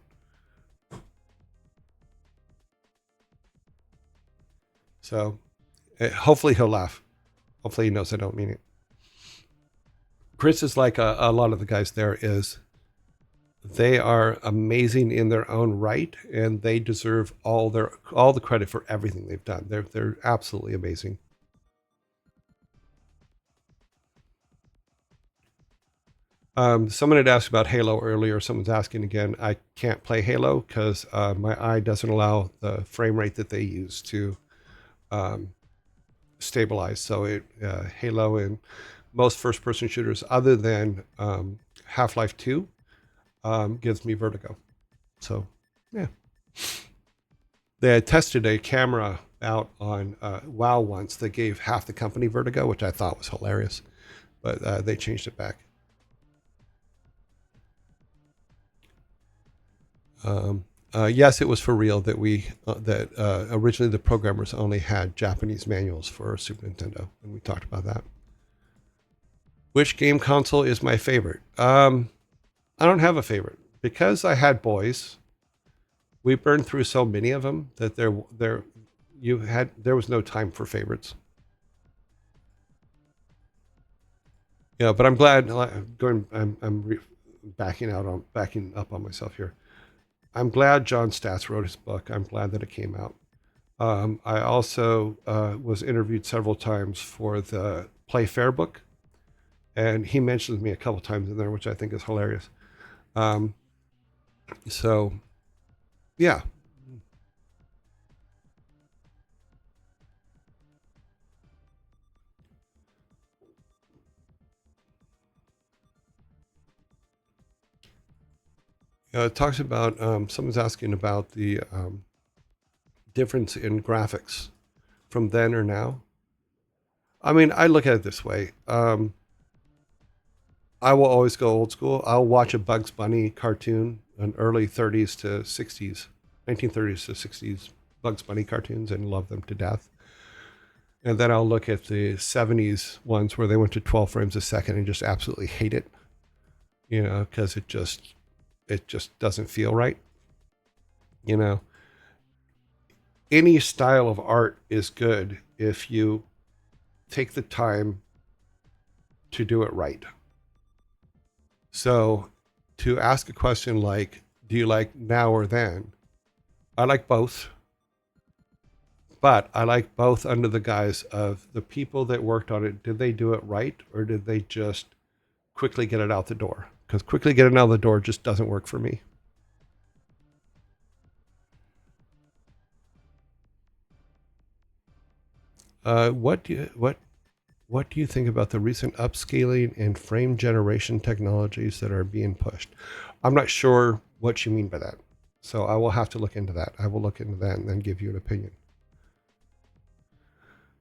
So hopefully he'll laugh. Hopefully he knows I don't mean it. Chris is like a lot of the guys there is. They are amazing in their own right, and they deserve all the credit for everything they've done. They're absolutely amazing. Someone had asked about Halo earlier. Someone's asking again. I can't play Halo because my eye doesn't allow the frame rate that they use to um, stabilize. So Halo and most first-person shooters, other than Half-Life 2, gives me vertigo. So, yeah. They had tested a camera out on WoW once that gave half the company vertigo, which I thought was hilarious, but they changed it back. Yes, it was for real that originally the programmers only had Japanese manuals for Super Nintendo, and we talked about that. Which game console is my favorite? I don't have a favorite because I had boys. We burned through so many of them that there was no time for favorites. Yeah, but I'm glad backing up on myself here. I'm glad John Stats wrote his book. I'm glad that it came out. I also was interviewed several times for the Play Fair book, And he mentions me a couple times in there, which I think is hilarious. Um, so, yeah. It talks about, someone's asking about the difference in graphics from then or now. I mean, I look at it this way. I will always go old school. I'll watch a Bugs Bunny cartoon, an early 30s to 60s, 1930s to 60s Bugs Bunny cartoons, and love them to death. And then I'll look at the 70s ones where they went to 12 frames a second and just absolutely hate it, because it just doesn't feel right. You know, any style of art is good if you take the time to do it right. So, to ask a question like, do you like now or then? I like both, but I like both under the guise of the people that worked on it. Did they do it right, or did they just quickly get it out the door? Because quickly getting out the door just doesn't work for me. What do you think about the recent upscaling and frame generation technologies that are being pushed? I'm not sure what you mean by that, so I will have to look into that. I will look into that and then give you an opinion.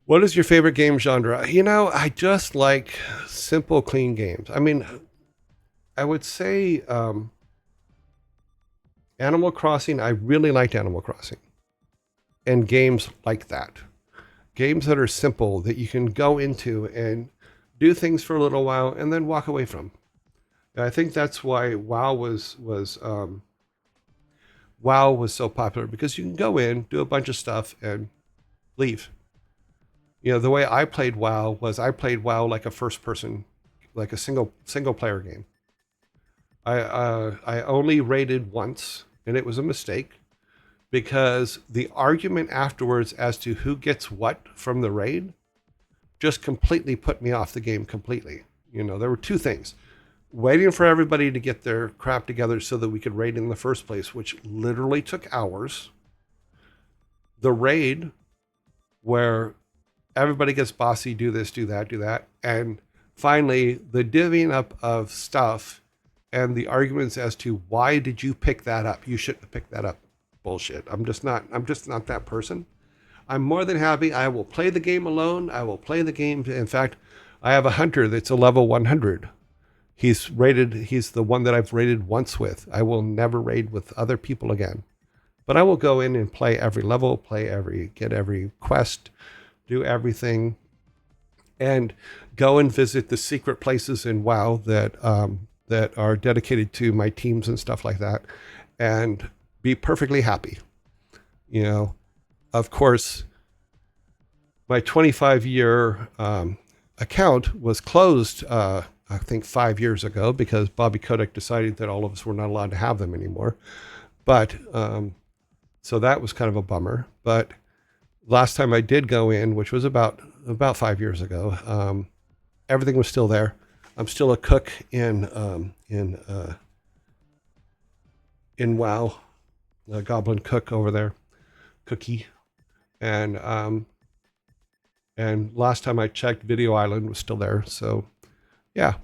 What is your favorite game genre? I just like simple, clean games. I mean, I would say Animal Crossing. I really liked Animal Crossing and games like that. Games that are simple that you can go into and do things for a little while and then walk away from. And I think that's why WoW was so popular, because you can go in, do a bunch of stuff, and leave. The way I played WoW was I played WoW like a first person, like a single player game. I only raided once, and it was a mistake because the argument afterwards as to who gets what from the raid just completely put me off the game completely. There were two things: waiting for everybody to get their crap together so that we could raid in the first place, which literally took hours. The raid where everybody gets bossy, do this, do that. And finally, the divvying up of stuff and the arguments as to why did you pick that up? You shouldn't have picked that up. Bullshit. I'm just not that person. I'm more than happy. I will play the game alone. I will play the game. In fact, I have a hunter that's a level 100. He's the one that I've raided once with. I will never raid with other people again. But I will go in and play every level, get every quest, do everything, and go and visit the secret places in WoW that are dedicated to my teams and stuff like that, and be perfectly happy. You know, of course, my 25-year account was closed, I think 5 years ago, because Bobby Kotick decided that all of us were not allowed to have them anymore. But so that was kind of a bummer. But last time I did go in, which was about 5 years ago, everything was still there. I'm still a cook in WoW, a goblin cook over there, cookie, and last time I checked, Video Island was still there. So yeah,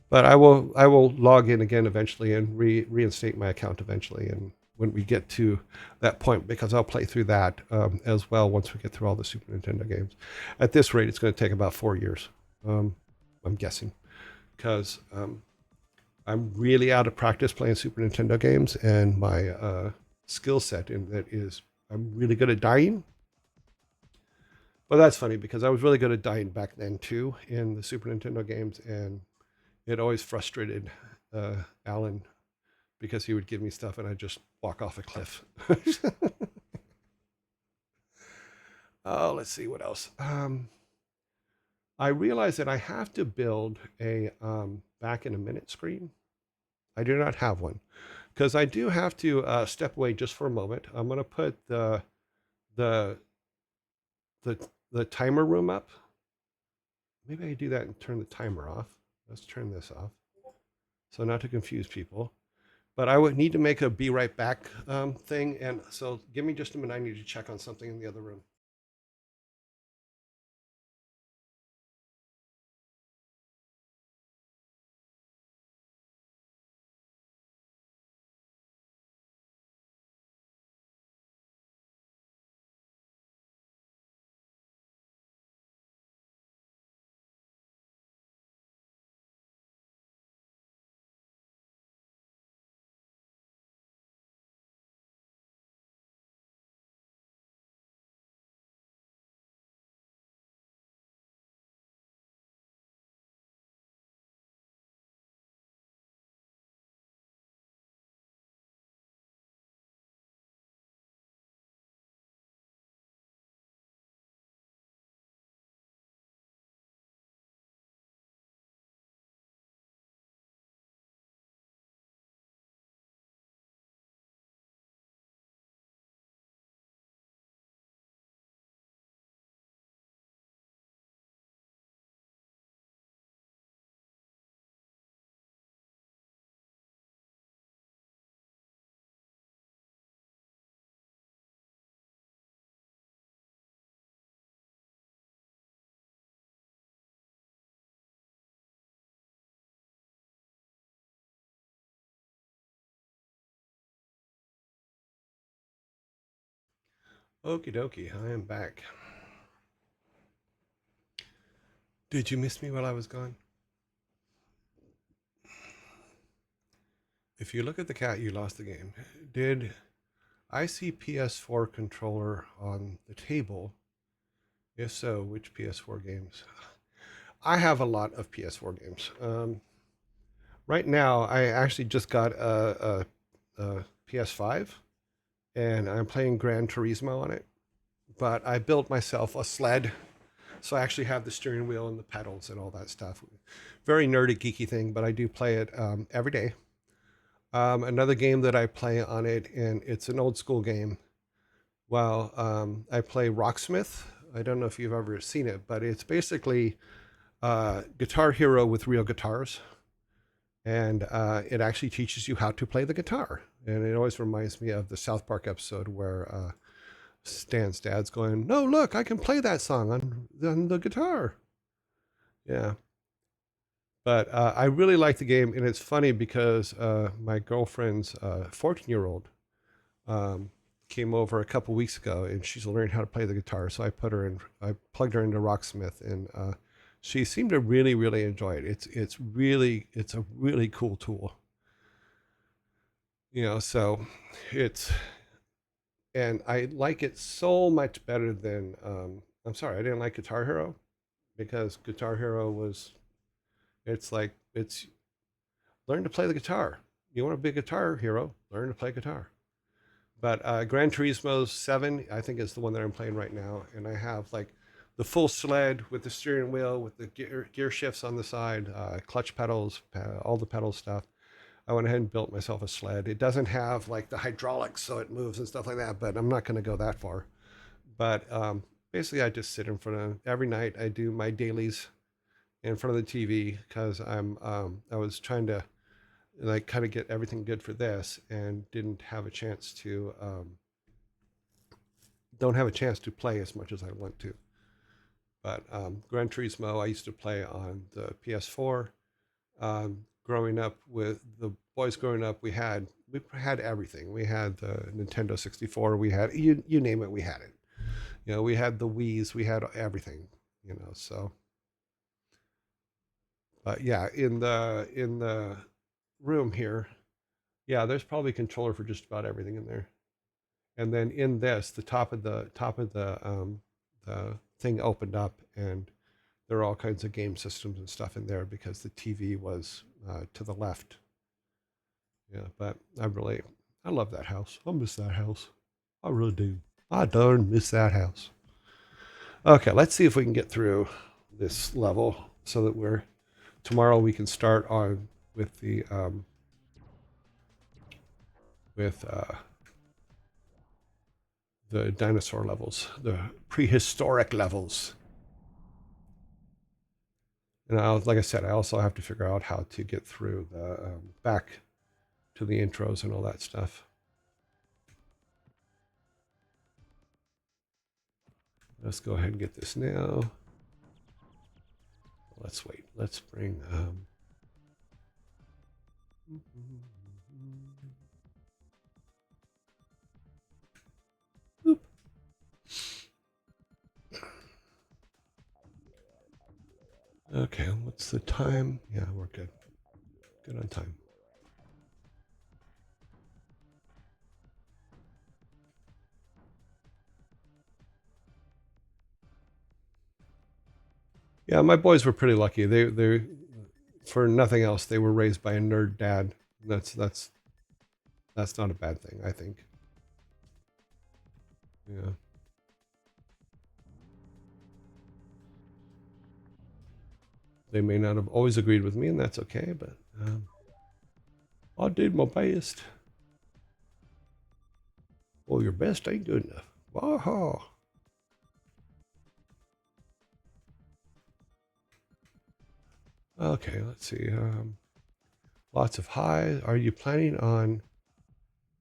but I will log in again eventually and reinstate my account eventually, and when we get to that point, because I'll play through that as well once we get through all the Super Nintendo games. At this rate, it's going to take about 4 years, I'm guessing, because I'm really out of practice playing Super Nintendo games, and my skill set in that is I'm really good at dying. But that's funny because I was really good at dying back then too in the Super Nintendo games, and it always frustrated Alan because he would give me stuff and I'd just walk off a cliff. Oh, let's see what else. I realize that I have to build a back in a minute screen. I do not have one because I do have to step away just for a moment. I'm going to put the the timer room up. Maybe I do that and turn the timer off. Let's turn this off. So not to confuse people. But I would need to make a be right back thing. And so give me just a minute. I need to check on something in the other room. Okie dokie, I am back. Did you miss me while I was gone? If you look at the cat, you lost the game. Did I see PS4 controller on the table? If so, which PS4 games? I have a lot of PS4 games. Right now, I actually just got a PS5 and I'm playing Gran Turismo on it. But I built myself a sled. So I actually have the steering wheel and the pedals and all that stuff. Very nerdy, geeky thing, but I do play it every day. Another game that I play on it, and it's an old school game. Well, I play Rocksmith. I don't know if you've ever seen it, but it's basically Guitar Hero with real guitars. And it actually teaches you how to play the guitar. And it always reminds me of the South Park episode where Stan's dad's going, "No, look, I can play that song on the guitar." Yeah. But I really like the game, and it's funny because my girlfriend's 14-year-old um, came over a couple weeks ago, and she's learning how to play the guitar. So I plugged her into Rocksmith, and she seemed to really, really enjoy it. It's a really cool tool, you know. So it's and I like it so much better than I'm sorry, I didn't like Guitar Hero because Guitar Hero was it's like it's learn to play the guitar. You want to be a guitar hero, learn to play guitar. But Gran Turismo 7, I think, is the one that I'm playing right now. And I have like the full sled with the steering wheel, with the gear shifts on the side, clutch pedals, all the pedal stuff. I went ahead and built myself a sled. It doesn't have like the hydraulics so it moves and stuff like that, but I'm not going to go that far. But basically, I just sit in front of every night. I do my dailies in front of the TV because I was trying to like kind of get everything good for this and didn't have a chance to don't have a chance to play as much as I want to. But Gran Turismo I used to play on the PS4. Growing up with the boys growing up, we had everything. We had the Nintendo 64. We had you name it, we had it. You know, we had the Wii's. We had everything. You know, so but yeah, in the room here, yeah, there's probably a controller for just about everything in there. And then in this, the the thing opened up, and there are all kinds of game systems and stuff in there because the TV was to the left. Yeah, but I love that house. I miss that house. I really do. I darn miss that house. Okay, let's see if we can get through this level so that we're tomorrow we can start on with the with the dinosaur levels, the prehistoric levels. And like I said, I also have to figure out how to get through the back to the intros and all that stuff. Let's go ahead and get this now. Let's wait. Let's bring. Boop. Okay, what's the time? Yeah, we're good. Good on time. Yeah, my boys were pretty lucky. They for nothing else, they were raised by a nerd dad. That's not a bad thing, I think. Yeah. They may not have always agreed with me, and that's okay, but I did my best. Well, your best ain't good enough. Wow. Okay, let's see. Lots of highs. Are you planning on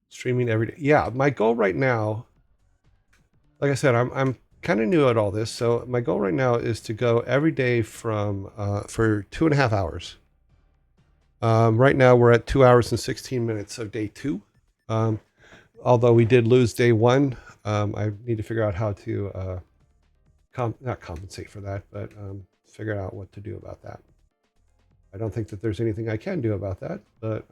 streaming every day? Yeah, my goal right now, like I said, I'm kind of new at all this, so my goal right now is to go every day from for 2.5 hours. Right now we're at 2 hours and 16 minutes of day 2. Although we did lose day 1, I need to figure out how to not compensate for that, but figure out what to do about that. I don't think that there's anything I can do about that, but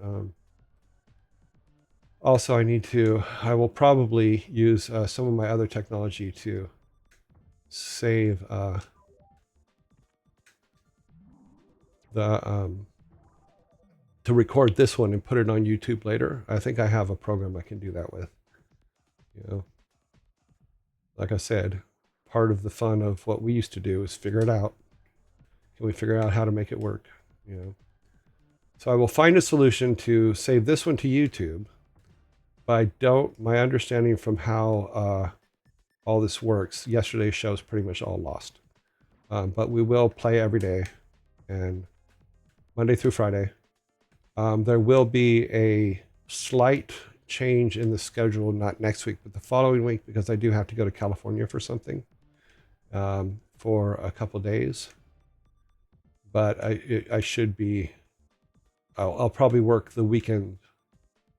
also I will probably use some of my other technology to save to record this one and put it on YouTube later. I think I have a program I can do that with. You know, like I said, part of the fun of what we used to do is figure it out. Can we figure out how to make it work? You know, so I will find a solution to save this one to YouTube. But I don't. My understanding from how all this works, yesterday's show is pretty much all lost. But we will play every day, and Monday through Friday. There will be a slight change in the schedule, not next week, but the following week, because I do have to go to California for something for a couple days. But I should be. I'll probably work the weekend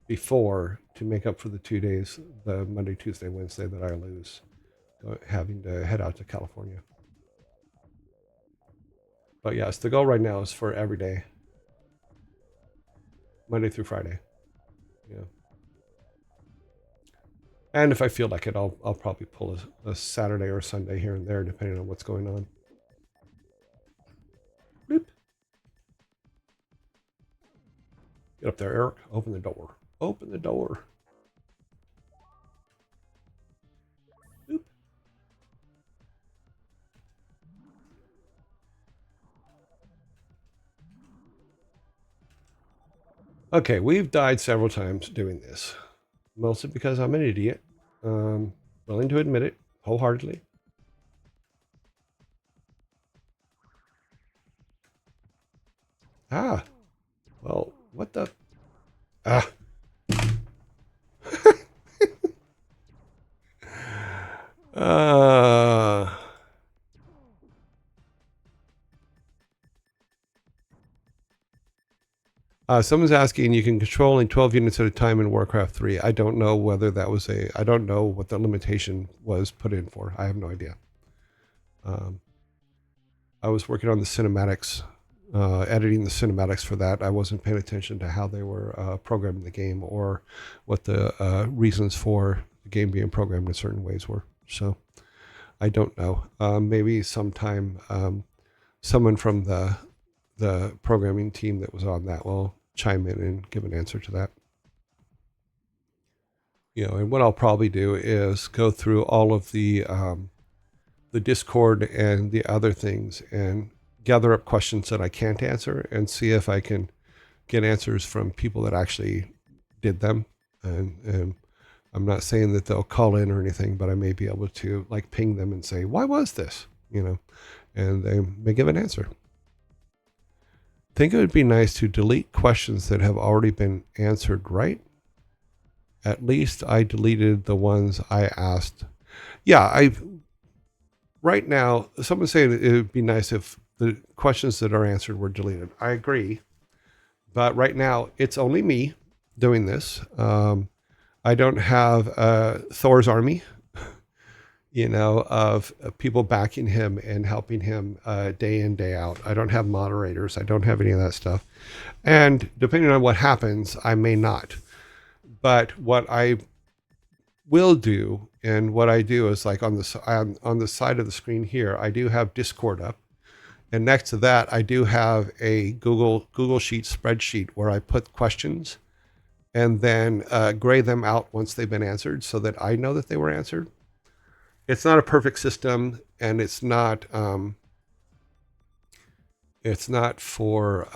before to make up for the 2 days, the Monday, Tuesday, Wednesday that I lose, having to head out to California. But yes, the goal right now is for every day, Monday through Friday. Yeah. And if I feel like it, I'll probably pull a Saturday or a Sunday here and there, depending on what's going on. Bloop. Get up there, Eric. Open the door. Open the door. Bloop. Okay, we've died several times doing this. Mostly because I'm an idiot. Willing to admit it wholeheartedly. Ah, well, what the? Ah. uh, Someone's asking, you can control only 12 units at a time in Warcraft 3. I don't know whether that was I don't know what the limitation was put in for. I have no idea. I was working on the cinematics, editing the cinematics for that. I wasn't paying attention to how they were programming the game or what the reasons for the game being programmed in certain ways were. So I don't know. Maybe sometime someone from the programming team that was on that will chime in and give an answer to that. And what I'll probably do is go through all of the Discord and the other things and gather up questions that I can't answer and see if I can get answers from people that actually did them. And I'm not saying that they'll call in or anything, but I may be able to ping them and say, why was this? And they may give an answer. think it would be nice to delete questions that have already been answered, right? At least I deleted the ones I asked. Yeah, right now, someone's saying it would be nice if the questions that are answered were deleted. I agree. But right now, it's only me doing this. I don't have Thor's army, of people backing him and helping him day in, day out. I don't have moderators. I don't have any of that stuff. And depending on what happens, I may not. But what I will do, and what I do is like on the side of the screen here, I do have Discord up. And next to that, I do have a Google Sheet spreadsheet where I put questions and then gray them out once they've been answered so that I know that they were answered. It's not a perfect system, and it's not for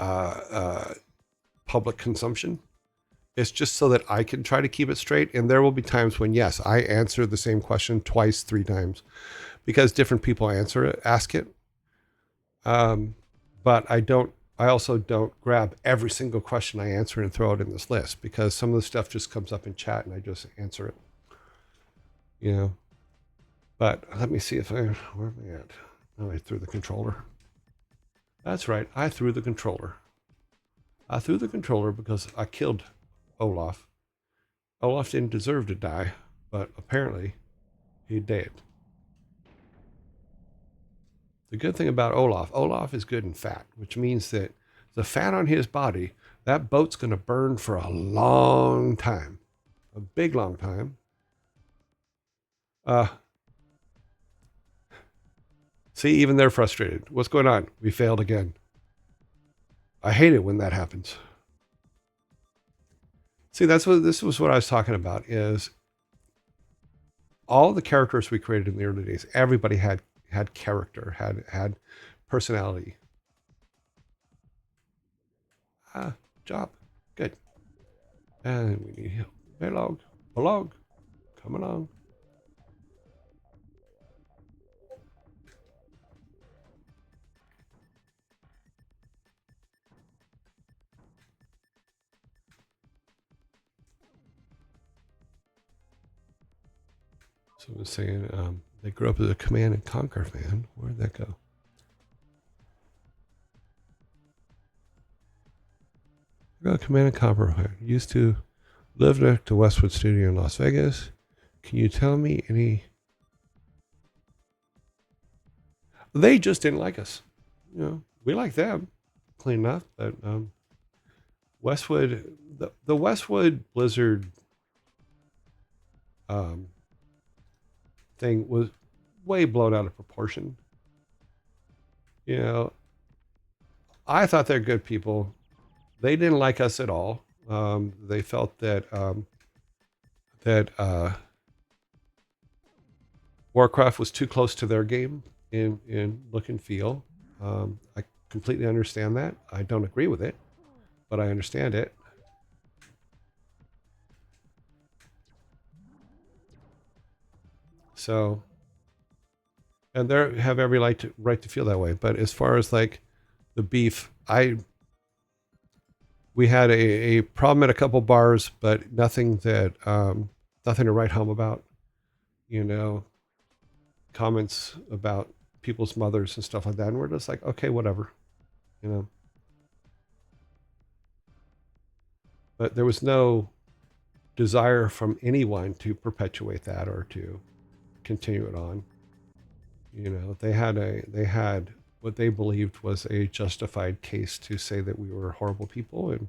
public consumption. It's just so that I can try to keep it straight. And there will be times when, yes, I answer the same question twice, 3 times, because different people ask it. But I also don't grab every single question I answer and throw it in this list, because some of the stuff just comes up in chat and I just answer it, But let me see where am I at? Oh, I threw the controller. That's right, I threw the controller. I threw the controller because I killed Olaf. Olaf didn't deserve to die, but apparently he did. The good thing about Olaf is good and fat, which means that the fat on his body, that boat's going to burn for a long time, a big long time. See, even they're frustrated. What's going on? We failed again. I hate it when that happens. See, this was what I was talking about, is all the characters we created in the early days, everybody had character, had personality. Job. Good. And we need help. Belog. Come along. So I was saying, they grew up as a Command and Conquer fan. Where'd that go? I got a Command and Conquer fan. Used to live next to Westwood Studio in Las Vegas. Can you tell me any? They just didn't like us. We like them, clean enough, but Westwood, the Westwood Blizzard thing was way blown out of proportion. I thought they're good people. They didn't like us at all. They felt that Warcraft was too close to their game in look and feel. I completely understand that. I don't agree with it, but I understand it. So, and they have every right to feel that way. But as far as like the beef, we had a problem at a couple bars, but nothing to write home about. Comments about people's mothers and stuff like that, and we're just like, okay, whatever. But there was no desire from anyone to perpetuate that or to continue it on. They had what they believed was a justified case to say that we were horrible people, and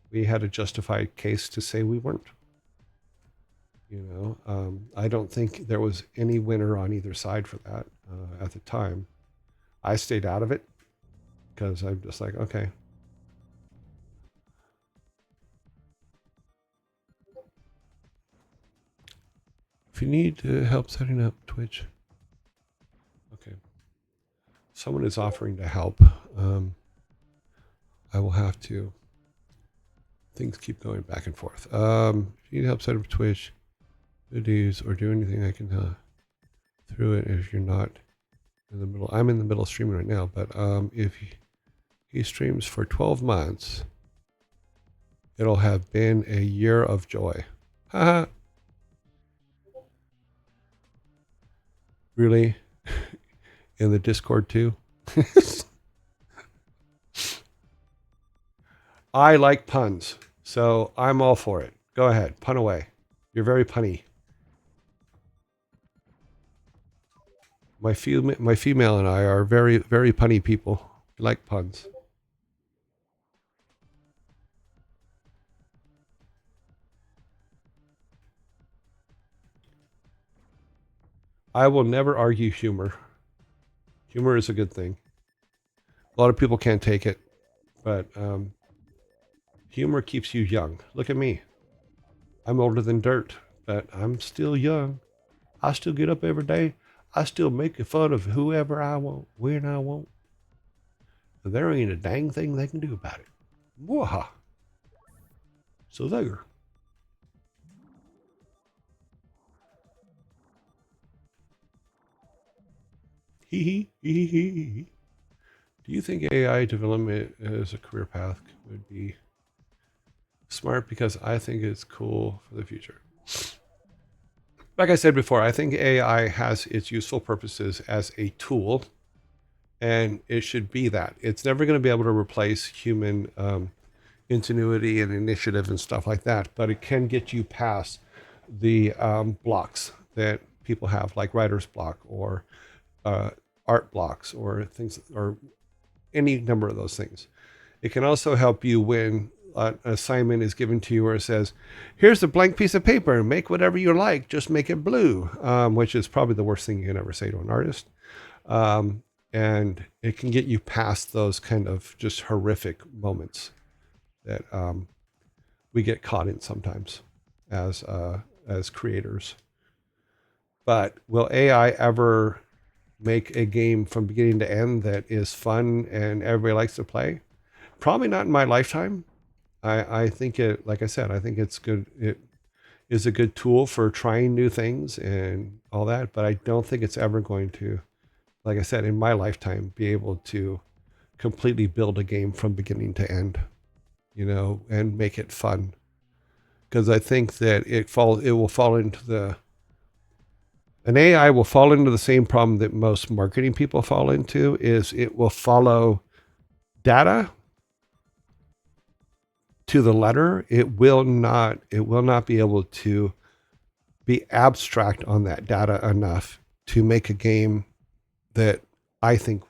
we had a justified case to say we weren't. I don't think there was any winner on either side for that at the time. I stayed out of it because I'm just like, okay. If you need help setting up Twitch, okay. Someone is offering to help. I will have to. Things keep going back and forth. If you need help set up Twitch videos or do anything, I can through it if you're not in the middle. I'm in the middle of streaming right now, but if you he streams for 12 months, it'll have been a year of joy. Haha. Really? In the Discord too? I like puns, so I'm all for it. Go ahead, pun away. You're very punny. My female and I are very, very punny people. We like puns. I will never argue humor. Humor is a good thing. A lot of people can't take it, but humor keeps you young. Look at me. I'm older than dirt, but I'm still young. I still get up every day. I still make fun of whoever I want, when I want. And there ain't a dang thing they can do about it. Waha. So there. Hee hee hee hee. Do you think AI development as a career path would be smart? Because I think it's cool for the future. Like I said before, I think AI has its useful purposes as a tool, and it should be that. It's never going to be able to replace human ingenuity and initiative and stuff like that, but it can get you past the blocks that people have, like writer's block or art blocks or things, or any number of those things. It can also help you when an assignment is given to you where it says, here's a blank piece of paper, make whatever you like, just make it blue, which is probably the worst thing you can ever say to an artist. And it can get you past those kind of just horrific moments that we get caught in sometimes as creators. But will AI ever make a game from beginning to end that is fun and everybody likes to play? Probably not in my lifetime. I think it, like I said, I think it's good. It is a good tool for trying new things and all that, but I don't think it's ever going to, like I said, in my lifetime, be able to completely build a game from beginning to end, and make it fun. Because I think that it will fall into an AI will fall into the same problem that most marketing people fall into, is it will follow data to the letter. It will not be able to be abstract on that data enough to make a game that I think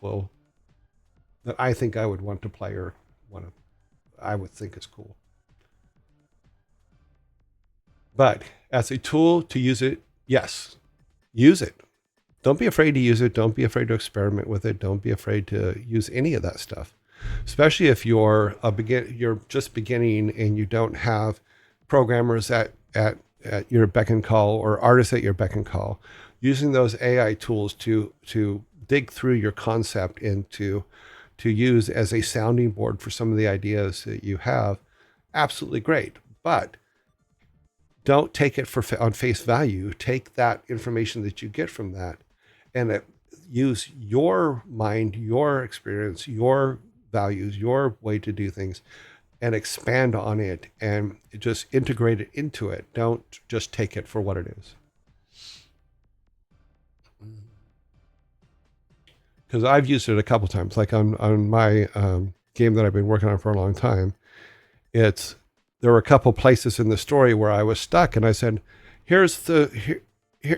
I would want to play, or I would think is cool. But as a tool to use it, yes, use it. Don't be afraid to use it. Don't be afraid to experiment with it. Don't be afraid to use any of that stuff, especially if you're you're just beginning and you don't have programmers at your beck and call, or artists at your beck and call. Using those AI tools to dig through your concept and to use as a sounding board for some of the ideas that you have, absolutely great. But don't take it on face value. Take that information that you get from that and use your mind, your experience, your values, your way to do things, and expand on it and just integrate it into it. Don't just take it for what it is. Because I've used it a couple times, like on my game that I've been working on for a long time. There were a couple places in the story where I was stuck, and I said, here,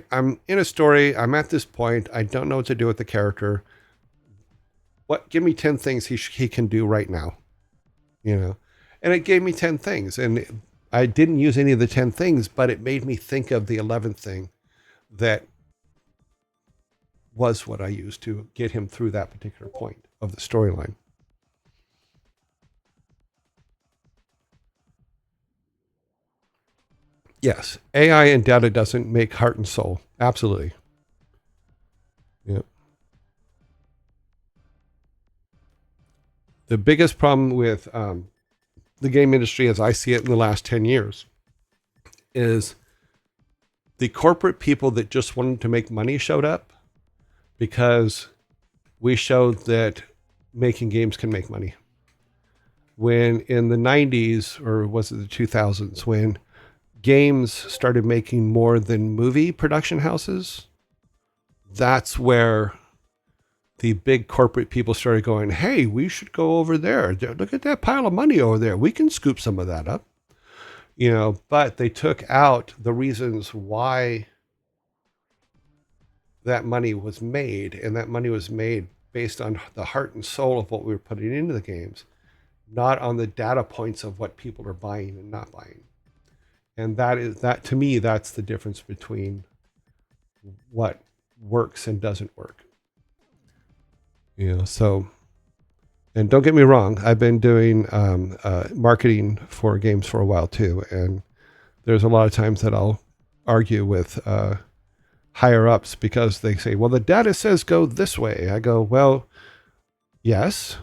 I'm in a story. I'm at this point. I don't know what to do with the character. Give me 10 things he can do right now, and it gave me 10 things, and I didn't use any of the 10 things, but it made me think of the 11th thing that was what I used to get him through that particular point of the storyline. Yes, AI and data doesn't make heart and soul. Absolutely. Yeah. The biggest problem with the game industry, as I see it in the last 10 years, is the corporate people that just wanted to make money showed up because we showed that making games can make money. when in the 90s, or was it the 2000s, when games started making more than movie production houses, that's where the big corporate people started going, hey, we should go over there. Look at that pile of money over there. We can scoop some of that up. But they took out the reasons why that money was made, and that money was made based on the heart and soul of what we were putting into the games, not on the data points of what people are buying and not buying. And that to me, that's the difference between what works and doesn't work. So, and don't get me wrong, I've been doing marketing for games for a while too, and there's a lot of times that I'll argue with higher ups because they say, well, the data says go this way. I go, well, yes,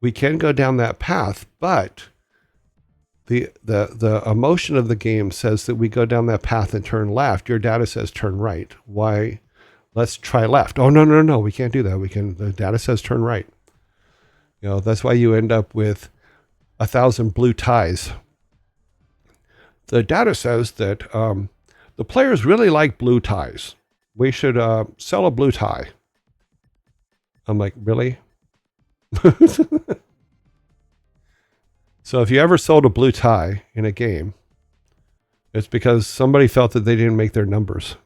we can go down that path, but the emotion of the game says that we go down that path and turn left. Your data says turn right. Why? Let's try left. Oh, no, we can't do that. The data says turn right. That's why you end up with 1,000 blue ties. The data says that the players really like blue ties. We should sell a blue tie. I'm like, really? So if you ever sold a blue tie in a game, it's because somebody felt that they didn't make their numbers.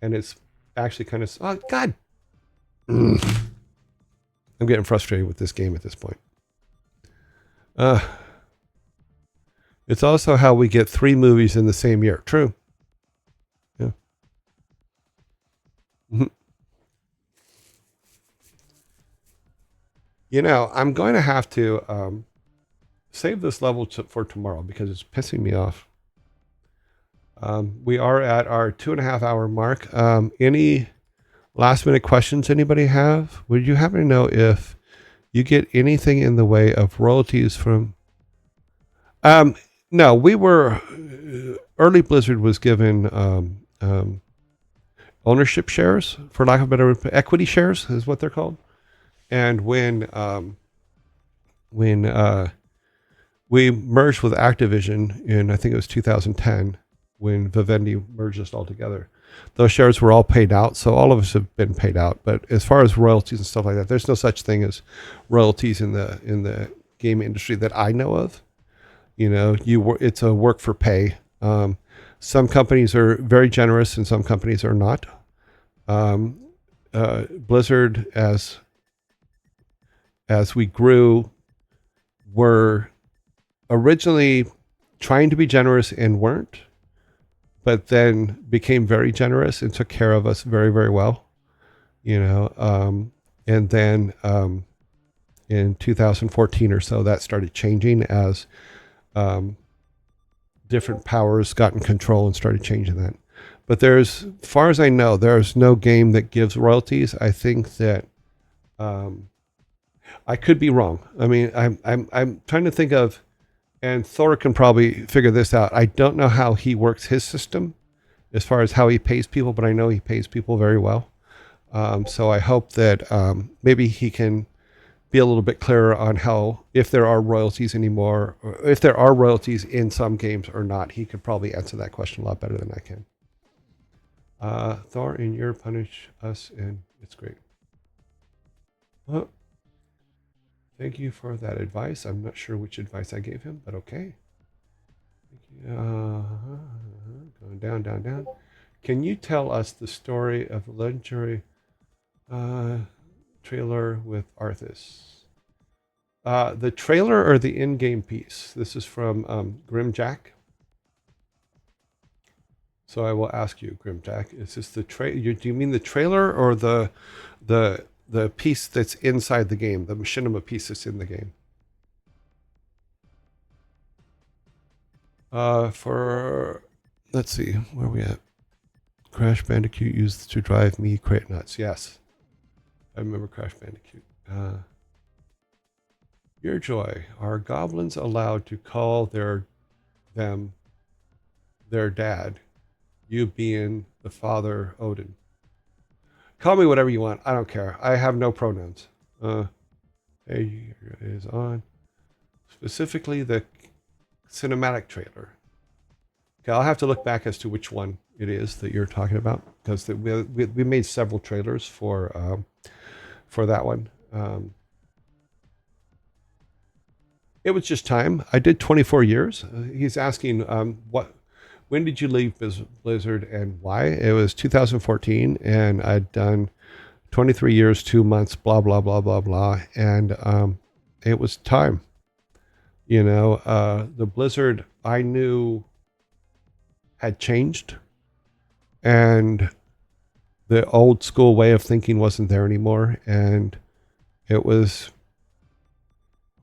And it's actually kind of, oh, God. I'm getting frustrated with this game at this point. It's also how we get 3 movies in the same year. True. Yeah. I'm going to have to save this level for tomorrow because it's pissing me off. We are at our 2.5 hour mark. Any last minute questions anybody have? Would you happen to know if you get anything in the way of royalties from... No, we were... early Blizzard was given ownership shares, for lack of a better... Equity shares is what they're called. And when we merged with Activision in, I think it was 2010, when Vivendi merged us all together, those shares were all paid out. So all of us have been paid out. But as far as royalties and stuff like that, there's no such thing as royalties in the game industry that I know of. It's a work for pay. Some companies are very generous and some companies are not. Blizzard, as we grew, were originally trying to be generous and weren't, but then became very generous and took care of us very, very well. And then in 2014 or so, that started changing as different powers got in control and started changing that. But as far as I know, there's no game that gives royalties. I think that I could be wrong. I mean, I'm trying to think of, and Thor can probably figure this out. I don't know how he works his system as far as how he pays people, but I know he pays people very well. So I hope that maybe he can be a little bit clearer on how, if there are royalties anymore, or if there are royalties in some games or not. He could probably answer that question a lot better than I can. Thor in Europe punish us, and it's great. Well, thank you for that advice. I'm not sure which advice I gave him, but okay. Going down. Can you tell us the story of the legendary trailer with Arthas? The trailer or the in-game piece? This is from Grim Jack. So I will ask you, Grim Jack, is this the do you mean the trailer or the piece that's inside the game, the machinima piece that's in the game? Let's see, where are we at? Crash Bandicoot used to drive me crate nuts. Yes, I remember Crash Bandicoot. Your Joy, are goblins allowed to call their dad, you being the father Odin? Call me whatever you want. I don't care. I have no pronouns. Hey, is on. Specifically the cinematic trailer. Okay, I'll have to look back as to which one it is that you're talking about, because we made several trailers for that one. It was just time. I did 24 years. He's asking when did you leave Blizzard and why? It was 2014, and I'd done 23 years, 2 months, blah blah blah blah blah, and it was time. The Blizzard I knew had changed, and the old school way of thinking wasn't there anymore, and it was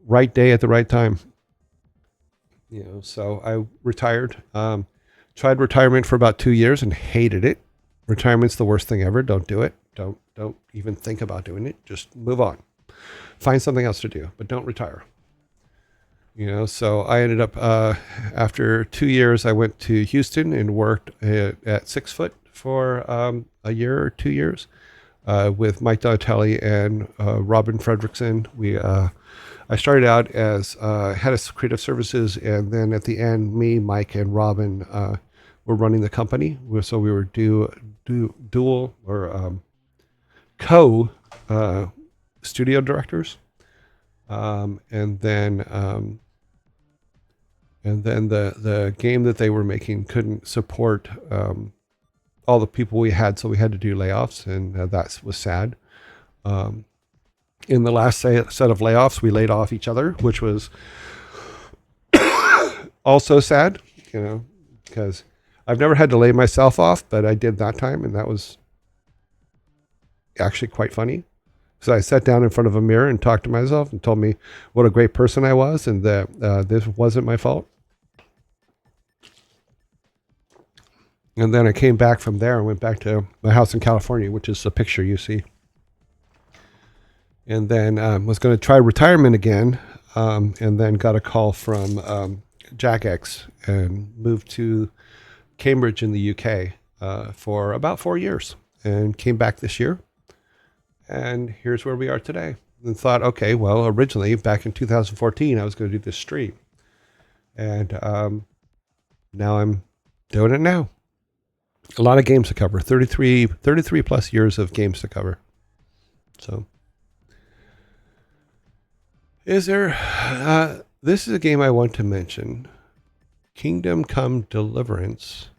right day at the right time. So I retired. Tried retirement for about 2 years and hated it. Retirement's the worst thing ever. Don't do it. Don't even think about doing it. Just move on. Find something else to do, but don't retire. So I ended up, after 2 years, I went to Houston and worked at 6 Foot for a year or 2 years with Mike Donatelli and Robin Fredrickson. I started out as head of creative services, and then at the end, me, Mike, and Robin were running the company. So we were dual or co studio directors, and then the game that they were making couldn't support all the people we had, so we had to do layoffs, and that was sad. In the last set of layoffs, we laid off each other, which was also sad, because I've never had to lay myself off, but I did that time, and that was actually quite funny. So I sat down in front of a mirror and talked to myself and told me what a great person I was, and that this wasn't my fault. And then I came back from there and went back to my house in California, which is the picture you see. And then was going to try retirement again, and then got a call from JackX and moved to Cambridge in the UK for about 4 years, and came back this year. And here's where we are today. And thought, okay, well, originally back in 2014, I was going to do this stream. And now I'm doing it now. A lot of games to cover, 33 plus years of games to cover. So is there, this is a game I want to mention. Kingdom Come Deliverance,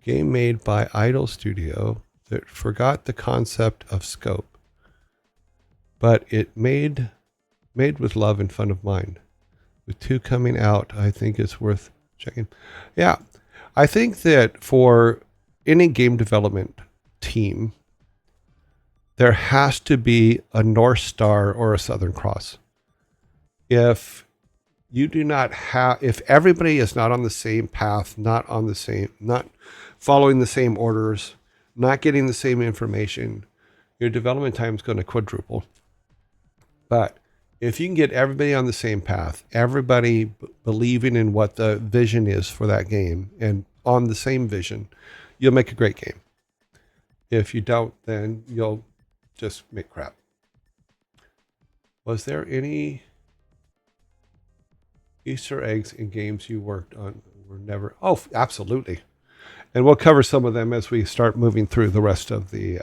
game made by Idle Studio that forgot the concept of scope, but it made with love and fun of mind. With 2 coming out, I think it's worth checking. Yeah, I think that for any game development team, there has to be a North Star or a Southern Cross. If you do not have, if everybody is not on the same path, not following the same orders, not getting the same information, your development time is going to quadruple. But if you can get everybody on the same path, everybody believing in what the vision is for that game and on the same vision, you'll make a great game. If you don't, then you'll just make crap. Was there any Easter eggs in games you worked on were never? Oh, absolutely. And we'll cover some of them as we start moving through the rest of the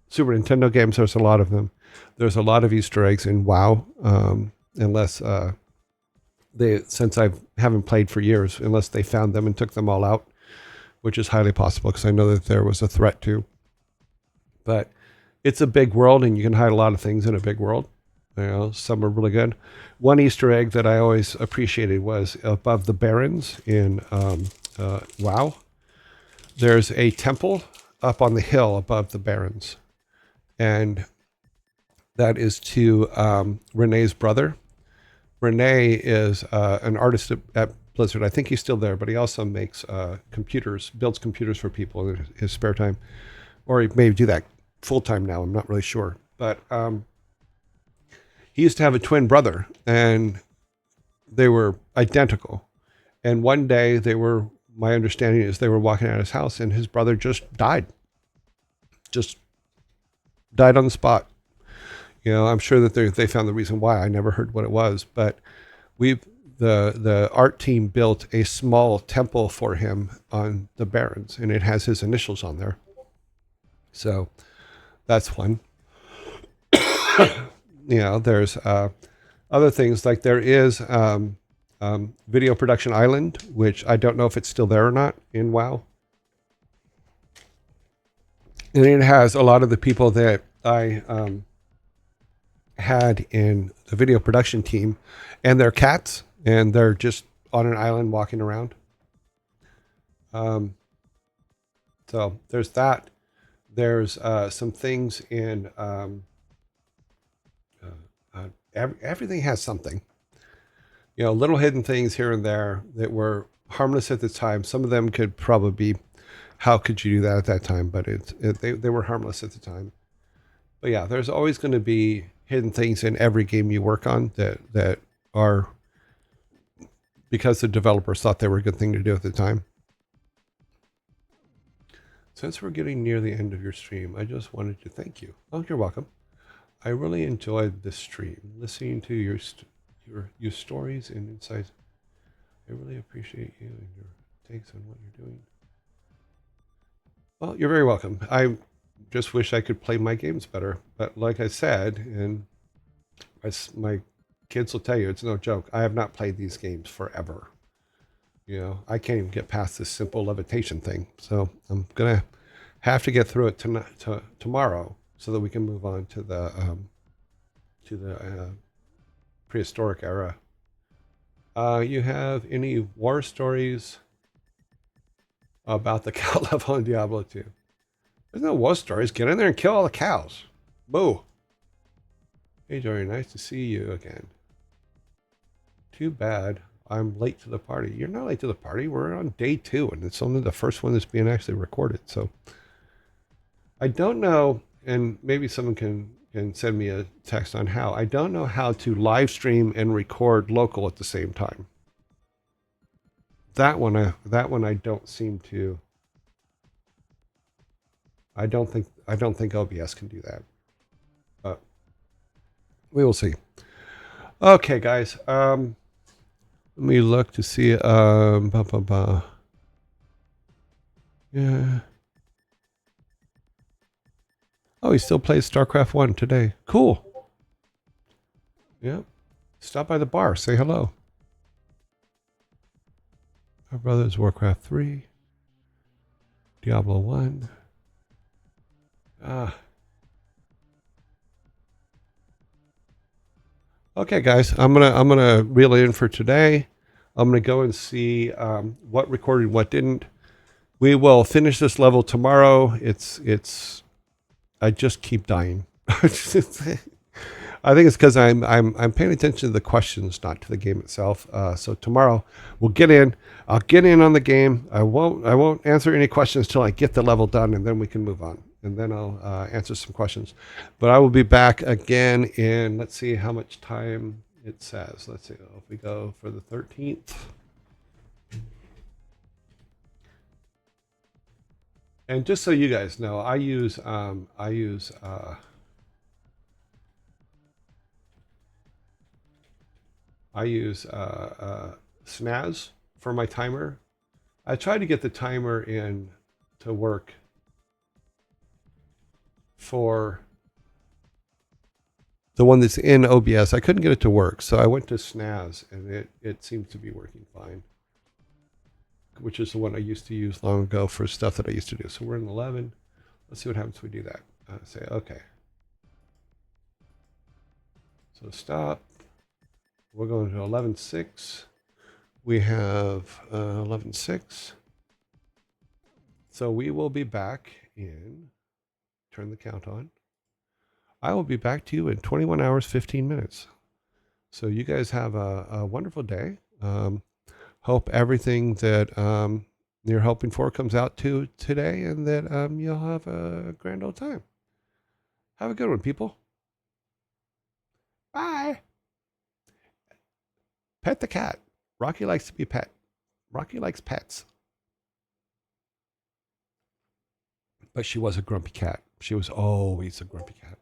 Super Nintendo games. There's a lot of them. There's a lot of Easter eggs in WoW, unless since I haven't played for years, unless they found them and took them all out, which is highly possible because I know that there was a threat too. But it's a big world, and you can hide a lot of things in a big world. Some are really good. One Easter egg that I always appreciated was above the Barrens in WoW. There's a temple up on the hill above the Barrens, and that is to Renee's brother. Renee is an artist at Blizzard. I think he's still there, but he also makes computers, builds computers for people in his spare time, or he may do that full time now. I'm not really sure, but he used to have a twin brother, and they were identical. And one day they were my understanding is they were walking out of his house and his brother just died on the spot. I'm sure that they found the reason why. I never heard what it was, but the art team built a small temple for him on the Barrens, and it has his initials on there. So that's one. There's other things, like there is Video Production Island, which I don't know if it's still there or not in WoW. And it has a lot of the people that I had in the video production team and their cats, and they're just on an island walking around. So there's that. There's some things in everything has something. Little hidden things here and there that were harmless at the time. Some of them could probably be, how could you do that at that time? But they were harmless at the time. But yeah, there's always going to be hidden things in every game you work on that are because the developers thought they were a good thing to do at the time. Since we're getting near the end of your stream, I just wanted to thank you. Oh, you're welcome. I really enjoyed this stream, listening to your stories and insights. I really appreciate you and your takes on what you're doing. Well, you're very welcome. I just wish I could play my games better. But like I said, and my kids will tell you, it's no joke. I have not played these games forever. I can't even get past this simple levitation thing. So I'm going to have to get through it tomorrow so that we can move on to the prehistoric era. You have any war stories about the cow level in Diablo 2? There's no war stories. Get in there and kill all the cows. Boo. Hey, Jory, nice to see you again. Too bad I'm late to the party. You're not late to the party. We're on day 2, and it's only the first one that's being actually recorded. So I don't know, and maybe someone can send me a text on how. I don't know how to live stream and record local at the same time. That one I don't seem to. I don't think OBS can do that. But we will see. Okay, guys. Let me look to see. Yeah. Oh, he still plays StarCraft 1 today. Cool. Yeah. Stop by the bar. Say hello. Our brothers, Warcraft 3. Diablo 1. Okay, guys. I'm gonna reel it in for today. I'm gonna go and see what recorded, what didn't. We will finish this level tomorrow. I just keep dying. I think it's because I'm paying attention to the questions, not to the game itself. So tomorrow we'll get in. I'll get in on the game. I won't answer any questions till I get the level done, and then we can move on. And then I'll answer some questions. But I will be back again in, let's see how much time it says. Let's see if we go for the 13th. And just so you guys know, I use Snaz for my timer. I tried to get the timer in to work for the one that's in OBS. I couldn't get it to work, so I went to Snaz, and it seems to be working fine, which is the one I used to use long ago for stuff that I used to do. So we're in 11. Let's see what happens if we do that. Say, okay. So stop. We're going to 11.6. We have 11.6. So we will be back in, turn the count on. I will be back to you in 21 hours, 15 minutes. So you guys have a wonderful day. Hope everything that you're hoping for comes out to today, and that you'll have a grand old time. Have a good one, people. Bye. Pet the cat. Rocky likes to be pet. Rocky likes pets. But she was a grumpy cat. She was always a grumpy cat.